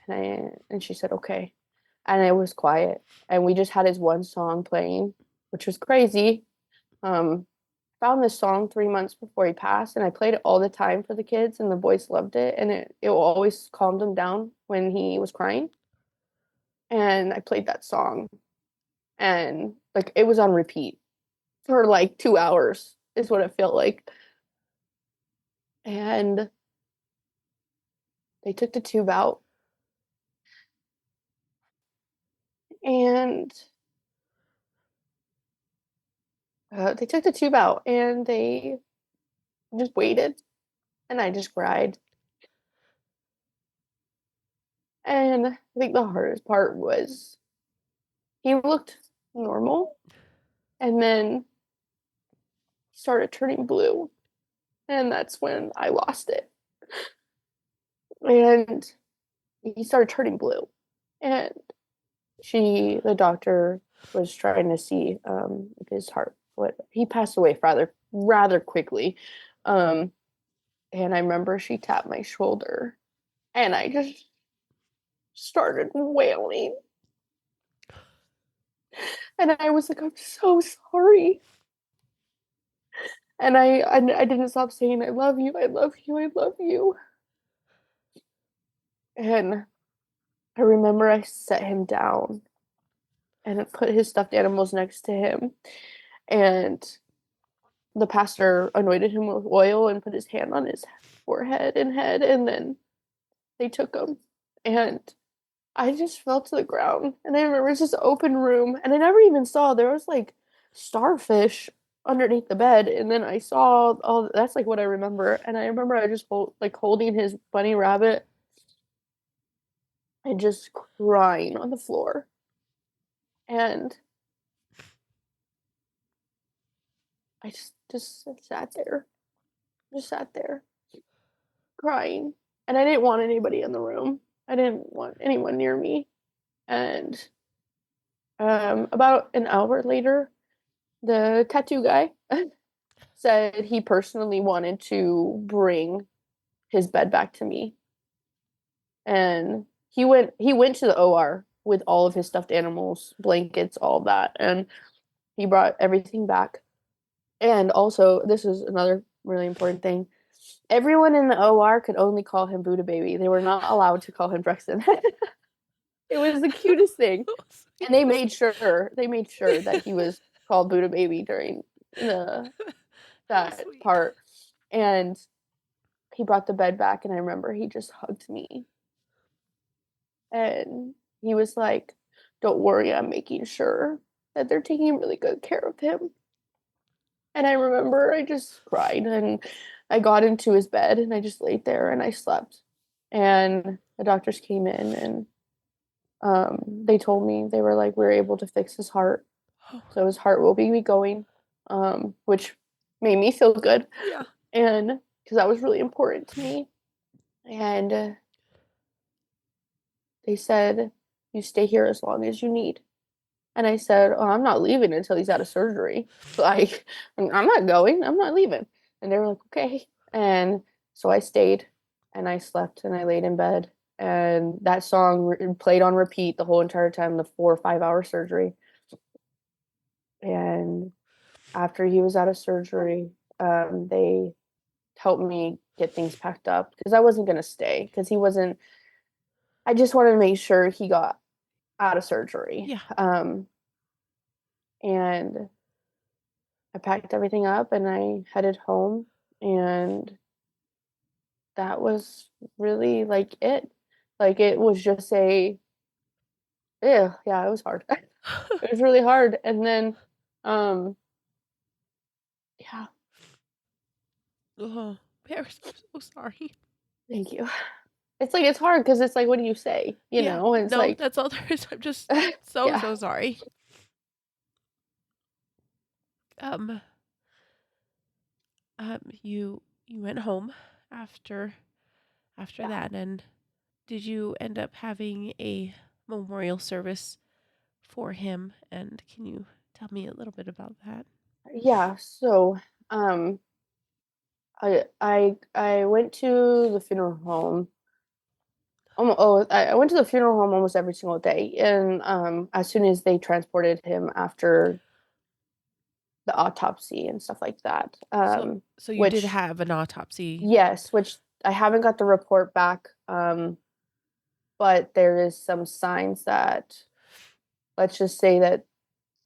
And she said, okay. And it was quiet. And we just had his one song playing, which was crazy. Found this song 3 months before he passed, and I played it all the time for the kids, and the boys loved it. And it always calmed him down when he was crying. And I played that song, and like it was on repeat for like 2 hours, is what it felt like. And they took the tube out, and they just waited, and I just cried. And I think the hardest part was he looked normal, and then started turning blue. And that's when I lost it. And he started turning blue. And the doctor was trying to see his heart. He passed away rather quickly. And I remember she tapped my shoulder and I just started wailing. And I was like, I'm so sorry. And I didn't stop saying, I love you, I love you, I love you. And I remember I set him down and put his stuffed animals next to him. And the pastor anointed him with oil and put his hand on his forehead and head. And then they took him. And I just fell to the ground. And I remember it's this open room. And I never even saw, there was like starfish underneath the bed, and then I saw all that's like what I remember. And I remember I just holding his bunny rabbit and just crying on the floor. And I just sat there. Just sat there crying. And I didn't want anybody in the room. I didn't want anyone near me. And about an hour later, the tattoo guy said he personally wanted to bring his bed back to me. And he went to the OR with all of his stuffed animals, blankets, all of that, and he brought everything back. And also, this is another really important thing. Everyone in the OR could only call him Buddha Baby. They were not allowed to call him Drexton. It was the cutest thing. And they made sure that he was called Buddha Baby during that part. And he brought the bed back, and I remember he just hugged me. And he was like, "Don't worry, I'm making sure that they're taking really good care of him." And I remember I just cried, and I got into his bed and I just laid there and I slept. And the doctors came in, and they told me, they were like, "We're able to fix his heart. So his heart will be going," which made me feel good. Yeah. And because that was really important to me. And they said, "You stay here as long as you need." And I said, "Oh, I'm not leaving until he's out of surgery. Like, I'm not going. I'm not leaving." And they were like, "Okay." And so I stayed, and I slept, and I laid in bed. And that song played on repeat the whole entire time, the 4 or 5 hour surgery. And after he was out of surgery, they helped me get things packed up because I wasn't going to stay because he wasn't, I just wanted to make sure he got out of surgery. Yeah. And I packed everything up and I headed home, and that was really like it. Like it was just yeah, it was hard. It was really hard. And then, yeah. Oh, I'm so sorry. Thank you. It's like, it's hard because it's like, what do you say? You know, and it's no, like, that's all there is. I'm just yeah. so sorry. Um, you went home after that, and did you end up having a memorial service for him? And can you tell me a little bit about that? Yeah. So, I went to the funeral home. I went to the funeral home almost every single day, and as soon as they transported him after the autopsy and stuff like that, So you did which, have an autopsy. yes, which I haven't got the report back, but there is some signs that, let's just say that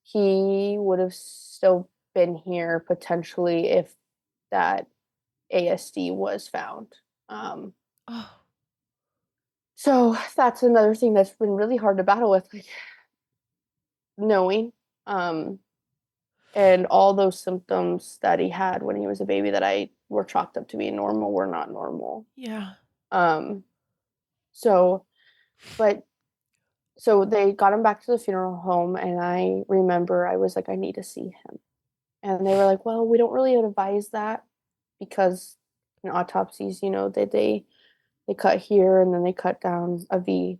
he would have still been here potentially if that ASD was found. Oh, So that's another thing that's been really hard to battle with, like knowing, and all those symptoms that he had when he was a baby that I were chalked up to be normal were not normal. yeah. Um, so, but so they got him back to the funeral home, and I remember I was like, "I need to see him." And they were like, "Well, we don't really advise that because in autopsies, they cut here and then they cut down a V."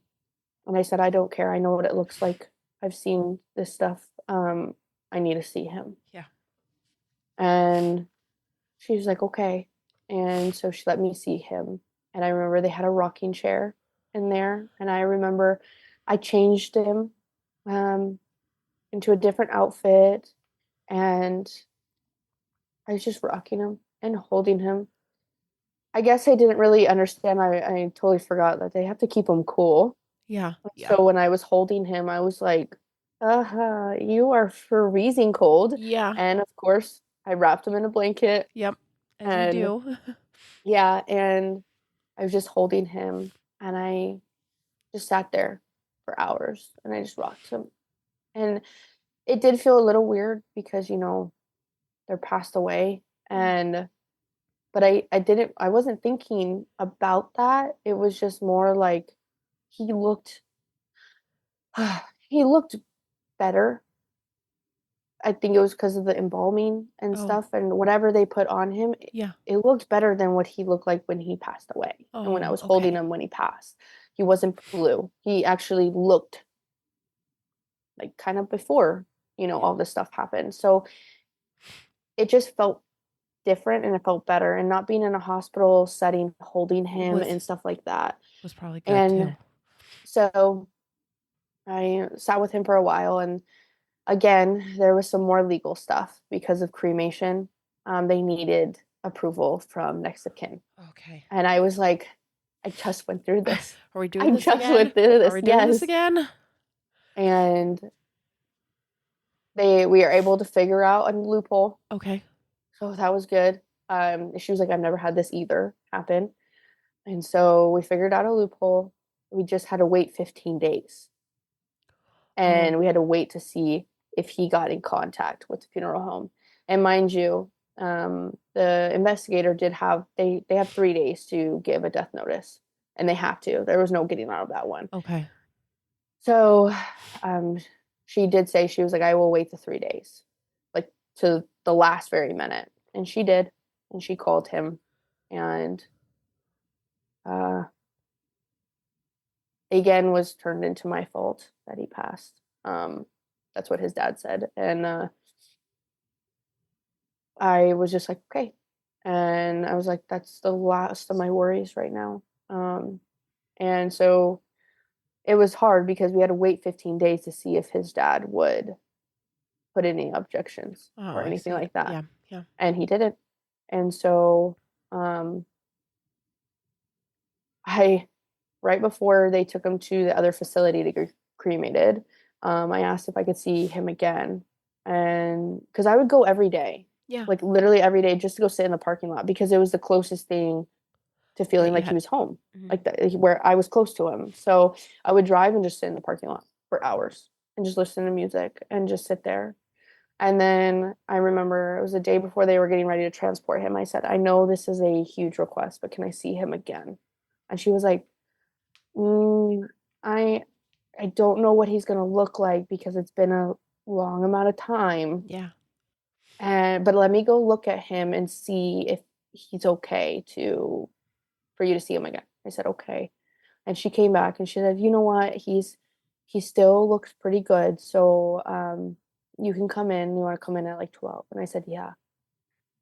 And I said, "I don't care. I know what it looks like. I've seen this stuff. I need to see him." Yeah. And she was like, "Okay." And so she let me see him. And I remember they had a rocking chair in there. And I remember I changed him um, into a different outfit. And I was just rocking him and holding him. I guess I didn't really understand. I totally forgot that they have to keep him cool. Yeah. So when I was holding him, I was like, you are freezing cold." Yeah. And of course, I wrapped him in a blanket. Yep. As you And do. yeah, and I was just holding him, and I just sat there for hours and I just rocked him. And it did feel a little weird because, they're passed away. But I wasn't thinking about that. It was just more like he looked he looked better. I think it was because of the embalming and stuff and whatever they put on him. It looked better than what he looked like when he passed away. And when I was holding him when he passed, he wasn't blue. He actually looked like kind of before, all this stuff happened. So it just felt different and it felt better. And not being in a hospital setting, holding him and stuff like that was probably good too. So I sat with him for a while, and again, there was some more legal stuff because of cremation. They needed approval from next of kin. Okay. And I was like, I just went through this. Are we doing this again? I just went through this. Are we doing this again? And we are able to figure out a loophole. Okay. So that was good. She was like, I've never had this either happen. And so we figured out a loophole. We just had to wait 15 days. And we had to wait to see if he got in contact with the funeral home. And mind you, the investigator did have, they have 3 days to give a death notice, and they have to. There was no getting out of that one. Okay. So she did say, she was like, I will wait the 3 days, like to the last very minute. And she did. And she called him, and again was turned into my fault that he passed. That's what his dad said. And I was just like, okay. And I was like, that's the last of my worries right now. And so it was hard because we had to wait 15 days to see if his dad would put any objections or anything like that. Yeah, yeah. And he didn't. And so right before they took him to the other facility to get cremated, I asked if I could see him again. And because I would go every day. Yeah. Like literally every day just to go sit in the parking lot because it was the closest thing to feeling like he was home. Mm-hmm. Like that, where I was close to him. So I would drive and just sit in the parking lot for hours and just listen to music and just sit there. And then I remember it was the day before they were getting ready to transport him. I said, I know this is a huge request, but can I see him again? And she was like, I don't know what he's gonna look like because it's been a long amount of time. Yeah. But let me go look at him and see if he's okay for you to see him again. I said, okay. And she came back and she said, you know what? He still looks pretty good. So you can come in. You want to come in at like 12? And I said, yeah.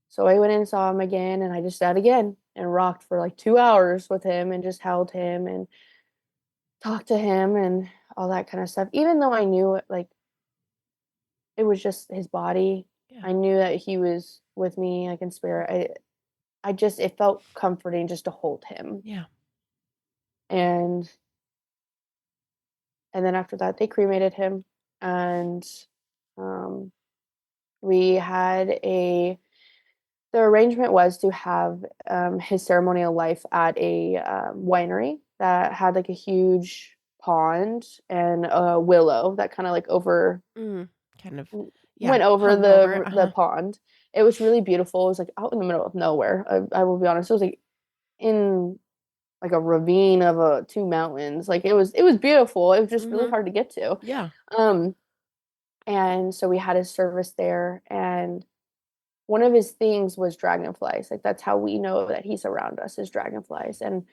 So I went in and saw him again, and I just sat again and rocked for like 2 hours with him and just held him and talked to him and all that kind of stuff. Even though I knew like it was just his body. Yeah. I knew that he was with me, like in spirit. It felt comforting just to hold him. Yeah. And then after that, they cremated him, and we had the arrangement was to have his ceremonial life at a winery that had like a huge pond and a willow that kind of like went over the pond. It was really beautiful. It was like out in the middle of nowhere. I will be honest. It was like in like a ravine of 2 mountains. Like it was beautiful. It was just really hard to get to. Yeah. And so we had his service there, and one of his things was dragonflies. Like that's how we know that he's around us is dragonflies. And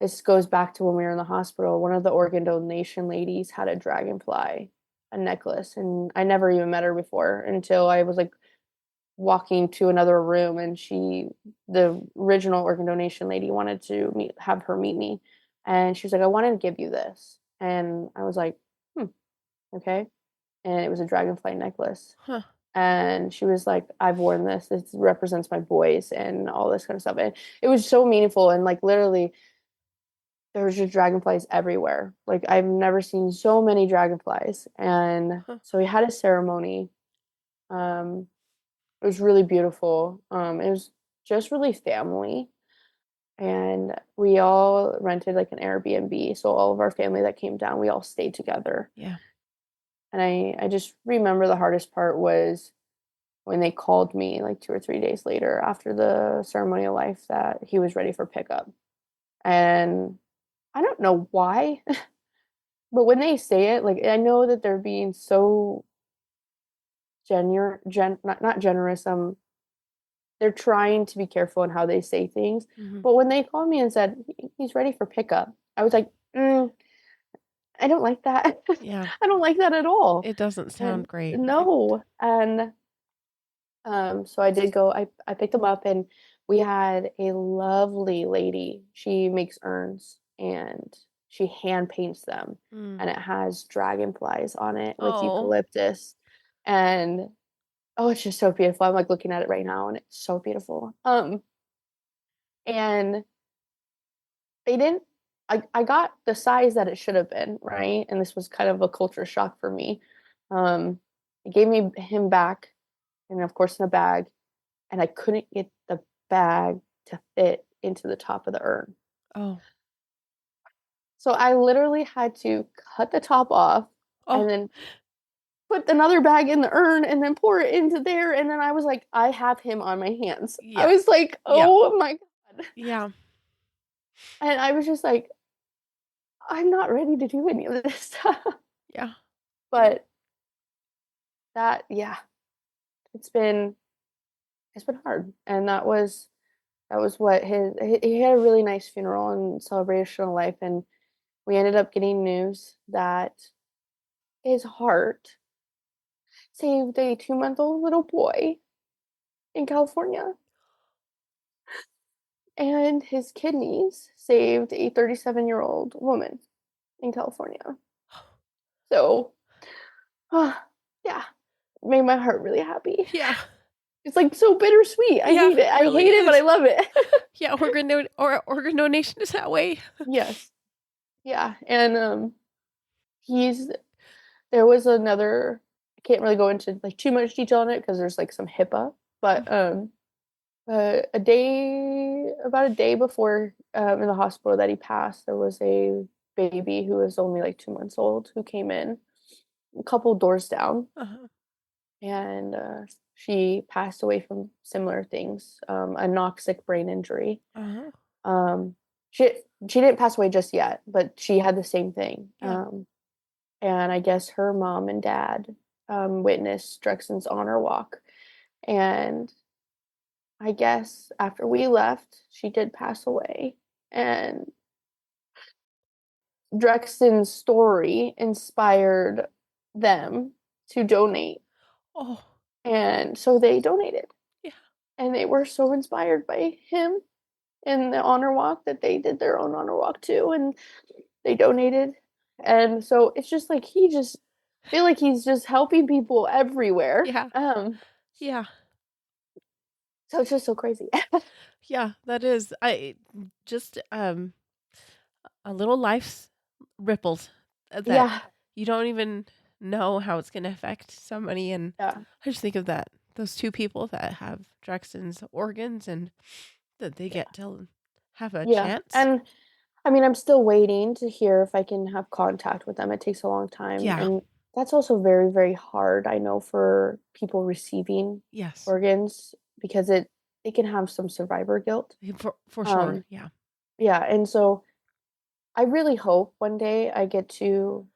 this goes back to when we were in the hospital. One of the organ donation ladies had a dragonfly, a necklace, and I never even met her before until I was like walking to another room, and the original organ donation lady wanted to have her meet me, and she was like, I wanted to give you this. And I was like, okay. And it was a dragonfly necklace. Huh. And she was like, I've worn this. This represents my boys and all this kind of stuff. And it was so meaningful. And like literally there was just dragonflies everywhere. Like I've never seen so many dragonflies. And so we had a ceremony. It was really beautiful. It was just really family. And we all rented like an Airbnb. So all of our family that came down, we all stayed together. Yeah. And I just remember the hardest part was when they called me like 2 or 3 days later after the ceremony of life that he was ready for pickup. And I don't know why, but when they say it, like, I know that they're being so not generous, they're trying to be careful in how they say things. Mm-hmm. But when they called me and said, "He's ready for pickup," I was like, I don't like that. Yeah. I don't like that at all. It doesn't sound And great. no. And so I did go, I picked them up, and we had a lovely lady. She makes urns and she hand paints them, Mm. and it has dragonflies on it with Oh. eucalyptus. And oh, it's just so beautiful. I'm like looking at it right now and it's so beautiful. And they didn't I got the size that it should have been, right? And this was kind of a culture shock for me. They gave me him back, and of course in a bag, and I couldn't get the bag to fit into the top of the urn. Oh. So I literally had to cut the top off Oh. and then put another bag in the urn and then pour it into there. And then I was like, I have him on my hands. I Yeah. was like, Yeah. oh my God. Yeah. And I was just like, I'm not ready to do any of this stuff. Yeah. But that, yeah, it's been hard. And that was what he had a really nice funeral and celebration of life. And we ended up getting news that his heart saved a 2-month-old little boy in California, and his kidneys saved a 37-year-old woman in California. So, yeah, made my heart really happy. Yeah. It's like so bittersweet. I hate it. I really hate it, but I love it. Yeah, organ donation is that way. Yes. Yeah. And he's there was another, I can't really go into like too much detail on it because there's like some HIPAA, but about a day before in the hospital that he passed, there was a baby who was only like 2 months old who came in a couple doors down, Uh-huh. and she passed away from similar things, a anoxic brain injury. Uh-huh. Um, she didn't pass away just yet, but she had the same thing. Yeah. And I guess her mom and dad witnessed Drexton's honor walk, and I guess after we left, she did pass away. And Drexton's story inspired them to donate. Oh. And so they donated. Yeah. And they were so inspired by him in the honor walk that they did their own honor walk too. And they donated. And so it's just like he just feel like he's just helping people everywhere. Yeah. Yeah. So it's just so crazy. Yeah, that is. I just a little life's rippled that Yeah. you don't even know how it's going to affect somebody. And Yeah. I just think of that, those two people that have Drexton's organs and that they get to have a Yeah. chance. And I mean, I'm still waiting to hear if I can have contact with them. It takes a long time. Yeah. And that's also very, very hard, I know, for people receiving Yes. organs, because it can have some survivor guilt. For sure. Yeah. Yeah. And so I really hope one day I get to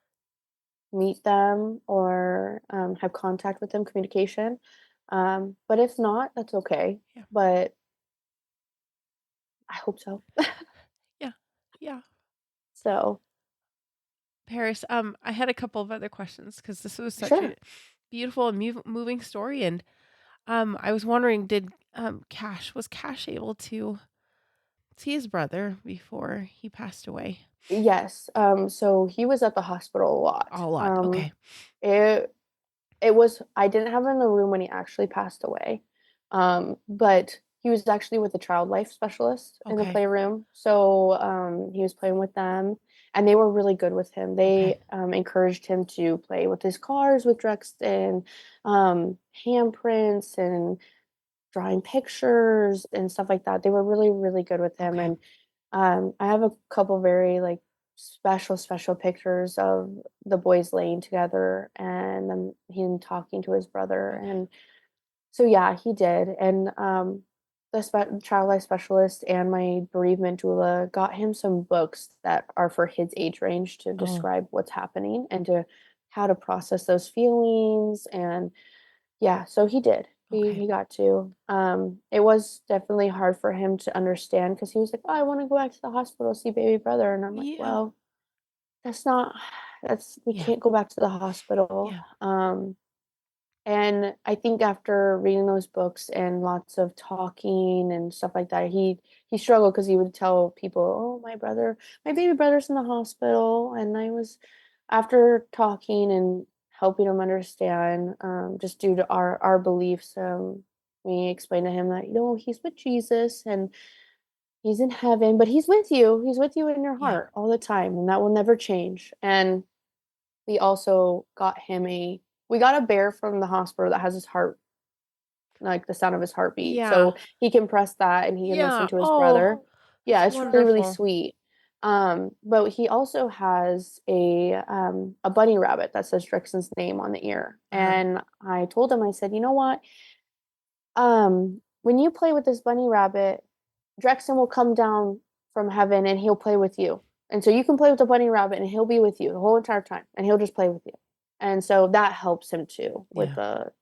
meet them or have contact with them, communication. But if not, that's okay. Yeah. But I hope so. Yeah. Yeah. So, Paris, I had a couple of other questions because this was such sure. a beautiful and moving story. And I was wondering, did was Cash able to see his brother before he passed away? Yes. So he was at the hospital a lot. A lot. Okay. It it was, I didn't have him in the room when he actually passed away. But he was actually with a child life specialist in the Okay. playroom. So he was playing with them, and they were really good with him. Okay. They encouraged him to play with his cars with Drexton, handprints and drawing pictures and stuff like that. They were really, really good with him. Okay. And I have a couple very like special pictures of the boys laying together and him talking to his brother. Okay. And So yeah, he did, and the child life specialist and my bereavement doula got him some books that are for his age range to Oh, describe what's happening and to how to process those feelings. And yeah, so he did. He okay. he got to. It was definitely hard for him to understand because he was like, "Oh, I want to go back to the hospital see baby brother," and I'm like, Yeah. "Well, that's not. That's we Yeah. can't go back to the hospital." Yeah. And I think after reading those books and lots of talking and stuff like that, he struggled because he would tell people, "Oh, my baby brother's in the hospital." And I was after talking and helping him understand, just due to our beliefs, we explained to him that, he's with Jesus and he's in heaven, but he's with you. He's with you in your Yeah. heart all the time, and that will never change. And we also got him a we got a bear from the hospital that has his heart, like the sound of his heartbeat. Yeah. So he can press that and he can listen Yeah. to his brother. Oh, Yeah, that's it's really, really wonderful. sweet. But he also has a bunny rabbit that says Drexton's name on the ear. Uh-huh. And I told him, I said, you know what? When you play with this bunny rabbit, Drexton will come down from heaven and he'll play with you. And so you can play with the bunny rabbit and he'll be with you the whole entire time and he'll just play with you. And so that helps him too with Yeah. the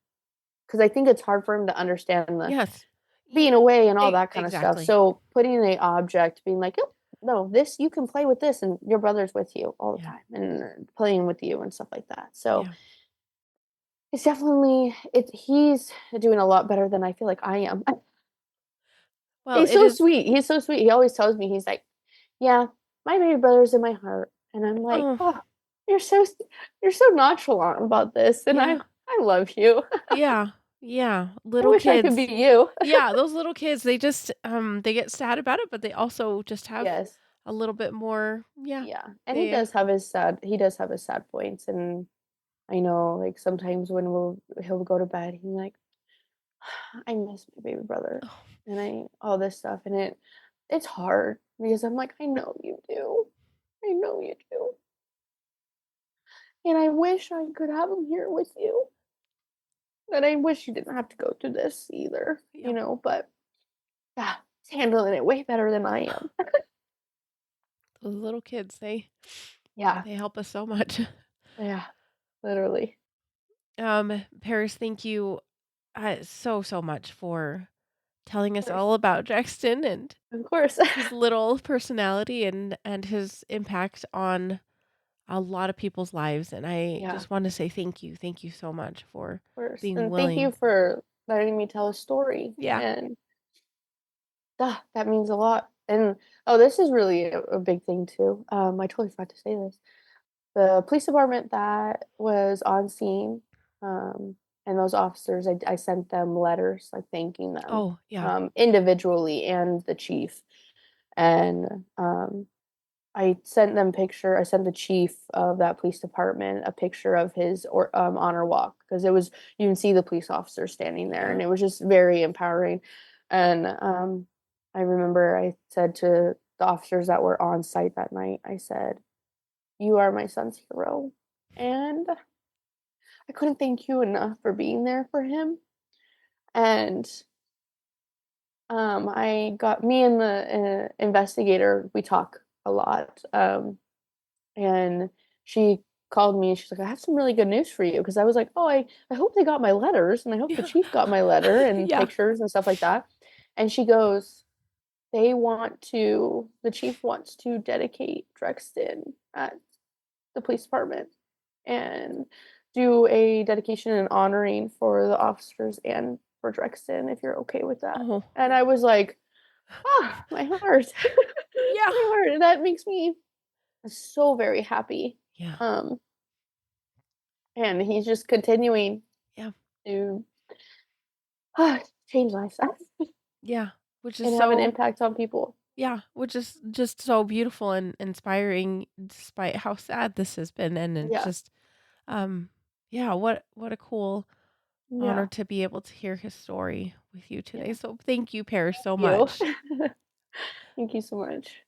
because I think it's hard for him to understand the Yes. being away and all that kind of stuff. Exactly. So putting a object, being like, oh no, this you can play with this, and your brother's with you all the Yeah. time and playing with you and stuff like that. So Yeah. it's definitely he's doing a lot better than I feel like I am. Well, He's it so is. sweet. He's so sweet. He always tells me, he's like, yeah, my baby brother's in my heart. And I'm like, Oh, oh, you're so nonchalant about this. And yeah. I love you. Yeah. Yeah. I Little wish I could be kids. you. Yeah, those little kids, they just they get sad about it, but they also just have Yes. a little bit more, yeah. Yeah. And They he does have his sad points. And I know, like, sometimes when he'll go to bed, he's like, I miss my baby brother. oh, And all this stuff. And it's hard because I'm like, I know you do. I know you do. And I wish I could have him here with you. And I wish you didn't have to go through this either, yeah. but yeah, he's handling it way better than I am. Those little kids, Yeah. they help us so much. Yeah. Literally. Paris, thank you so so much for telling Of us course. all about Drexton and Of course. his little personality and his impact on a lot of people's lives. And I Yeah. just want to say thank you. Thank you so much for Course. being And thank you willing. for letting me tell a story. Yeah. And that means a lot. And oh, this is really a big thing too. I totally forgot to say this. The police department that was on scene, and those officers, I sent them letters like thanking them, Oh, yeah. individually and the chief. And I sent the chief of that police department a picture of his honor walk because you can see the police officer standing there, Yeah. and it was just very empowering. And I remember I said to the officers that were on site that night, I said, "You are my son's hero," and I couldn't thank you enough for being there for him. And I got me and the investigator. We talk a lot. And she called me and she's like, I have some really good news for you. Because I was like, oh, I hope they got my letters and I hope the Yeah. chief got my letter and Yeah. pictures and stuff like that. And she goes, the chief wants to dedicate Drexton at the police department and do a dedication and honoring for the officers and for Drexton, if you're okay with that. Oh, And I was like, my heart. yeah. My heart. That makes me so very happy. Yeah. Um, and he's just continuing Yeah. to change lives Yeah. Which is and have an so, impact on people. yeah, which is just so beautiful and inspiring despite how sad this has been. And it's Yeah. just, um, yeah, what a cool honor Yeah. to be able to hear his story with you today. Yeah. So thank you, Paris, so You. much. Thank you so much.